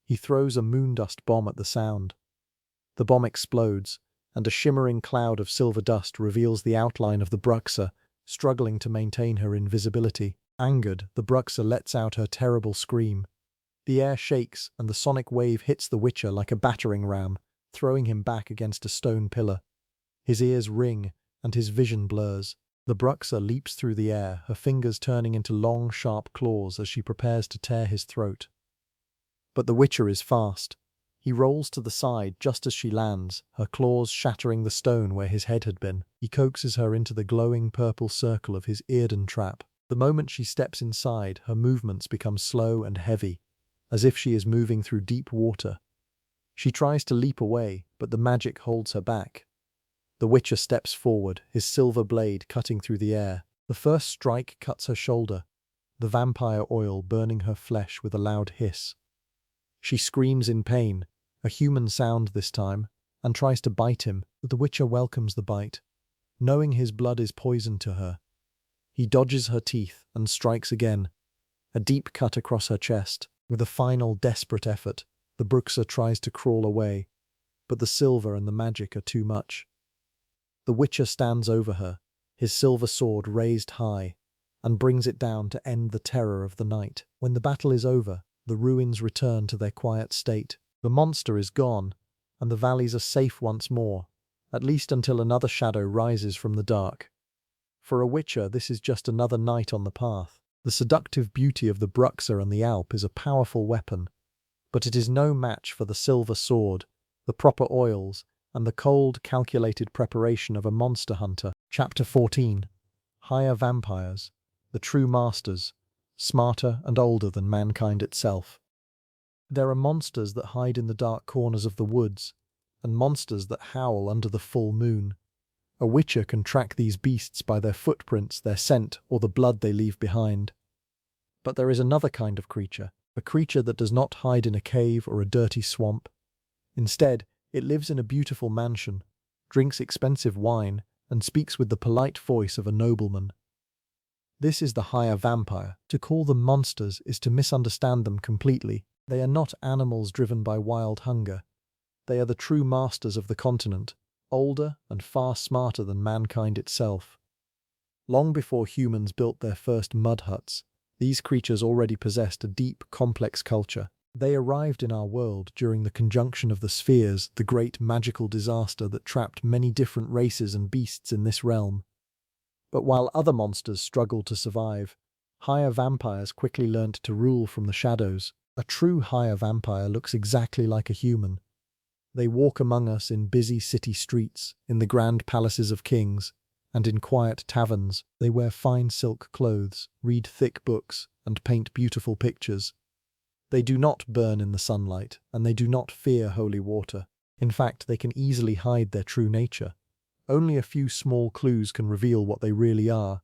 He throws a moondust bomb at the sound. The bomb explodes, and a shimmering cloud of silver dust reveals the outline of the Bruxae, struggling to maintain her invisibility. Angered, the Bruxae lets out her terrible scream. The air shakes, and the sonic wave hits the witcher like a battering ram, throwing him back against a stone pillar. His ears ring, and his vision blurs. The Bruxae leaps through the air, her fingers turning into long, sharp claws as she prepares to tear his throat. But the witcher is fast. He rolls to the side just as she lands, her claws shattering the stone where his head had been. He coaxes her into the glowing purple circle of his Yrden trap. The moment she steps inside, her movements become slow and heavy, as if she is moving through deep water. She tries to leap away, but the magic holds her back. The witcher steps forward, his silver blade cutting through the air. The first strike cuts her shoulder, the vampire oil burning her flesh with a loud hiss. She screams in pain, a human sound this time, and tries to bite him, but the witcher welcomes the bite, knowing his blood is poison to her. He dodges her teeth and strikes again, a deep cut across her chest. With a final desperate effort, the Bruxae tries to crawl away, but the silver and the magic are too much. The witcher stands over her, his silver sword raised high, and brings it down to end the terror of the night. When the battle is over, the ruins return to their quiet state. The monster is gone, and the valleys are safe once more, at least until another shadow rises from the dark. For a witcher, this is just another night on the path. The seductive beauty of the Bruxae and the Alp is a powerful weapon, but it is no match for the silver sword, the proper oils, and the cold, calculated preparation of a monster hunter. Chapter 14. Higher Vampires, the True Masters, smarter and older than mankind itself. There are monsters that hide in the dark corners of the woods, and monsters that howl under the full moon. A witcher can track these beasts by their footprints, their scent, or the blood they leave behind. But there is another kind of creature, a creature that does not hide in a cave or a dirty swamp. Instead, it lives in a beautiful mansion, drinks expensive wine, and speaks with the polite voice of a nobleman. This is the higher vampire. To call them monsters is to misunderstand them completely. They are not animals driven by wild hunger. They are the true masters of the continent, older and far smarter than mankind itself. Long before humans built their first mud huts, these creatures already possessed a deep, complex culture. They arrived in our world during the conjunction of the spheres, the great magical disaster that trapped many different races and beasts in this realm. But while other monsters struggled to survive, higher vampires quickly learnt to rule from the shadows. A true higher vampire looks exactly like a human. They walk among us in busy city streets, in the grand palaces of kings, and in quiet taverns. They wear fine silk clothes, read thick books, and paint beautiful pictures. They do not burn in the sunlight, and they do not fear holy water. In fact, they can easily hide their true nature. Only a few small clues can reveal what they really are.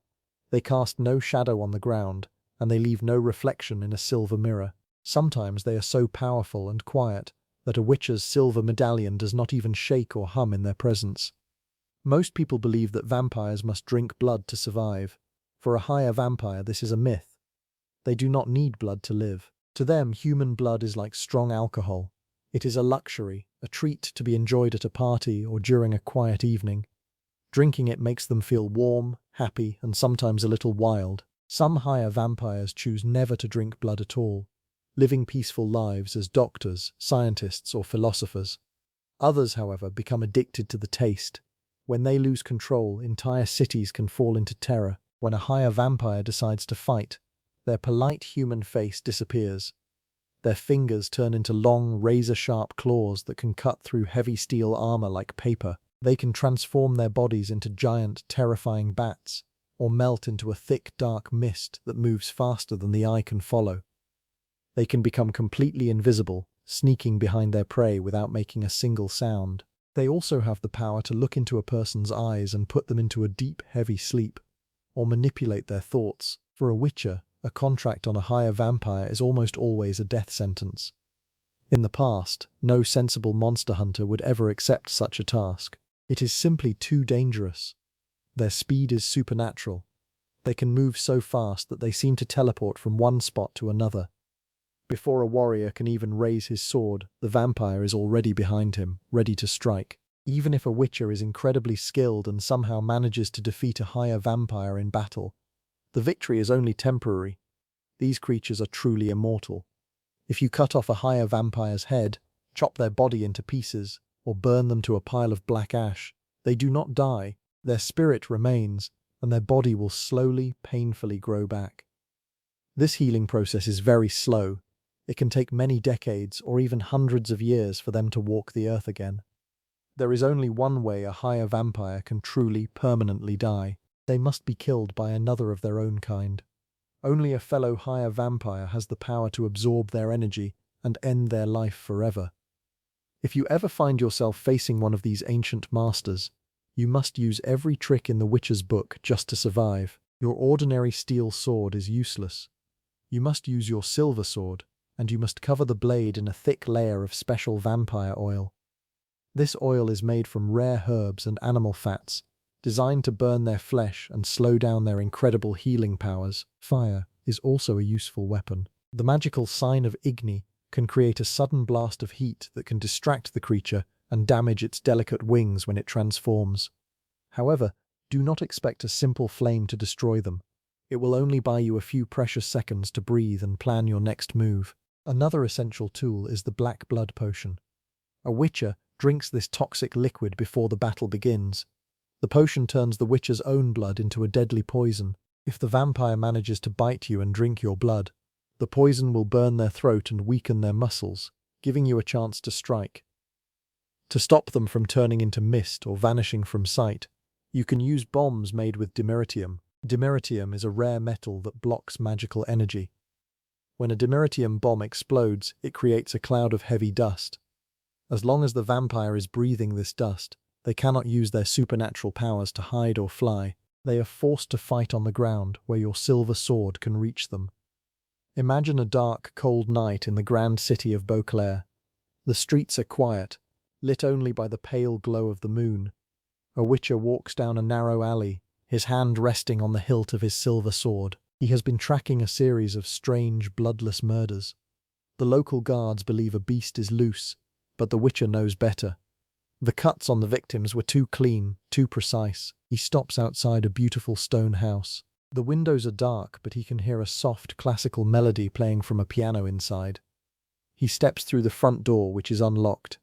They cast no shadow on the ground, and they leave no reflection in a silver mirror. Sometimes they are so powerful and quiet that a witcher's silver medallion does not even shake or hum in their presence. Most people believe that vampires must drink blood to survive. For a higher vampire, this is a myth. They do not need blood to live. To them, human blood is like strong alcohol. It is a luxury, a treat to be enjoyed at a party or during a quiet evening. Drinking it makes them feel warm, happy, and sometimes a little wild. Some higher vampires choose never to drink blood at all, living peaceful lives as doctors, scientists, or philosophers. Others, however, become addicted to the taste. When they lose control, entire cities can fall into terror. When a higher vampire decides to fight, their polite human face disappears. Their fingers turn into long, razor-sharp claws that can cut through heavy steel armor like paper. They can transform their bodies into giant, terrifying bats, or melt into a thick, dark mist that moves faster than the eye can follow. They can become completely invisible, sneaking behind their prey without making a single sound. They also have the power to look into a person's eyes and put them into a deep, heavy sleep, or manipulate their thoughts. For a witcher, a contract on a higher vampire is almost always a death sentence. In the past, no sensible monster hunter would ever accept such a task. It is simply too dangerous. Their speed is supernatural. They can move so fast that they seem to teleport from one spot to another. Before a warrior can even raise his sword, the vampire is already behind him, ready to strike. Even if a witcher is incredibly skilled and somehow manages to defeat a higher vampire in battle, the victory is only temporary. These creatures are truly immortal. If you cut off a higher vampire's head, chop their body into pieces, or burn them to a pile of black ash, they do not die. Their spirit remains, and their body will slowly, painfully grow back. This healing process is very slow. It can take many decades or even hundreds of years for them to walk the earth again. There is only one way a higher vampire can truly, permanently die. They must be killed by another of their own kind. Only a fellow higher vampire has the power to absorb their energy and end their life forever. If you ever find yourself facing one of these ancient masters, you must use every trick in the Witcher's book just to survive. Your ordinary steel sword is useless. You must use your silver sword, and you must cover the blade in a thick layer of special vampire oil. This oil is made from rare herbs and animal fats, designed to burn their flesh and slow down their incredible healing powers. Fire is also a useful weapon. The magical sign of Igni can create a sudden blast of heat that can distract the creature and damage its delicate wings when it transforms. However, do not expect a simple flame to destroy them. It will only buy you a few precious seconds to breathe and plan your next move. Another essential tool is the black blood potion. A witcher drinks this toxic liquid before the battle begins. The potion turns the witcher's own blood into a deadly poison. If the vampire manages to bite you and drink your blood, the poison will burn their throat and weaken their muscles, giving you a chance to strike. To stop them from turning into mist or vanishing from sight, you can use bombs made with dimeritium. Dimeritium is a rare metal that blocks magical energy. When a dimeritium bomb explodes, it creates a cloud of heavy dust. As long as the vampire is breathing this dust, they cannot use their supernatural powers to hide or fly. They are forced to fight on the ground, where your silver sword can reach them. Imagine a dark, cold night in the grand city of Beauclair. The streets are quiet, lit only by the pale glow of the moon. A witcher walks down a narrow alley, his hand resting on the hilt of his silver sword. He has been tracking a series of strange, bloodless murders. The local guards believe a beast is loose, but the witcher knows better. The cuts on the victims were too clean, too precise. He stops outside a beautiful stone house. The windows are dark, but he can hear a soft, classical melody playing from a piano inside. He steps through the front door, which is unlocked.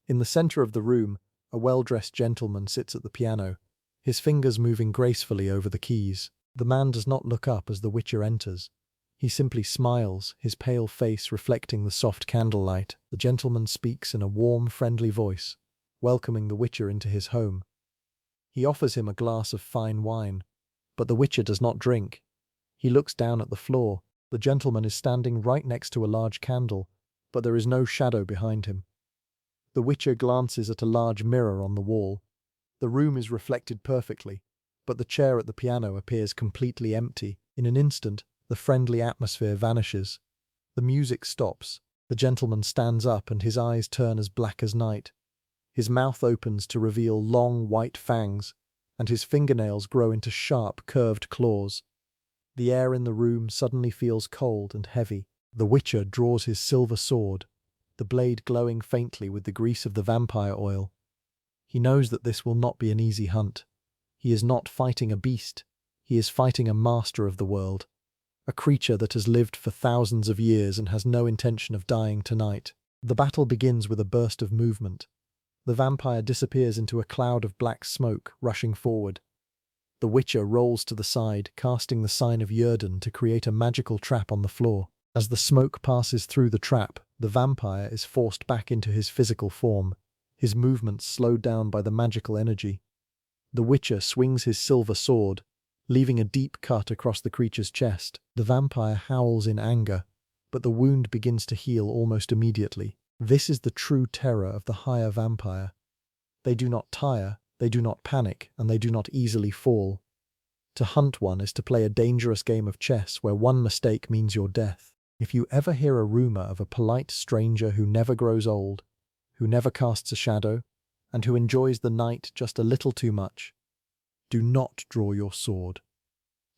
In the center of the room, a well-dressed gentleman sits at the piano, his fingers moving gracefully over the keys. The man does not look up as the witcher enters. He simply smiles, his pale face reflecting the soft candlelight. The gentleman speaks in a warm, friendly voice, welcoming the witcher into his home. He offers him a glass of fine wine, but the witcher does not drink. He looks down at the floor. The gentleman is standing right next to a large candle, but there is no shadow behind him. The witcher glances at a large mirror on the wall. The room is reflected perfectly, but the chair at the piano appears completely empty. In an instant, the friendly atmosphere vanishes. The music stops. The gentleman stands up and his eyes turn as black as night. His mouth opens to reveal long white fangs, and his fingernails grow into sharp, curved claws. The air in the room suddenly feels cold and heavy. The witcher draws his silver sword, the blade glowing faintly with the grease of the vampire oil. He knows that this will not be an easy hunt. He is not fighting a beast. He is fighting a master of the world, a creature that has lived for thousands of years and has no intention of dying tonight. The battle begins with a burst of movement. The vampire disappears into a cloud of black smoke, rushing forward. The witcher rolls to the side, casting the sign of Yrden to create a magical trap on the floor. As the smoke passes through the trap, the vampire is forced back into his physical form, his movements slowed down by the magical energy. The witcher swings his silver sword, leaving a deep cut across the creature's chest. The vampire howls in anger, but the wound begins to heal almost immediately. This is the true terror of the higher vampire. They do not tire, they do not panic, and they do not easily fall. To hunt one is to play a dangerous game of chess where one mistake means your death. If you ever hear a rumor of a polite stranger who never grows old, who never casts a shadow, and who enjoys the night just a little too much, do not draw your sword.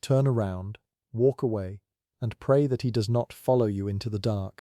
Turn around, walk away, and pray that he does not follow you into the dark.